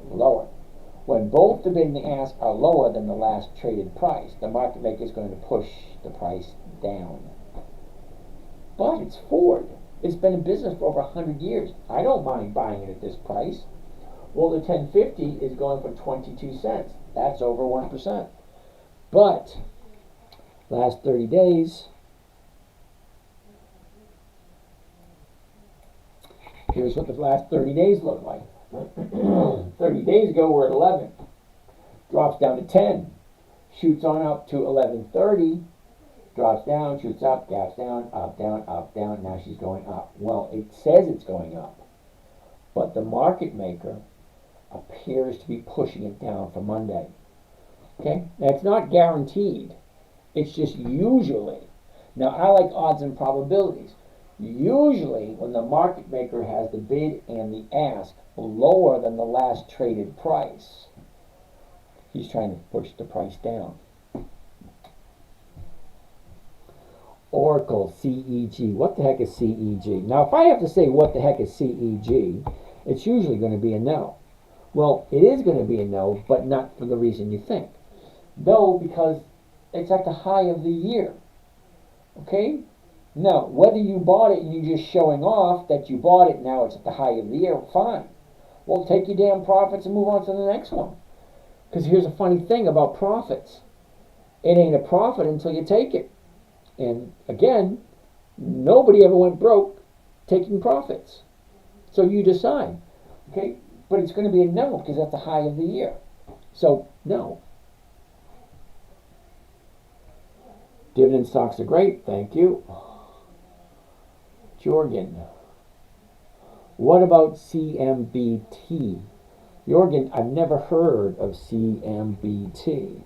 lower. When both the bid and the ask are lower than the last traded price, the market maker is going to push the price down. But it's Ford. It's been in business for over 100 years. I don't mind buying it at this price. Well, the 1050 is going for 22 cents. That's over 1%. But last 30 days, here's what the last 30 days look like. 30 days ago, we're at 11. Drops down to 10. Shoots on up to 11.30. Drops down, shoots up, gaps down, up, down, up, down. Now she's going up. Well, it says it's going up. But the market maker appears to be pushing it down for Monday. Okay? Now, it's not guaranteed. It's just usually. Now, I like odds and probabilities. Usually, when the market maker has the bid and the ask lower than the last traded price, he's trying to push the price down. Oracle, CEG. What the heck is CEG? Now, if I have to say what the heck is CEG, it's usually going to be a no. Well, it is going to be a no, but not for the reason you think. No, because it's at the high of the year. Okay? Now, whether you bought it and you're just showing off that you bought it, now it's at the high of the year, fine. Well, take your damn profits and move on to the next one. Because here's a funny thing about profits. It ain't a profit until you take it. And again, nobody ever went broke taking profits. So you decide. Okay? But it's going to be a no because that's the high of the year. So, no. Dividend stocks are great. Thank you. Jorgen. What about CMBT? Jorgen, I've never heard of CMBT.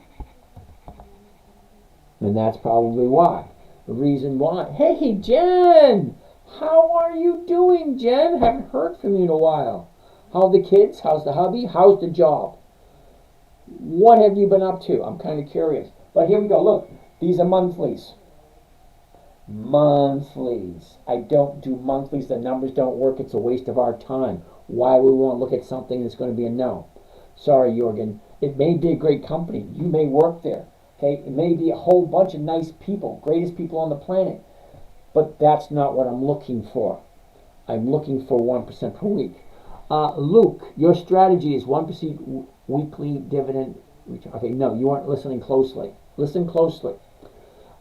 And that's probably why. The reason why. Hey, Jen! How are you doing, Jen? Haven't heard from you in a while. How are the kids? How's the hubby? How's the job? What have you been up to? I'm kind of curious. But here we go. Look, these are monthlies. Monthlies. I don't do monthlies. The numbers don't work. It's a waste of our time. Why would we want to look at something that's going to be a no? Sorry, Jorgen. It may be a great company. You may work there. Okay? It may be a whole bunch of nice people, greatest people on the planet. But that's not what I'm looking for. I'm looking for 1% per week. Luke, your strategy is 1% weekly dividend. Okay, no, you aren't listening closely. Listen closely.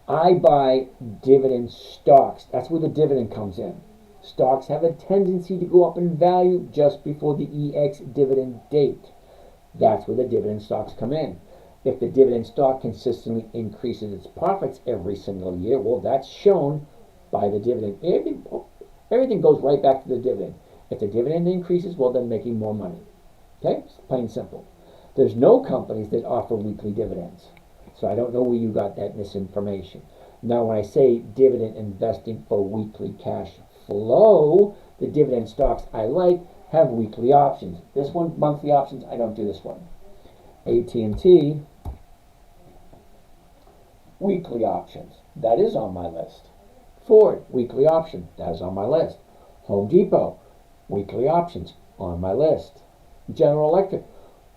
I buy dividend stocks. That's where the dividend comes in. Stocks have a tendency to go up in value just before the EX dividend date. That's where the dividend stocks come in. If the dividend stock consistently increases its profits every single year, well, that's shown by the dividend. Everything goes right back to the dividend. If the dividend increases, well, they're making more money. Okay? It's plain and simple. There's no companies that offer weekly dividends. So I don't know where you got that misinformation. Now, when I say dividend investing for weekly cash flow, the dividend stocks I like have weekly options. This one, monthly options, I don't do this one. AT&T, weekly options. That is on my list. Ford, weekly option. That is on my list. Home Depot, weekly options. On my list. General Electric,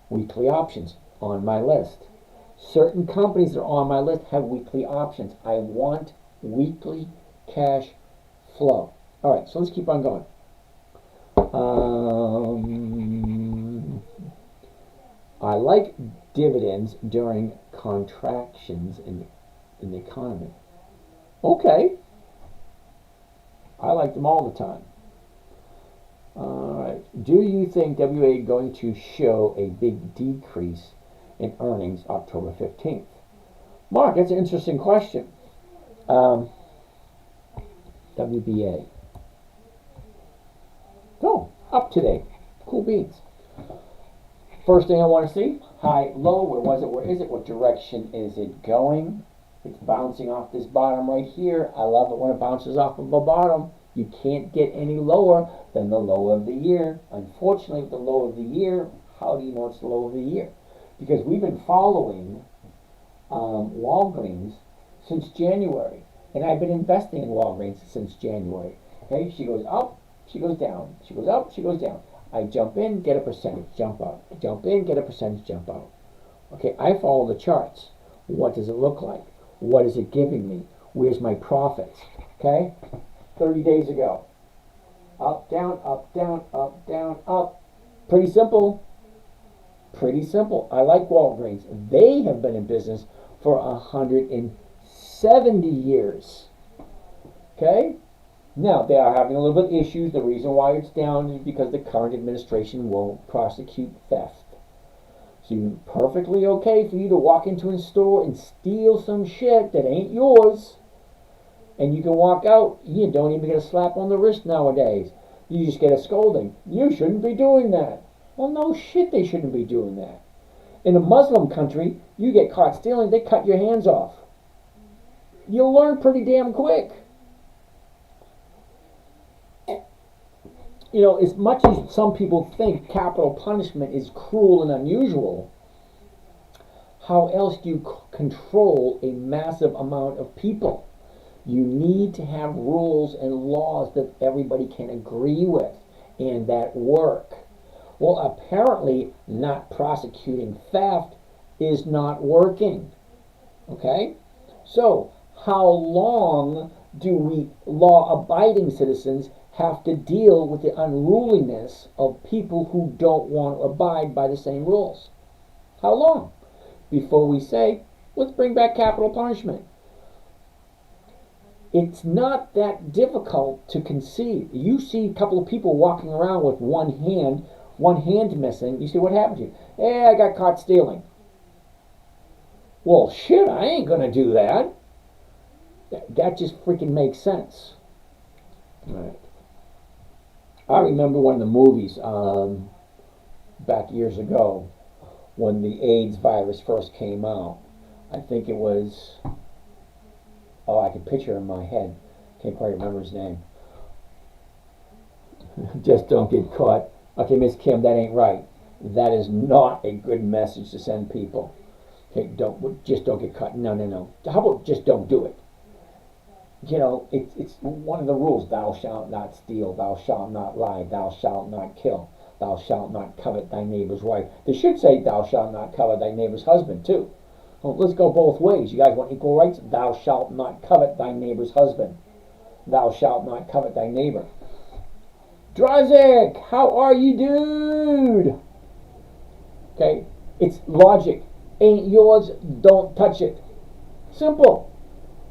weekly options. On my list. Certain companies that are on my list have weekly options. I want weekly cash flow. All right, so let's keep on going. I like dividends during contractions in the economy. Okay, I like them all the time. All right. Do you think WA going to show a big decrease in earnings October 15th? Mark, that's an interesting question. WBA. Oh, up today. Cool beans. First thing I want to see, high, low, where was it, where is it, what direction is it going? It's bouncing off this bottom right here. I love it when it bounces off of the bottom. You can't get any lower than the low of the year. Unfortunately, with the low of the year, how do you know it's the low of the year? Because we've been following Walgreens since January. And I've been investing in Walgreens since January. Okay, she goes up, she goes down. She goes up, she goes down. I jump in, get a percentage, jump out. I jump in, get a percentage, jump out. Okay, I follow the charts. What does it look like? What is it giving me? Where's my profits? Okay, 30 days ago. Up, down, up, down, up, down, up. Pretty simple. Pretty simple. I like Walgreens. They have been in business for 170 years. Okay? Now, they are having a little bit of issues. The reason why it's down is because the current administration won't prosecute theft. So it's perfectly okay for you to walk into a store and steal some shit that ain't yours. And you can walk out. You don't even get a slap on the wrist nowadays. You just get a scolding. You shouldn't be doing that. Well, no shit, they shouldn't be doing that. In a Muslim country, you get caught stealing, they cut your hands off. You'll learn pretty damn quick. You know, as much as some people think capital punishment is cruel and unusual, how else do you control a massive amount of people? You need to have rules and laws that everybody can agree with and that work. Well, apparently not prosecuting theft is not working. Okay? So, how long do we law-abiding citizens have to deal with the unruliness of people who don't want to abide by the same rules? How long? Before we say, let's bring back capital punishment. It's not that difficult to conceive. You see a couple of people walking around with one hand missing. You say, what happened to you? Hey, I got caught stealing. Well, shit, I ain't gonna do that. That just freaking makes sense. All right. I remember one of the movies back years ago when the AIDS virus first came out. I think it was, I can picture it in my head. Can't quite remember his name. Just don't get caught. Okay, Miss Kim, that ain't right. That is not a good message to send people. Okay, just don't get caught. No. How about just don't do it? You know, it's one of the rules. Thou shalt not steal. Thou shalt not lie. Thou shalt not kill. Thou shalt not covet thy neighbor's wife. They should say thou shalt not covet thy neighbor's husband too. Well, let's go both ways. You guys want equal rights? Thou shalt not covet thy neighbor's husband. Thou shalt not covet thy neighbor. Drazik, how are you, dude? Okay, it's logic. Ain't yours, don't touch it. Simple.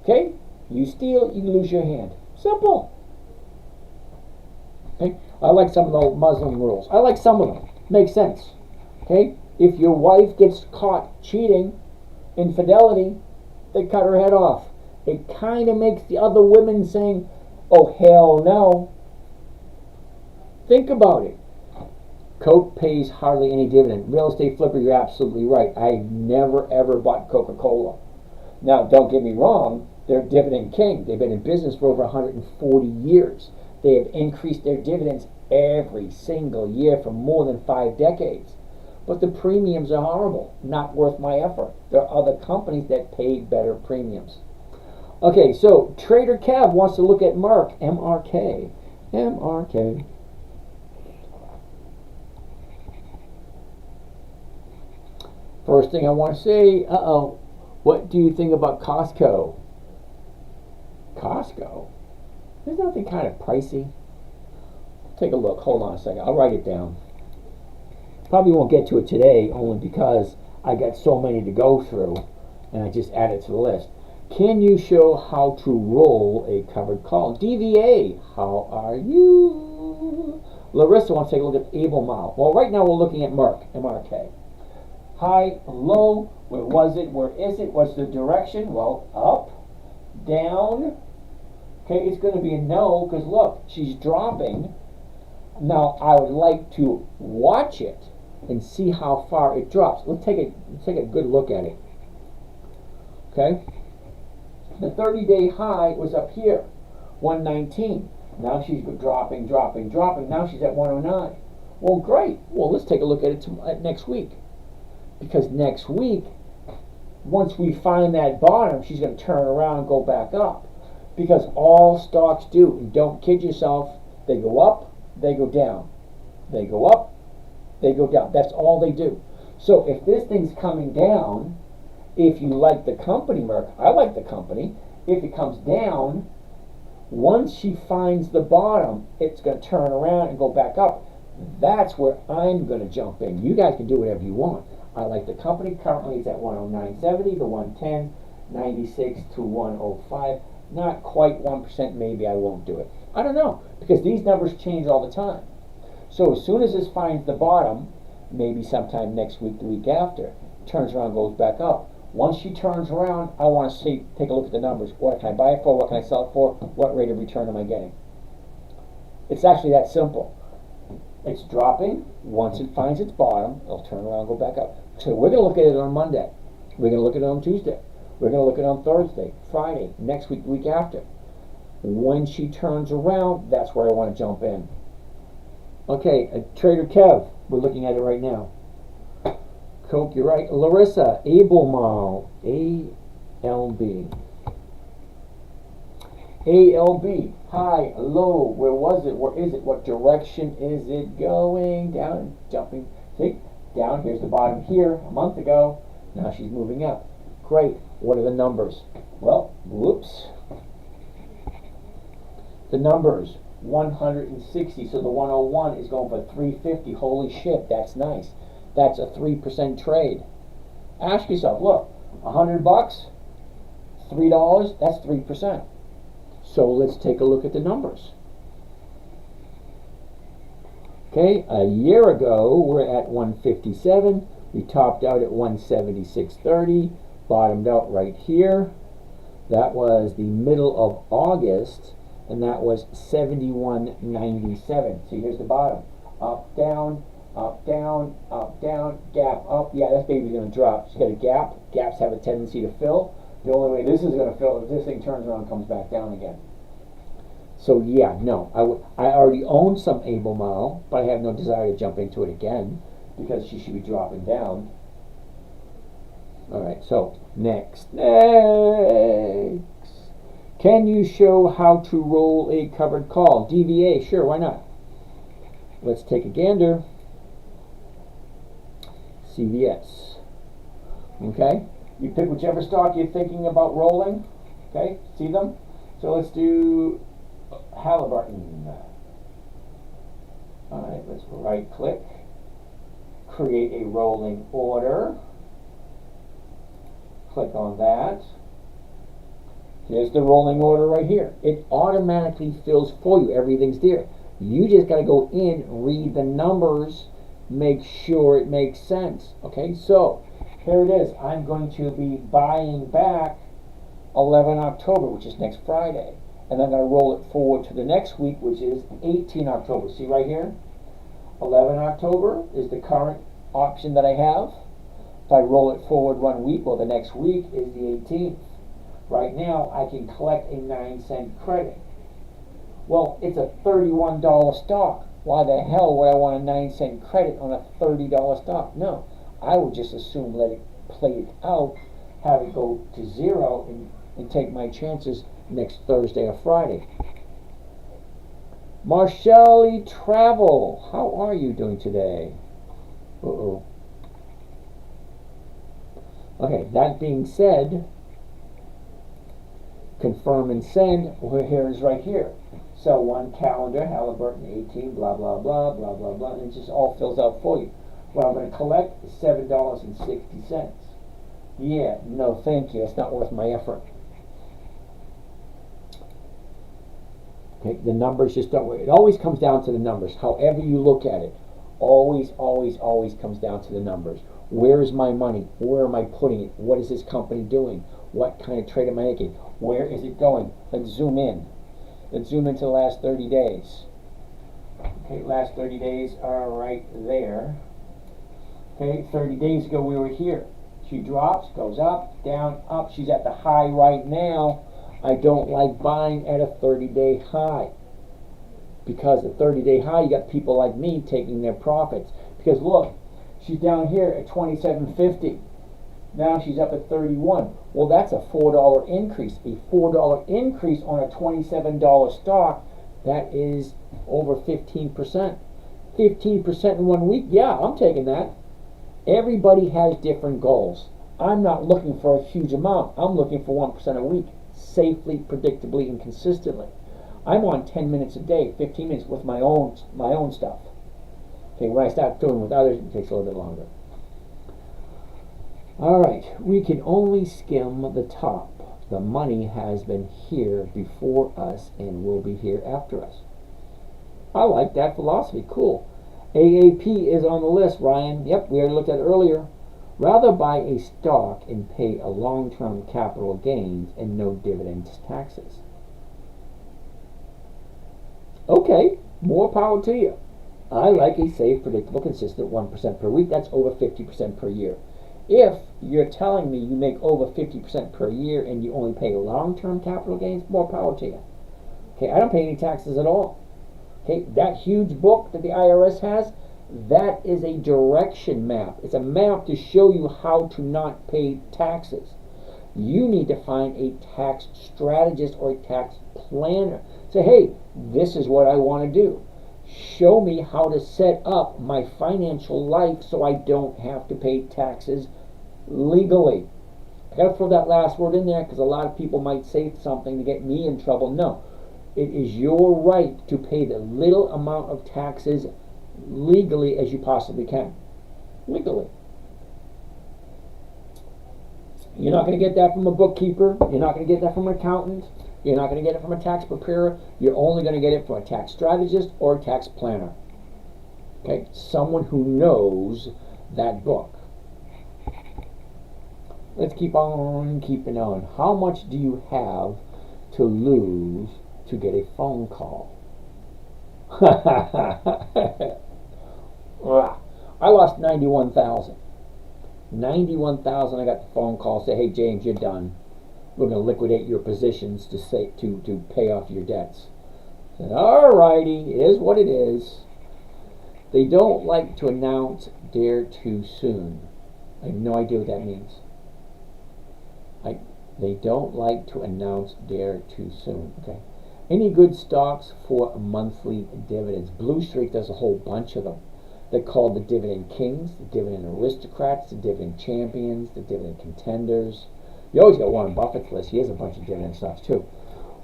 Okay? You steal, you lose your hand. Simple. Okay? I like some of the Muslim rules. I like some of them. Makes sense. Okay? If your wife gets caught cheating, infidelity, they cut her head off. It kind of makes the other women saying, oh, hell no. Think about it. Coke pays hardly any dividend. Real estate flipper, you're absolutely right. I've never ever bought Coca-Cola. Now, don't get me wrong, they're dividend king. They've been in business for over 140 years. They have increased their dividends every single year for more than 5 decades. But the premiums are horrible. Not worth my effort. There are other companies that pay better premiums. Okay, so Trader Kev wants to look at Mark, MRK. MRK. First thing I want to say, what do you think about Costco? Costco? Isn't that kind of pricey? I'll take a look. Hold on a second. I'll write it down. Probably won't get to it today, only because I got so many to go through, and I just added to the list. Can you show how to roll a covered call? DVA, how are you? Larissa wants to take a look at Albemarle. Well, right now we're looking at Merck, MRK. High, low, where was it? Where is it? What's the direction? Well, up, down. Okay, it's going to be a no, because look, she's dropping. Now, I would like to watch it and see how far it drops. Let's take a good look at it. Okay? The 30-day high was up here, 119. Now she's dropping. Now she's at 109. Well, great. Well, let's take a look at it next week. Because next week, once we find that bottom, she's going to turn around and go back up. Because all stocks do, and don't kid yourself, they go up, they go down. They go up, they go down. That's all they do. So if this thing's coming down, if you like the company, Merck, I like the company. If it comes down, once she finds the bottom, it's going to turn around and go back up. That's where I'm going to jump in. You guys can do whatever you want. I like the company. Currently it's at 109.70 to 110, 96 to 105. Not quite 1%. Maybe I won't do it. I don't know, because these numbers change all the time. So as soon as this finds the bottom, maybe sometime next week, the week after, turns around, goes back up. Once she turns around, I want to take a look at the numbers. What can I buy it for? What can I sell it for? What rate of return am I getting? It's actually that simple. It's dropping. Once it finds its bottom, it'll turn around and go back up. So we're going to look at it on Monday. We're going to look at it on Tuesday. We're going to look at it on Thursday, Friday, next week, the week after. When she turns around, that's where I want to jump in. Okay, Trader Kev, we're looking at it right now. Coke, you're right. Larissa, Albemarle, ALB. ALB, high, low, where was it? Where is it? What direction is it going? Down, jumping. See, down, here's the bottom here a month ago. Now she's moving up. Great. What are the numbers? Well, whoops. The numbers, 160. So the 101 is going for 350. Holy shit, that's nice. That's a 3% trade. Ask yourself, look, $100, $3, that's 3%. So let's take a look at the numbers. Okay, a year ago, we're at 157. We topped out at 176.30, bottomed out right here. That was the middle of August, and that was 71.97. So here's the bottom. Up, down, up, down, gap, up. Yeah, that baby's going to drop. She's got a gap. Gaps have a tendency to fill. The only way this is going to fill is if this thing turns around and comes back down again. So yeah, no, I already own some Albemarle, but I have no desire to jump into it again because she should be dropping down. All right, so next. Can you show how to roll a covered call? DVA, sure, why not? Let's take a gander. CVS. Okay, you pick whichever stock you're thinking about rolling. Okay, see them? So let's do Halliburton. All right, let's right click, create a rolling order. Click on that. Here's the rolling order right here. It automatically fills for you. Everything's there. You just got to go in, read the numbers, make sure it makes sense. Okay, so here it is. I'm going to be buying back 11 October, which is next Friday. And then I'm going to roll it forward to the next week, which is 18 October. See right here? 11 October is the current option that I have. If I roll it forward 1 week, well, the next week is the 18th. Right now, I can collect a 9-cent credit. Well, it's a $31 stock. Why the hell would I want a 9-cent credit on a $30 stock? No, I would just assume let it play it out, have it go to zero, and take my chances next Thursday or Friday. Marshall Travel, how are you doing today? Uh-oh. Okay, that being said, confirm and send. Well, here is right here. So one calendar, Halliburton 18, blah, blah, blah, blah, blah, blah, and it just all fills out for you. What I'm going to collect is $7.60. Yeah, no thank you. It's not worth my effort. Okay, the numbers just don't work. It always comes down to the numbers. However you look at it, always, always, always comes down to the numbers. Where is my money? Where am I putting it? What is this company doing? What kind of trade am I making? Where is it going? Let's zoom in. Let's zoom into the last 30 days. Okay, last 30 days are right there. Okay, 30 days ago we were here. She drops, goes up, down, up. She's at the high right now. I don't like buying at a 30-day high. Because the 30-day high, you got people like me taking their profits. Because look, she's down here at $27.50. Now she's up at 31. Well, that's a $4 increase. A $4 increase on a $27 stock, that is over 15%. 15% in 1 week, yeah, I'm taking that. Everybody has different goals. I'm not looking for a huge amount. I'm looking for 1% a week, safely, predictably, and consistently. I'm on 10 minutes a day, 15 minutes with my own stuff. Okay, when I start doing with others, it takes a little bit longer. All right, we can only skim the top. The money has been here before us and will be here after us. I like that philosophy. Cool. AAP is on the list, Ryan. Yep, we already looked at it earlier. Rather buy a stock and pay a long-term capital gains and no dividends taxes. Okay, more power to you. I like a safe, predictable, consistent 1% per week. That's over 50% per year. If you're telling me you make over 50% per year and you only pay long-term capital gains, more power to you. Okay, I don't pay any taxes at all. Okay, that huge book that the IRS has, that is a direction map. It's a map to show you how to not pay taxes. You need to find a tax strategist or a tax planner. Say, hey, this is what I want to do. Show me how to set up my financial life so I don't have to pay taxes legally. I got to throw that last word in there because a lot of people might say something to get me in trouble. No, it is your right to pay the little amount of taxes legally as you possibly can. Legally. You're not going to get that from a bookkeeper. You're not going to get that from an accountant. You're not going to get it from a tax preparer. You're only going to get it from a tax strategist or a tax planner. Okay? Someone who knows that book. Let's keep on keeping on. How much do you have to lose to get a phone call? I lost 91,000. 91,000. I got the phone call, say, hey James, you're done. We're going to liquidate your positions to pay off your debts. I said, all righty, it is what it is. They don't like to announce dare too soon. I have no idea what that means. They don't like to announce dare too soon. Okay. Any good stocks for monthly dividends? Blue Streak does a whole bunch of them. They're called the dividend kings, the dividend aristocrats, the dividend champions, the dividend contenders. You always got Warren Buffett's list. He has a bunch of dividend stocks too.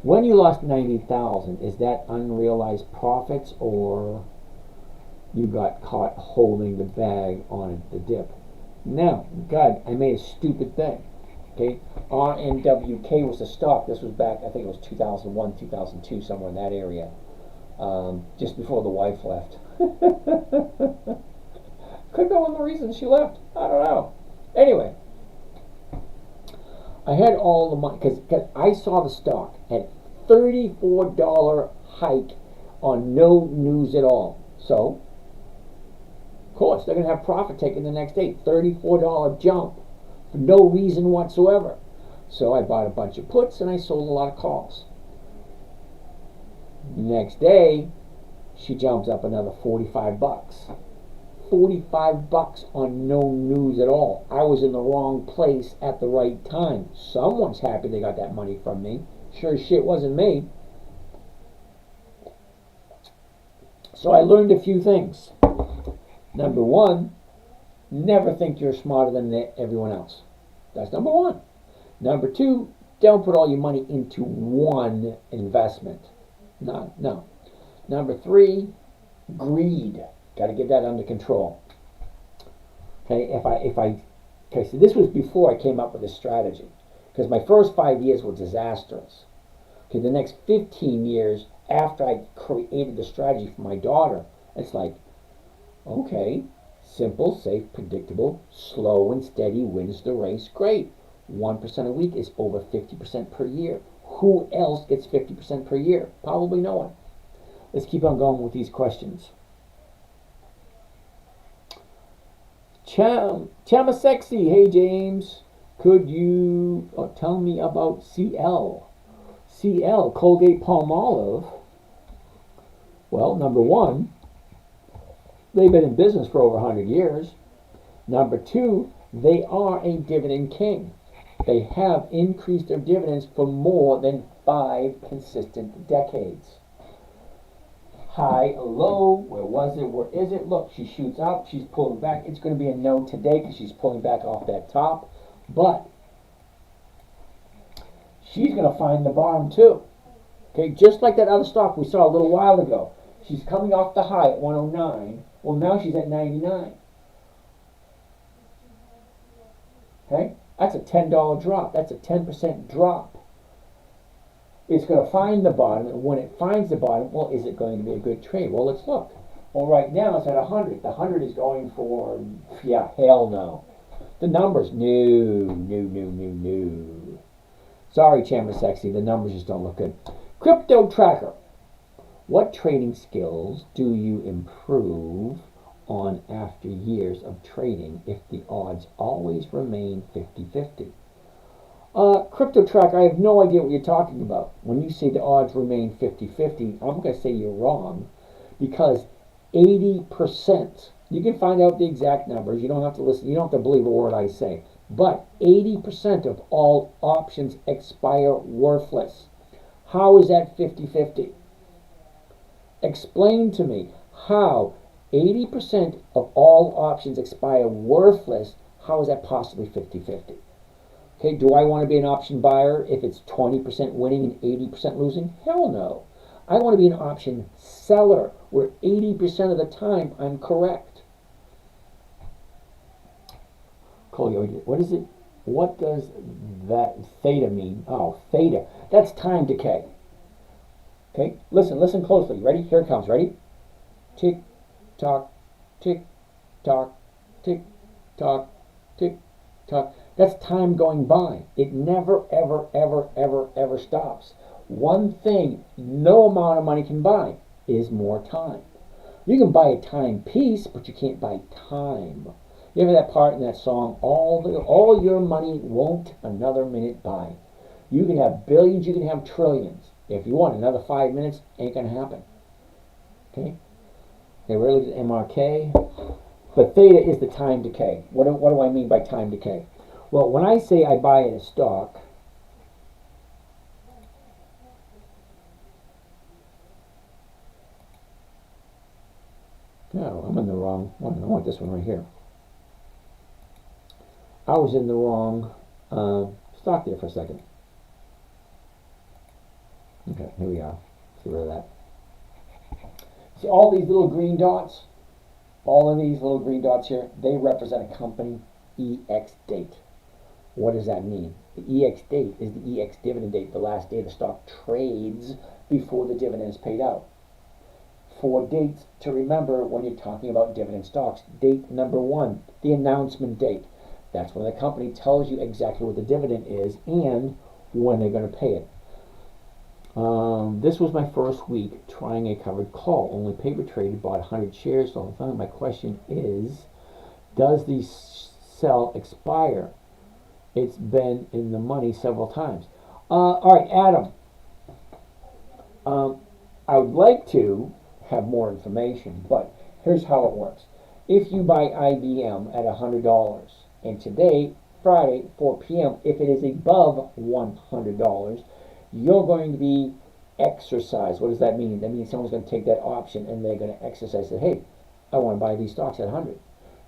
When you lost 90,000, is that unrealized profits or you got caught holding the bag on the dip? Now, God, I made a stupid thing. Okay, RNWK was the stock. This was back, I think it was 2001, 2002, somewhere in that area. Just before the wife left. Could know one of the reasons she left. I don't know. Anyway, I had all the money because I saw the stock at $34 hike on no news at all. So, of course, they're going to have profit taken the next day. $34 jump for no reason whatsoever. So I bought a bunch of puts and I sold a lot of calls. Next day, she jumps up another 45 bucks. 45 bucks on no news at all. I was in the wrong place at the right time. Someone's happy they got that money from me. Sure as shit wasn't me. So I learned a few things. Number one, never think you're smarter than everyone else. That's number one. Number two, Don't put all your money into one investment. No. Number 3, greed. Got to get that under control. Okay, okay, so this was before I came up with this strategy, because my first 5 years were disastrous. Okay, the next 15 years after I created the strategy for my daughter, it's like, okay, simple, safe, predictable, slow and steady wins the race. Great. 1% a week is over 50% per year. Who else gets 50% per year? Probably no one. Let's keep on going with these questions. Chama Sexy. Hey, James. Could you tell me about CL? CL, Colgate Palmolive. Well, number 1, they've been in business for over 100 years. Number 2, they are a dividend king. They have increased their dividends for more than 5 consistent decades. High, low, where was it, where is it? Look, she shoots up, she's pulling back. It's going to be a no today because she's pulling back off that top. But she's going to find the bottom too. Okay, just like that other stock we saw a little while ago. She's coming off the high at 109. Well, now she's at 99. Okay, that's a $10 drop. That's a 10% drop. It's going to find the bottom, and when it finds the bottom, well, is it going to be a good trade? Well, let's look. Well, right now it's at 100. The 100 is going for, hell no. The numbers, no. Sorry, Chama Sexy, the numbers just don't look good. Crypto Tracker. What trading skills do you improve on after years of trading if the odds always remain 50-50? Crypto Tracker, I have no idea what you're talking about. When you say the odds remain 50-50, I'm going to say you're wrong, because 80%, you can find out the exact numbers, you don't have to listen, you don't have to believe a word I say, but 80% of all options expire worthless. How is that 50-50? Explain to me how 80% of all options expire worthless. How is that possibly 50-50? Okay, do I want to be an option buyer if it's 20% winning and 80% losing? Hell no. I want to be an option seller where 80% of the time I'm correct. What is it? What does that theta mean? Oh, theta. That's time decay. Okay, listen closely. Ready? Here it comes. Ready? Tick, tock, tick, tock, tick, tock, tick, tock. That's time going by. It never, ever stops. One thing no amount of money can buy is more time. You can buy a timepiece, but you can't buy time. You ever that part in that song, all your money won't another minute buy. You can have billions, you can have trillions. If you want another 5 minutes, ain't going to happen. Okay? They really at MRK. But theta is the time decay. What do I mean by time decay? Well, when I say I buy in a stock, no, I'm in the wrong one. I want this one right here. I was in the wrong stock there for a second. Okay, here we are. Get rid of that. See all these little green dots? All of these little green dots here, they represent a company EX date. What does that mean? The EX date is the EX dividend date, the last day the stock trades before the dividend is paid out. 4 dates to remember when you're talking about dividend stocks. Date number 1, the announcement date. That's when the company tells you exactly what the dividend is and when they're going to pay it. This was my first week trying a covered call. Only paper traded, bought 100 shares. So my question is, does the sell expire? It's been in the money several times. All right, Adam. I would like to have more information, but here's how it works. If you buy IBM at $100, and today, Friday, 4 p.m., if it is above $100, you're going to be exercised. What does that mean? That means someone's going to take that option and they're going to exercise it. Hey, I want to buy these stocks at 100.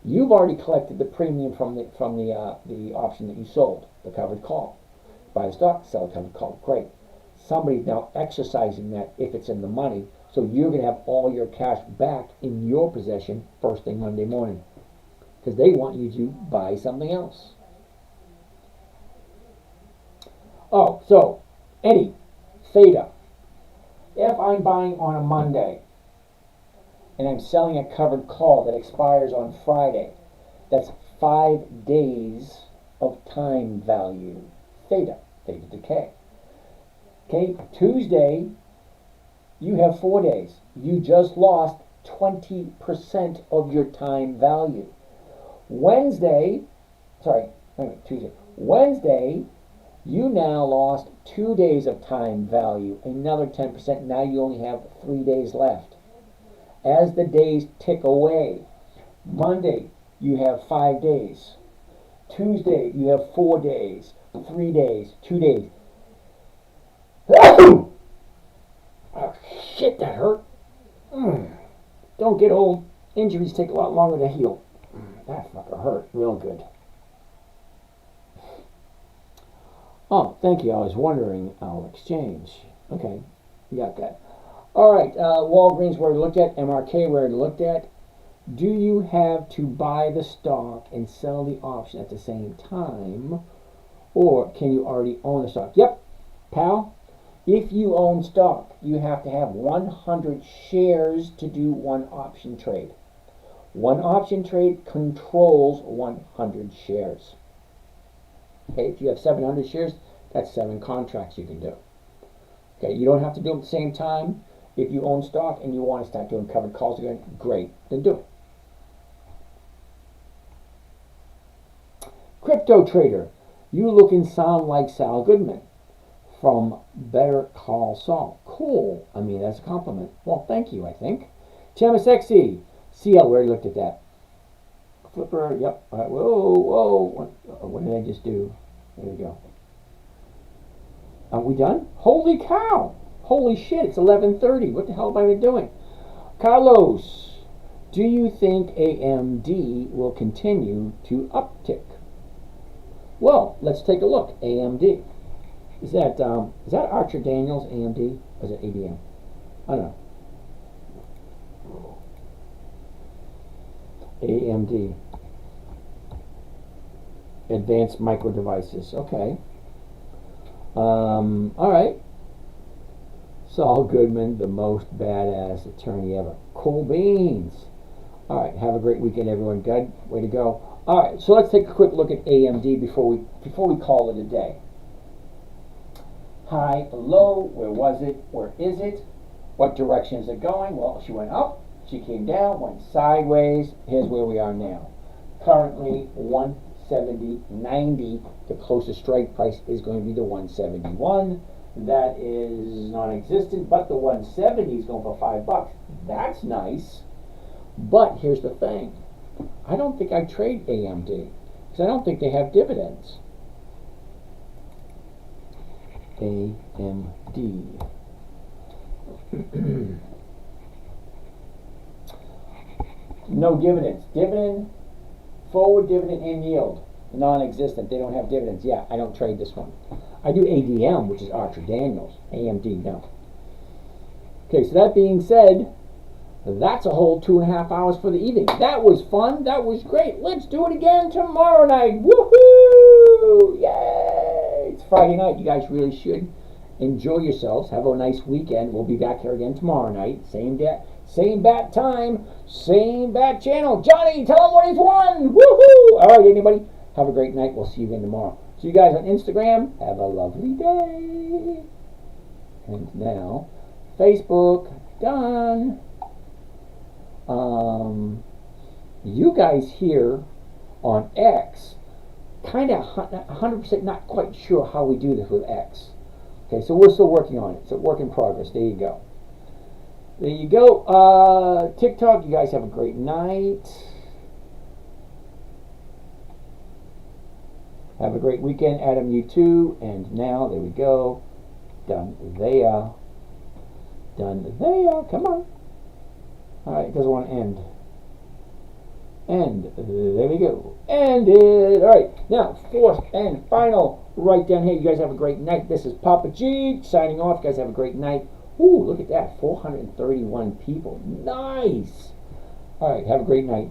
You've already collected the premium from the option that you sold, the covered call. buy the stock, sell a covered call. Great. Somebody's now exercising that if it's in the money, so you're going to have all your cash back in your possession first thing Monday morning because they want you to buy something else. Oh, so Eddie, theta. If I'm buying on a Monday and I'm selling a covered call that expires on Friday, that's 5 days of time value. Theta decay. Okay, Tuesday, you have 4 days. You just lost 20% of your time value. Wednesday, you now lost 2 days of time value, another 10%. Now you only have 3 days left. As the days tick away, Monday, you have 5 days. Tuesday, you have 4 days, 3 days, 2 days. Oh, shit, that hurt. Don't get old. Injuries take a lot longer to heal. That fucker hurt real good. Oh, thank you. I was wondering our exchange. Okay, you got that. All right, Walgreens we already looked at. MRK we already looked at. Do you have to buy the stock and sell the option at the same time? Or can you already own the stock? Yep, pal. If you own stock, you have to have 100 shares to do one option trade. One option trade controls 100 shares. Okay, if you have 700 shares, that's 7 contracts you can do. Okay, you don't have to do them at the same time. If you own stock and you want to start doing covered calls again, great, then do it. Crypto trader, you look and sound like Sal Goodman from Better Call Saul. Cool. I mean, that's a compliment. Well, thank you, I think. Chemisexy. CL, we already looked at that. Flipper, yep. All right. Whoa. What did I just do? There we go. Are we done? Holy cow. Holy shit, it's 11:30. What the hell have I been doing? Carlos, do you think AMD will continue to uptick? Well, let's take a look. AMD. Is that Archer Daniels AMD? Or is it ADM? I don't know. AMD. Advanced Micro Devices. Okay. All right. Saul Goodman, the most badass attorney ever. Cool beans. All right. Have a great weekend, everyone. Good. Way to go. All right. So let's take a quick look at AMD before we call it a day. High, low, where was it? Where is it? What direction is it going? Well, she went up, she came down, went sideways. Here's where we are now. Currently 170.90. The closest strike price is going to be the 171. That is non-existent, but the 170 is going for $5. That's nice. But here's the thing. I don't think I trade AMD because I don't think they have dividends. AMD. No dividends. Forward dividend and yield. Non-existent. They don't have dividends. Yeah, I don't trade this one. I do ADM, which is Archer Daniels. AMD, no. Okay, so that being said, that's a whole 2.5 hours for the evening. That was fun. That was great. Let's do it again tomorrow night. Woohoo! Yay! It's Friday night. You guys really should enjoy yourselves. Have a nice weekend. We'll be back here again tomorrow night. Same bat time, same bat channel. Johnny, tell him what he's won. Woohoo! All right, anybody. Have a great night. We'll see you again tomorrow. See you guys on Instagram. Have a lovely day. And now, Facebook. Done. You guys here on X, kind of 100% not quite sure how we do this with X. Okay, so we're still working on it. It's a work in progress. There you go. There you go. TikTok, you guys have a great night. Have a great weekend. Adam, you too. And now, there we go. Done there. Done there. Come on. All right, it doesn't want to end. And there we go. Ended. All right. Now, fourth and final. Right down here. You guys have a great night. This is Papa G signing off. You guys have a great night. Ooh, look at that. 431 people. Nice. All right. Have a great night.